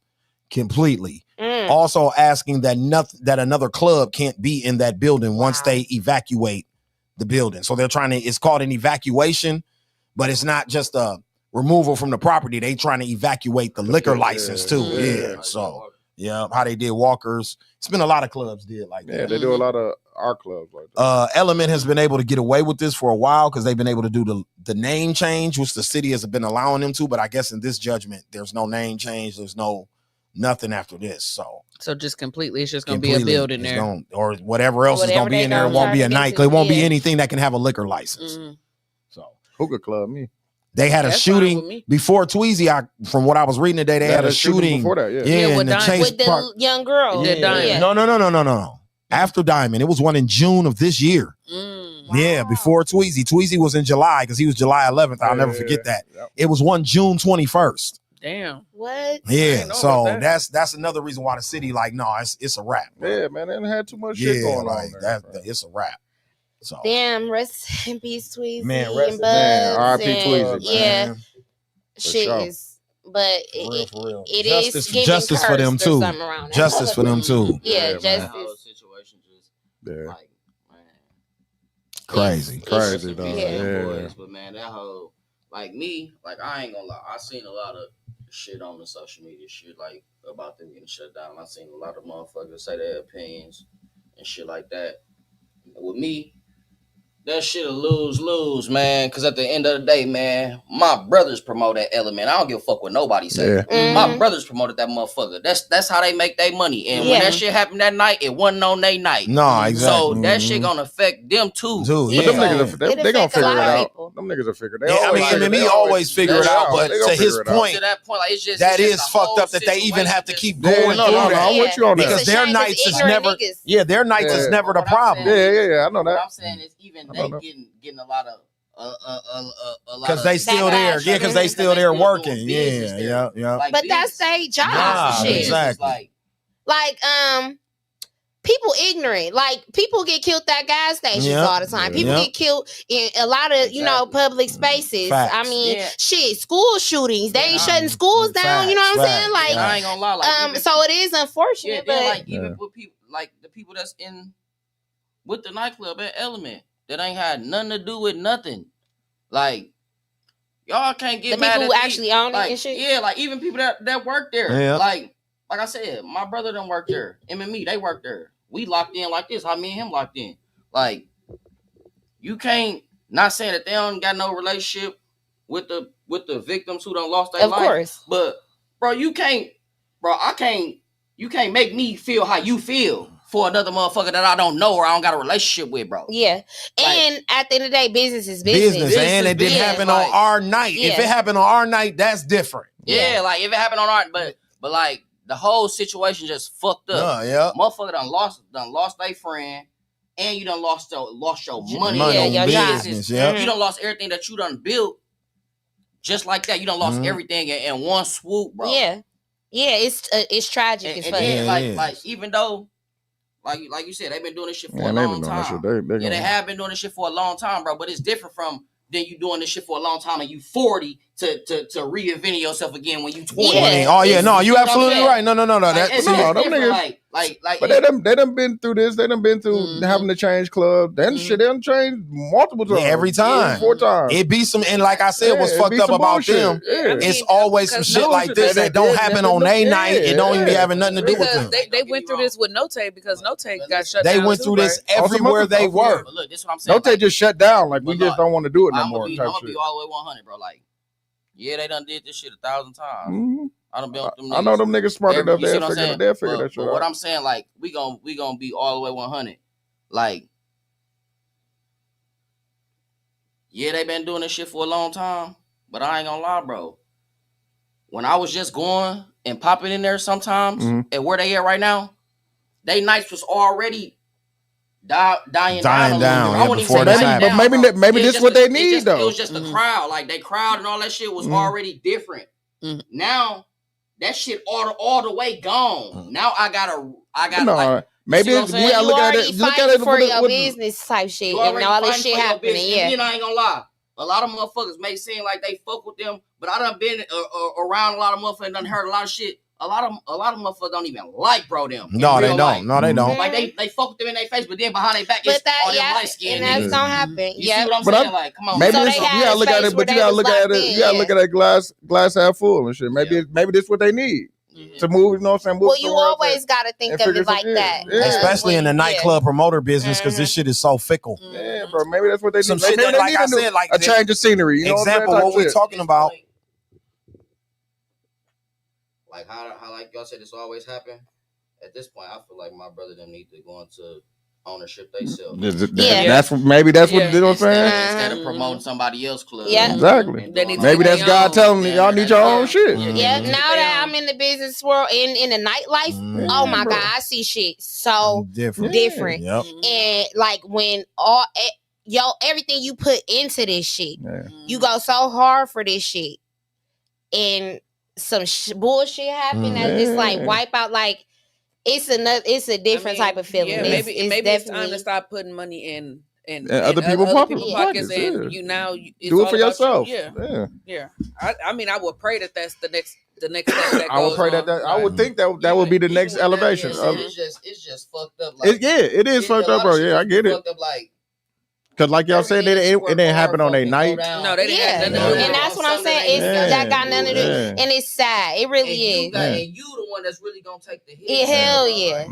completely. Also asking that another club can't be in that building once they evacuate the building. So they're trying to, it's called an evacuation, but it's not just a removal from the property. They trying to evacuate the liquor license too. Yeah. So how they did Walkers. It's been a lot of clubs did like that. Yeah, they do a lot of our clubs like that. Element has been able to get away with this for a while because they've been able to do the name change, which the city has been allowing them to. But I guess in this judgment, there's no name change. There's nothing after this. So just completely, it's just going to be a building there. Or whatever else is going to be in there. It won't be a nightclub. It won't be anything that can have a liquor license. So hookah club, me. They had a shooting before Tweezy. From what I was reading today, they had a shooting before that. in the Chase with Park. the young girl. No. After Diamond, it was one in June of this year. Yeah, before Tweezy. Tweezy was in July because he was July 11th. I'll never forget that. It was one June 21st. Damn. What? Yeah. So that's another reason why the city it's a wrap. Bro. Yeah, man. They done had too much shit going on. It's a wrap. So damn, rest in peace, Tweezy. Man, rest and Buzz. R.I.P. Tweezy. Yeah. Man. Shit is, but for real. it is justice for them too. Justice for them too. Yeah, justice. That whole situation just like, man, crazy though. Yeah. But man, that whole like me, like I ain't gonna lie, I seen a lot of shit on the social media shit like about them getting shut down. I seen a lot of motherfuckers say their opinions and shit like that. With me, that shit a lose, man. Because at the end of the day, man, my brothers promote that element. I don't give a fuck what nobody say. Yeah. My brothers promoted that motherfucker. That's how they make their money. And when that shit happened that night, it wasn't on their night. No, exactly. So that shit gonna affect them too. Dude, But them niggas, they gonna figure it out. People. Them niggas will figure it Yeah, out. I mean, MME always figure it out, but to his point, To that point, like it's just that it's is just fucked up that they even have to keep going through No, that. I'm with you on that. Because their nights is never, their nights is never the problem. Yeah, I know What that. I'm saying is even they getting a lot of Because they still there. Yeah, because they still there working. Yeah. Like, But that's their job. Nah, shit. exactly. Like, people ignorant. Like, people get killed at gas stations all the time. People get killed in a lot of, public spaces. Facts. I mean, shit, school shootings. They ain't shutting schools down. You know what I'm saying? Like, I ain't gonna lie. Like, so it is unfortunate, but like even with people, like the people that's in with the nightclub at Element that ain't had nothing to do with nothing. Like, y'all can't get the mad people who at actually own like, it and shit. Yeah, like even people that work there. Yeah. Like I said, my brother done work there. Him and me, they work there. We locked in like this. How me and him locked in. Like, you can't, not saying that they don't got no relationship with the victims who done lost their life. Of course. But bro, you can't make me feel how you feel for another motherfucker that I don't know or I don't got a relationship with, bro. Yeah. And at the end of the day, business is business. And it didn't happen on our night. If it happened on our night, that's different. Yeah, like if it happened on our, but like the whole situation just fucked up. Motherfucker done lost their friend, and you done lost your money. Your business. You done lost everything that you done built. Just like that, you done lost everything in one swoop, bro. Yeah, it's tragic. And then, like even though, like you said, they've been doing this shit for a long time. They have been doing this shit for a long time, bro. But it's different from then you doing this shit for a long time and you 40 to reinventing yourself again when you 20. Yeah. You absolutely right. No. Like, That's them niggas. Like, but they done been through this. They done been through having to change clubs. Then shit, they done changed multiple times. Every time. 4 times. It be some, and like I said, what's fucked up about bullshit. them, it's always some shit like this that don't happen on their night. It don't even be having nothing to do with them. They went through this with Note because Note got shut They down. went through this everywhere they were. But look, this is what I'm saying. Don't they just shut down? Like, we just don't want to do it no more. I'm gonna be all the way 100, bro. Like, yeah, they done did this shit 1,000 times. I done been with them niggas. I know them niggas smart enough. They'll figure that shit out. What I'm saying, like, we gonna be all the way 100. Like, yeah, they been doing this shit for a long time, but I ain't gonna lie, bro. When I was just going and popping in there sometimes, and where they at right now, they nights was already dying down. I wouldn't even say dying down, but maybe this is what they need, though. It was just the crowd. Like, they crowd and all that shit was already different. Now, that shit all the way gone. Now I gotta like, maybe we gotta look at it. Look at it for your business type shit, and all this shit happening. Yeah, and I ain't gonna lie. A lot of motherfuckers may seem like they fuck with them, but I done been around a lot of motherfuckers and done heard a lot of shit. A lot of motherfuckers don't even like bro them. No, they don't. Life. No, they don't. Like they fuck with them in their face, but then behind their back, it's all them light skin. And that's gonna happen. You see what I'm saying? Like, come on. Maybe So this, they you had gotta a look at space it, but where you gotta they look was at it. locked in, You gotta look at that glass half full and shit. Maybe this what they need to move. You know what I'm saying? Well, you always gotta think of it like that, especially in the nightclub promoter business, because this shit is so fickle. Yeah, bro. Maybe that's what they need. Some shit that, like I said, like a change of scenery. You know example, what we talking about. Like how like y'all said, this always happen. At this point, I feel like my brother them need to go into ownership themselves. That's what you know what I'm saying. Instead of promoting somebody else's club. Yeah, exactly. Maybe that's God telling me y'all need your own shit. Yeah. Now that I'm in the business world, in the nightlife, oh my God, I see shit so different. Yep. And like when everything you put into this shit, you go so hard for this shit, and some bullshit happen that just like wipe out. Like it's a different type of feeling. Yeah, maybe it's time to stop putting money in other people's pockets, and you now it's do it all for about yourself. Yeah. I mean, I would pray that that's the next step that I would pray on. that I would think that would be the next elevation. It's just fucked up. Like, it is fucked up, bro. Yeah, I get it. Cause like y'all said, it didn't happen on a night. No, they didn't have nothing to do. And that's what I'm saying. That got nothing to do. And it's sad. It really is. And you the one that's really gonna take the hit. Hell yeah.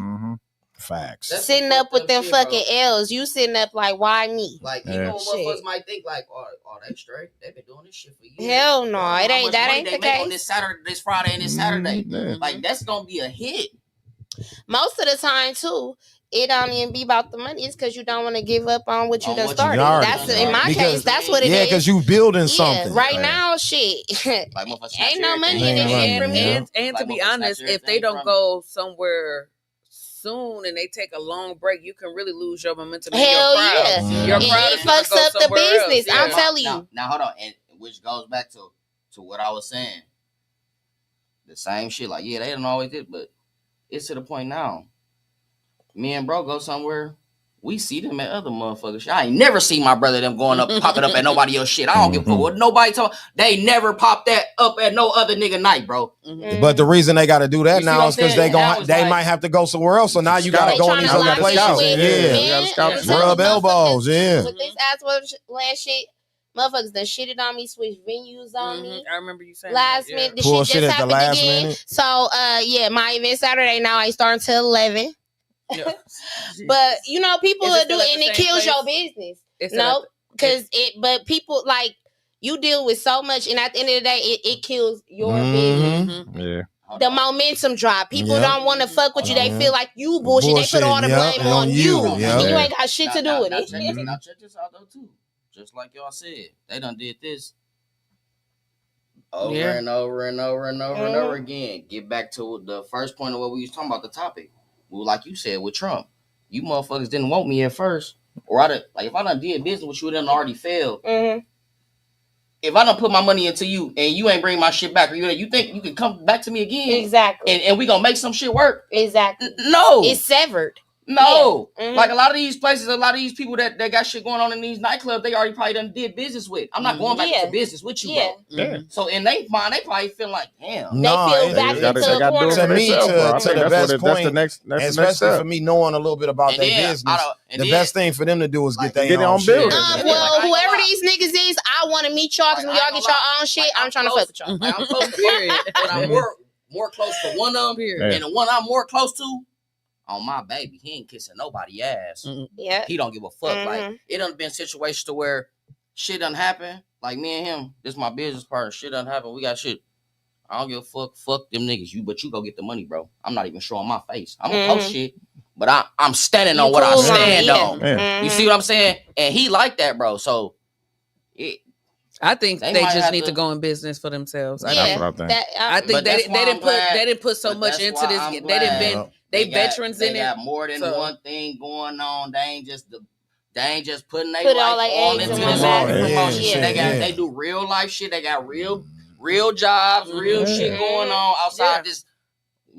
Facts. That's sitting some up with fucked them shit, fucking bro. L's. You sitting up like, why me? Like Yeah. even when Shit. motherfuckers might think like, oh, they straight. They've been doing this shit for years. Hell no, Bro, how it ain't. much That money ain't they the make on case. this Saturday, this Friday, and this Saturday. Yeah. Like that's gonna be a hit. Most of the time too, it don't even be about the money. It's because you don't want to give up on what you On done what you started. done That's started. in my Because- case. That's what it is. Yeah, because you building Yeah, something. right Yeah. now, shit. Like motherfuckers snatch Ain't no money everything. in this Ain't shit for money, me. yeah. And to Like be motherfuckers honest, snatch if they everything don't from go somewhere soon and they take a long break, you can really lose your momentum. in Hell your crowd. yeah. Your It crowd is gonna fucks go up the somewhere else. business. Yeah. I'm telling you. Now hold on, and which goes back to what I was saying. The same shit. Like yeah, they didn't always did, but it's to the point now. Me and bro go somewhere. We see them at other motherfuckers shit. I ain't never seen my brother them going up, popping up at nobody else shit. I don't give a fuck what nobody talk. They never pop that up at no other nigga night, bro. Mm. But the reason they got to do that You see what now I'm is because saying? they Now it's they like- might have to go somewhere else. So now you got They to go in tryna these lock other in places. with- Yeah. You gotta scout I'm the telling Rub you, elbows, yeah. With this last shit, motherfuckers done shitted on me, switched venues on me. I remember you saying Last that, minute, the Pull shit shit just at the happened last again. minute. So, yeah, my event Saturday now ain't starting till 11. Yeah. But you know, people Is it will still do at it, and the it same kills place? your business. It's still No, at because but people like you deal with so much, and at the end of the day, it kills your business. Mhm. Yeah. The momentum drop. People Yeah. don't want to fuck with you. They Mhm. feel like you bullshit. They put all the Bullshitting, blame yeah, on on you, you, yeah. and you ain't got shit to do with now it. check this out though too. Just like y'all said, they done did this over Yeah. and over and over and over and Mhm. over again. Get back to the first point of what we was talking about, the topic. Well, like you said with Trump, you motherfuckers didn't want me at first, or I done, like if I done did business with you, it done already failed. Mhm. If I don't put my money into you and you ain't bring my shit back, or you think you can come back to me again Exactly. and we gonna make some shit work? Exactly. No, It's severed. no. Yeah. Mhm. Like a lot of these places, a lot of these people that got shit going on in these nightclubs, they already probably done did business with. I'm not going back Yeah. into business with you, Yeah. bro. Yeah. So in they mind, they probably feel like, damn. They feel it- back They gotta, into they a gotta do corner. it for To me, themselves, bro. I to think the that's best that's point, the next especially step. for me knowing a little bit about And their then, business, and the then- best thing for them to do is Like, get their get their own own shit. building. Yeah, Well, like, I ain't whoever gonna lie. these niggas is, I want to meet y'all because when Like, I y'all ain't get your gonna own shit, Like, I'm trying to close- fuck with y'all. Like, I'm close to Period. but I'm more close to one of them, Period. and the one I'm more close to, on my baby, he ain't kissing nobody ass. Yeah. He don't give a fuck. Like Mhm. it done been situations to where shit done happen. Like me and him, this my business partner. Shit done happen. We got shit. I don't give a fuck. Fuck them niggas. But you go get the money, bro. I'm not even showing my face. I'm gonna post shit, but I'm standing You on what I cool on it, stand yeah. on. Yeah. You see what I'm saying? And he like that, bro. So I think They they might just have need to to- go in business for themselves. Yeah. I That's think. what I think. That, I think But they, that's they why didn't I'm put glad- they didn't put so but much that's into why this. I'm They didn't glad been they got- veterans they in got it. more than So- one thing going on. They ain't just putting their Put life all their all eggs into in this one whole basket. promotion Yeah, shit. They got yeah. they do real life shit. They got real jobs, real shit going on outside Yeah. this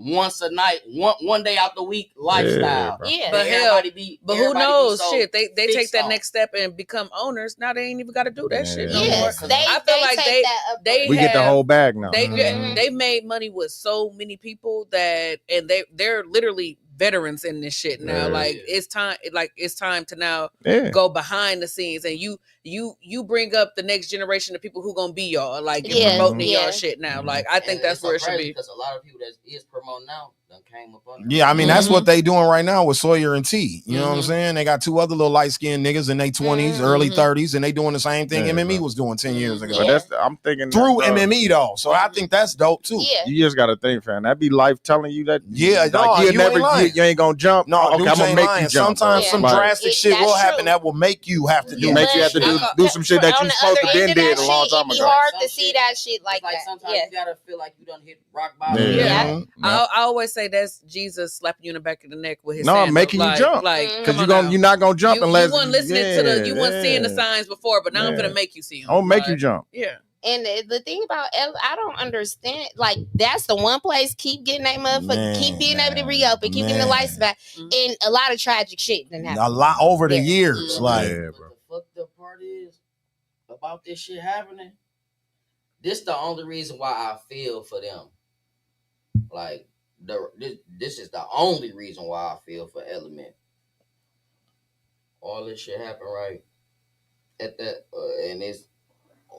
once a night, one day out the week lifestyle. bro. Yeah. But And hell, everybody but who everybody be knows? so Shit, they take fixed that on. next step and become owners. Now they ain't even got to do that shit no Yeah. more. Yes, they, I feel like take that up. they We get the have- whole bag now. They made money with so many people that, and they're literally veterans in this shit now. Yeah. Like it's time to now Yeah. go behind the scenes, and you bring up the next generation of people who gonna be y'all, like and Yeah, promoting yeah. y'all shit now. Like I think that's where it should be. Because a lot of people that is promoting now done came up under. Yeah, I mean that's what they doing right now with Sawyer and T. You know what I'm Mhm. saying? They got two other little light skinned niggas in their 20s, early Mhm. 30s, and they doing the same thing Yeah, MME bro. was doing 10 years ago. But Yeah. I'm thinking Through bro, MME though, so I think that's dope too. Yeah. You just gotta think, fam. That be life telling you that. Yeah, like, no, you ain't lying. you ain't gonna jump. No, okay, dudes I'm gonna ain't make lying. you jump. Sometimes Yeah. some Like, drastic shit that's will true. happen that will make you have to do. Make But you have to you- do some shit that on you the supposed other to end been of did that a long shit, time it be ago. hard Some to see shit- that shit like It's like that. sometimes Yeah. you gotta feel like you done hit rock bottom. Yeah. Yeah. Mhm. I always say that's Jesus slapping you in the back of the neck with his No, sandals. making you Like, jump. like Mhm. Cause come you're not gonna jump you, unless you weren't listening to the you weren't seeing the yeah. signs before, but now I'm Yeah. gonna make you see them. I'm gonna make you jump. Yeah. And the thing about I don't understand. Like that's the one place keep getting that motherfucker, keep being able to reopen, keep getting the lights back, Mhm. and a lot of tragic shit done happen. A lot over the Yeah. years, Mhm. like Yeah, But bro. the fucked up part is about this shit happening. This the only reason why I feel for them. Like this is the only reason why I feel for Element. All this shit happened right at that, and it's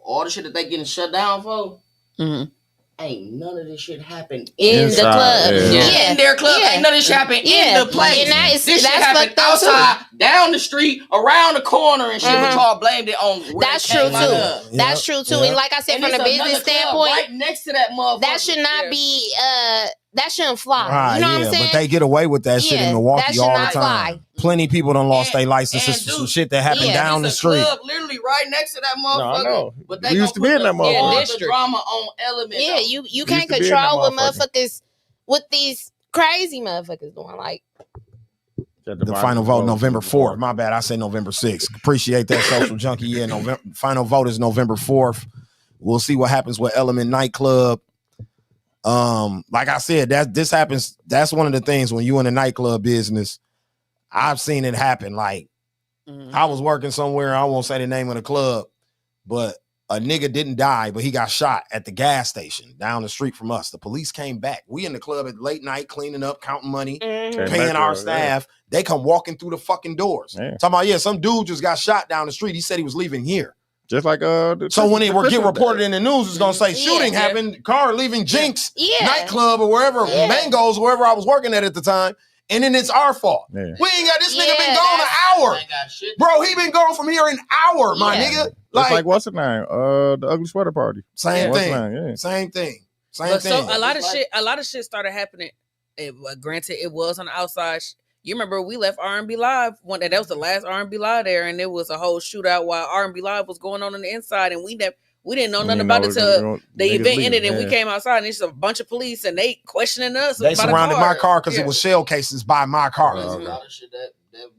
all the shit that they getting shut down for. Mhm. ain't none of this shit happen in the club. In their club. Ain't none of this shit happen in the place. And this shit happened outside, down the street, around the corner and shit, but y'all blamed it on That's true too. That's true too. And like I said, from the business standpoint, right next to that motherfucker. That should not be that shouldn't fly. Right, you know what I'm saying? But they get away with that shit in Milwaukee all the time. Fly. Plenty of people done lost their licenses for some shit that happened down the street. Club literally right next to that motherfucker. No, but they used to be in that motherfucker. The drama on Element. Yeah, you can't control what motherfuckers, what these crazy motherfuckers doing. Like the final vote November 4th. My bad, I said November 6th. Appreciate that, social junkie. Yeah, November final vote is November 4th. We'll see what happens with Element nightclub. Like I said, this happens. That's one of the things when you in the nightclub business. I've seen it happen. Like I was working somewhere. I won't say the name of the club, but a nigga didn't die, but he got shot at the gas station down the street from us. The police came back. We in the club at late night, cleaning up, counting money, paying our staff. They come walking through the fucking doors. Talking about, some dude just got shot down the street. He said he was leaving here. Just like so when it get reported in the news, it's gonna say shooting happened, car leaving Jinx nightclub or wherever, Mango's, wherever I was working at the time, and then it's our fault. We ain't got this nigga been gone an hour, bro. He been gone from here an hour, my nigga. Like what's the name? The ugly sweater party. Same thing. Same thing. Same thing. So a lot of shit started happening. Granted, it was on the outside. You remember we left R&B Live one day. That was the last R&B Live there, and there was a whole shootout while R&B Live was going on the inside, and we didn't know nothing about it till the event ended, and we came outside, and it's a bunch of police, and they questioning us. They surrounded my car because it was shell cases by my car. There's a lot of shit that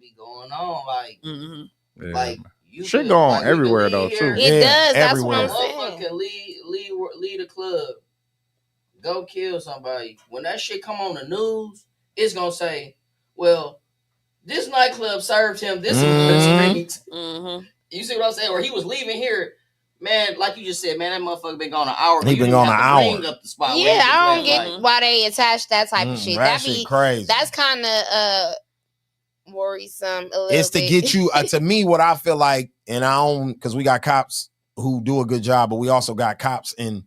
be going on, like you shit going on everywhere though too. It does. That's everywhere. what I'm saying. Motherfucker lead a club, go kill somebody. When that shit come on the news, it's gonna say, well, this nightclub served him this street. You see what I'm saying? Or he was leaving here. Man, like you just said, man, that motherfucker been gone an hour. He been gone an hour. Up the spot I don't get why they attach that type of shit. That shit crazy. That's kind of worrisome a little It's to bit. get you, to me, what I feel like, and I don't, because we got cops who do a good job, but we also got cops and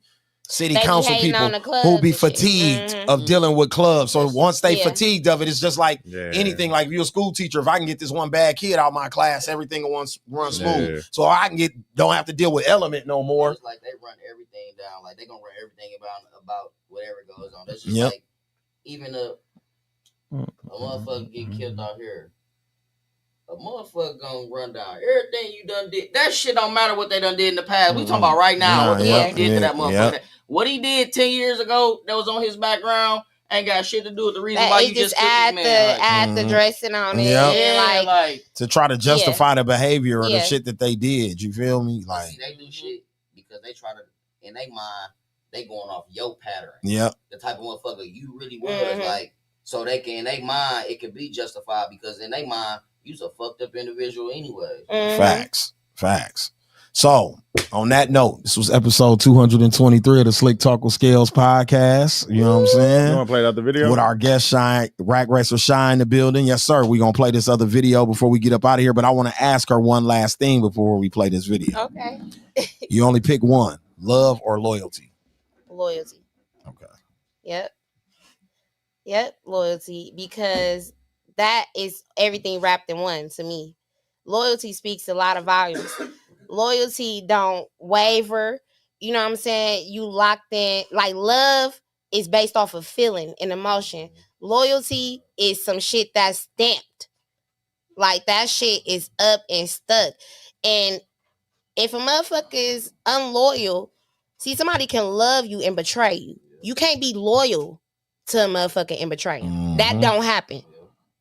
city council people who be fatigued of dealing with clubs. So once they fatigued of it, it's just like anything. Like if you're a school teacher, if I can get this one bad kid out of my class, everything will run smooth. So I can don't have to deal with Element no more. It's like they run everything down. Like they gonna run everything about whatever goes on. That's just like even a motherfucker get killed out here. A motherfucker gonna run down everything you done did. That shit don't matter what they done did in the past. We talking about right now. What the fuck he did to that motherfucker? What he did 10 years ago that was on his background ain't got shit to do with the reason why you just add the dressing on it. Yep. Like to try to justify the behavior or the shit that they did. You feel me? Like see, they do shit because they try to in their mind they going off your pattern. Yep. The type of motherfucker you really was like. So they can in their mind it could be justified because in their mind you's a fucked up individual anyway. Facts. So, on that note, this was episode 223 of the Slicktalk with Scalez podcast. You know what I'm saying? You want to play that video? With our guest Shine, Rack Racer Shine in the building. Yes, sir. We're going to play this other video before we get up out of here, but I want to ask her one last thing before we play this video. Okay. You only pick one, love or loyalty? Loyalty. Okay. Yep, loyalty, because that is everything wrapped in one to me. Loyalty speaks a lot of volumes. Loyalty don't waver. You know what I'm saying? You locked in. Like love is based off of feeling and emotion. Loyalty is some shit that's stamped. Like that shit is up and stuck. And if a motherfucker is unloyal, see, somebody can love you and betray you. You can't be loyal to a motherfucker and betray him. That don't happen.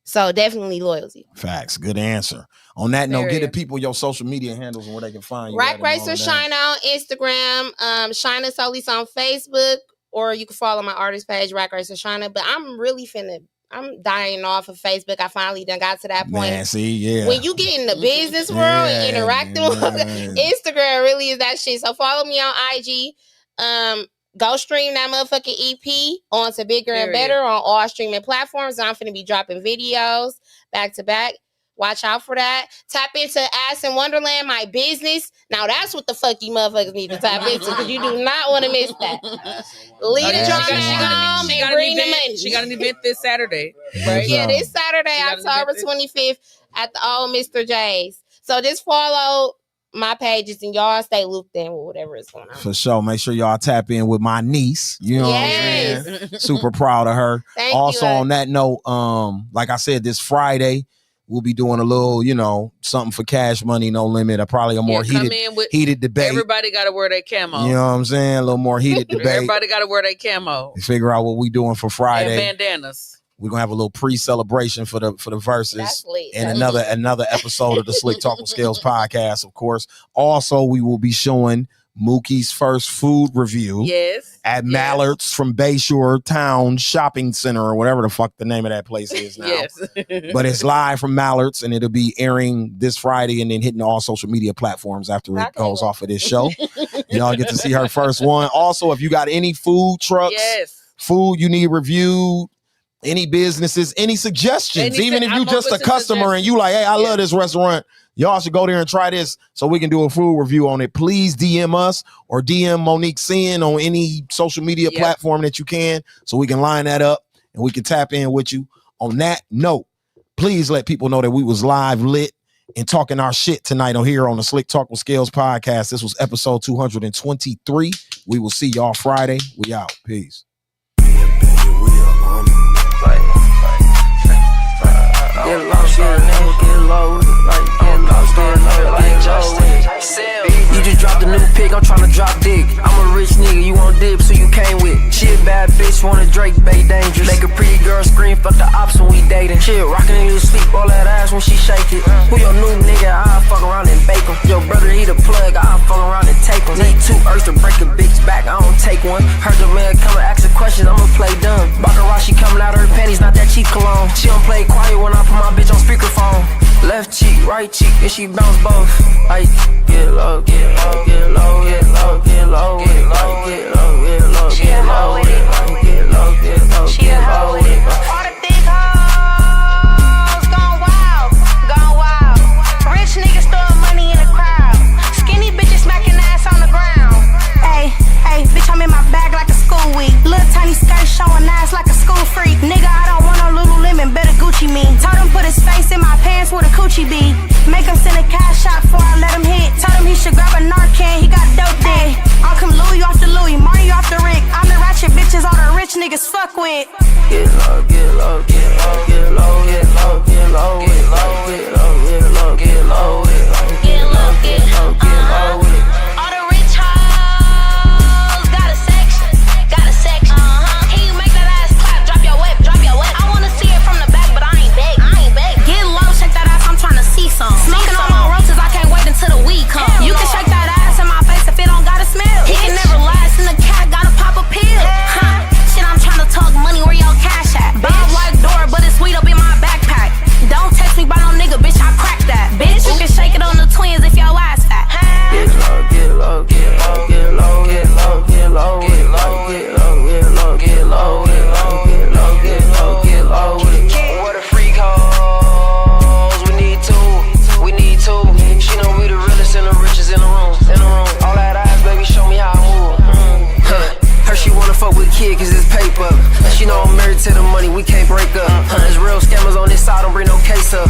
So definitely loyalty. Facts. Good answer. On that note, get the people your social media handles and where they can find you. Rack Racer Shine on Instagram. Shine Solis on Facebook. Or you can follow my artist page, Rack Racer Shine. But I'm dying off of Facebook. I finally done got to that point. Man, see, when you get in the business world and interacting with Instagram really is that shit. So follow me on IG. Go stream that motherfucking EP onto Bigger and Better on all streaming platforms. I'm finna be dropping videos back to back. Watch out for that. Tap into Ass in Wonderland, my business. Now that's what the fuck you motherfuckers need to tap into because you do not want to miss that. Leave the drama home and bring the money. She got an event this Saturday, right? Yeah, this Saturday, October 25th at the old Mr. J's. So just follow my pages and y'all stay looped in with whatever is going on. For sure. Make sure y'all tap in with my niece. You know what I'm saying? Super proud of her. Thank also you, on that note, like I said, this Friday, we'll be doing a little, something for Cash Money, No Limit. Probably a more heated debate. Everybody got to wear their camo. You know what I'm saying? A little more heated debate. Everybody got to wear their camo. Figure out what we doing for Friday. And bandanas. We're gonna have a little pre-celebration for the verses and another episode of the Slick Talk with Scalez podcast, of course. Also, we will be showing Mookie's first food review at Mallart's from Bayshore Town Shopping Center or whatever the fuck the name of that place is now. But it's live from Mallart's and it'll be airing this Friday and then hitting all social media platforms after it goes off of this show. Y'all get to see her first one. Also, if you got any food trucks, food you need reviewed, any businesses, any suggestions, even if you just a customer and you like, hey, I love this restaurant, y'all should go there and try this so we can do a food review on it. Please DM us or DM Monique Sin on any social media platform that you can so we can line that up and we can tap in with you. On that note, please let people know that we was live, lit, and talking our shit tonight on here on the Slick Talk with Scalez podcast. This was episode 223. We will see y'all Friday. We out. Peace. Get lost, get low, like get lost, You just dropped a new pick, I'm tryna drop dick. I'm a rich nigga, you want dip, so you came with. She a bad bitch, wanna Drake, bae dangerous. Make a pretty girl scream, fuck the ops when we dating. Shit, rockin' in your sleep, all that ass when she shake it. Who your new nigga, I'll fuck around and bake him. Your brother, he the plug, I'll fuck around and take him. Need 2 earths to break a bitch back, I don't take one. Heard the man come and ask her questions, I'ma play dumb. Baccarat, she coming out her panties, not that cheap cologne. She don't play quiet when I put my bitch on speakerphone. Left cheek, right cheek, and she bounce both. Like, get low, get low, get low, get low, get low, get low, get low, get low, get low, get low, get low, get low, get low. All the big hoes gone wild, gone wild. Rich niggas throwing money in the crowd. Skinny bitches smacking ass on the ground. Hey, hey, bitch, I'm in my bag like a school week. Little tiny skirt showing ass like a school freak. Nigga, I don't want no Lululemon, better Gucci me. Told him put his face in my pants where the coochie be. Make him send a cash shot before I let him hit. Told him he should grab a Narcan, he got dope dick. I'll come Louis off the Louis, Mario off the Rick. I'm the ratchet bitches all the rich niggas fuck with. Get low, get low, get low, get low, get low, get low, get low, get low, get low, get low, get low, get low, get low, get low. All the rich hoes got a section, got a section. Can you make that ass clap? Drop your whip, drop your whip. I wanna see it from the back, but I ain't big, I ain't big. Get low, shake that ass, I'm tryna see some. Smoking on my roses, I can't wait until the weed come. You can shake that ass in my face if it don't gotta smell. He can never last in the cat, gotta pop a pill. Shit, I'm tryna talk money, where your cash at? Bob like door, but it's sweet up in my backpack. Don't text me by no nigga, bitch, I crack that. Bitch, you can shake it on the twins if your ass fat. Get low, get low, get low, get low, get low, get low, get low, get low, get low, get low, get low, get low, get low, get low. What a freak hoes, we need two, we need two. She know we the realest and the richest in the room, in the room. All that ass, baby, show me how I move. Her she wanna fuck with kid cause it's paper. And she know I'm married to the money, we can't break up. There's real scammers on this side, don't bring no case up.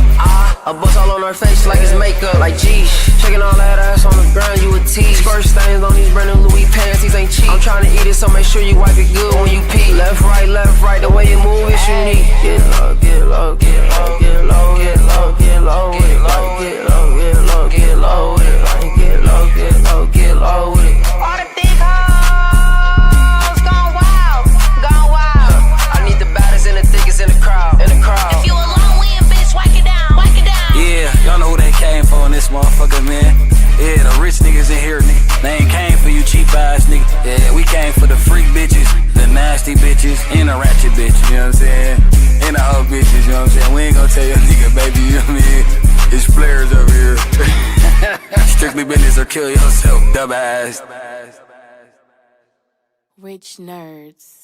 I bust all on her face like it's makeup. Like geez, shaking all that ass on the ground, you a tease. Squirt stains on these brand new Louis pants, these ain't cheap. I'm trying to eat it, so make sure you wipe it good when you pee. Left, right, the way you move is unique. Get low, get low, get low, get low, get low, get low, get low, get low, get low, get low, get low, get low, get low, get low with it. All the big hoes gone wild, gone wild. I need the baddest and the thickest in the crowd, in the crowd. If you a long wind, bitch, whack it down, whack it down. Yeah, y'all know who they came for in this motherfucker, man. Yeah, the rich niggas in here, nigga. They ain't came for you cheap ass nigga. Yeah, we came for the freak bitches, the nasty bitches, and the ratchet bitches, you know what I'm saying? And the hoe bitches, you know what I'm saying? We ain't gonna tell your nigga, baby, you know what I mean? It's players over here. Strictly business or kill yourself, dumbass. Rich nerds.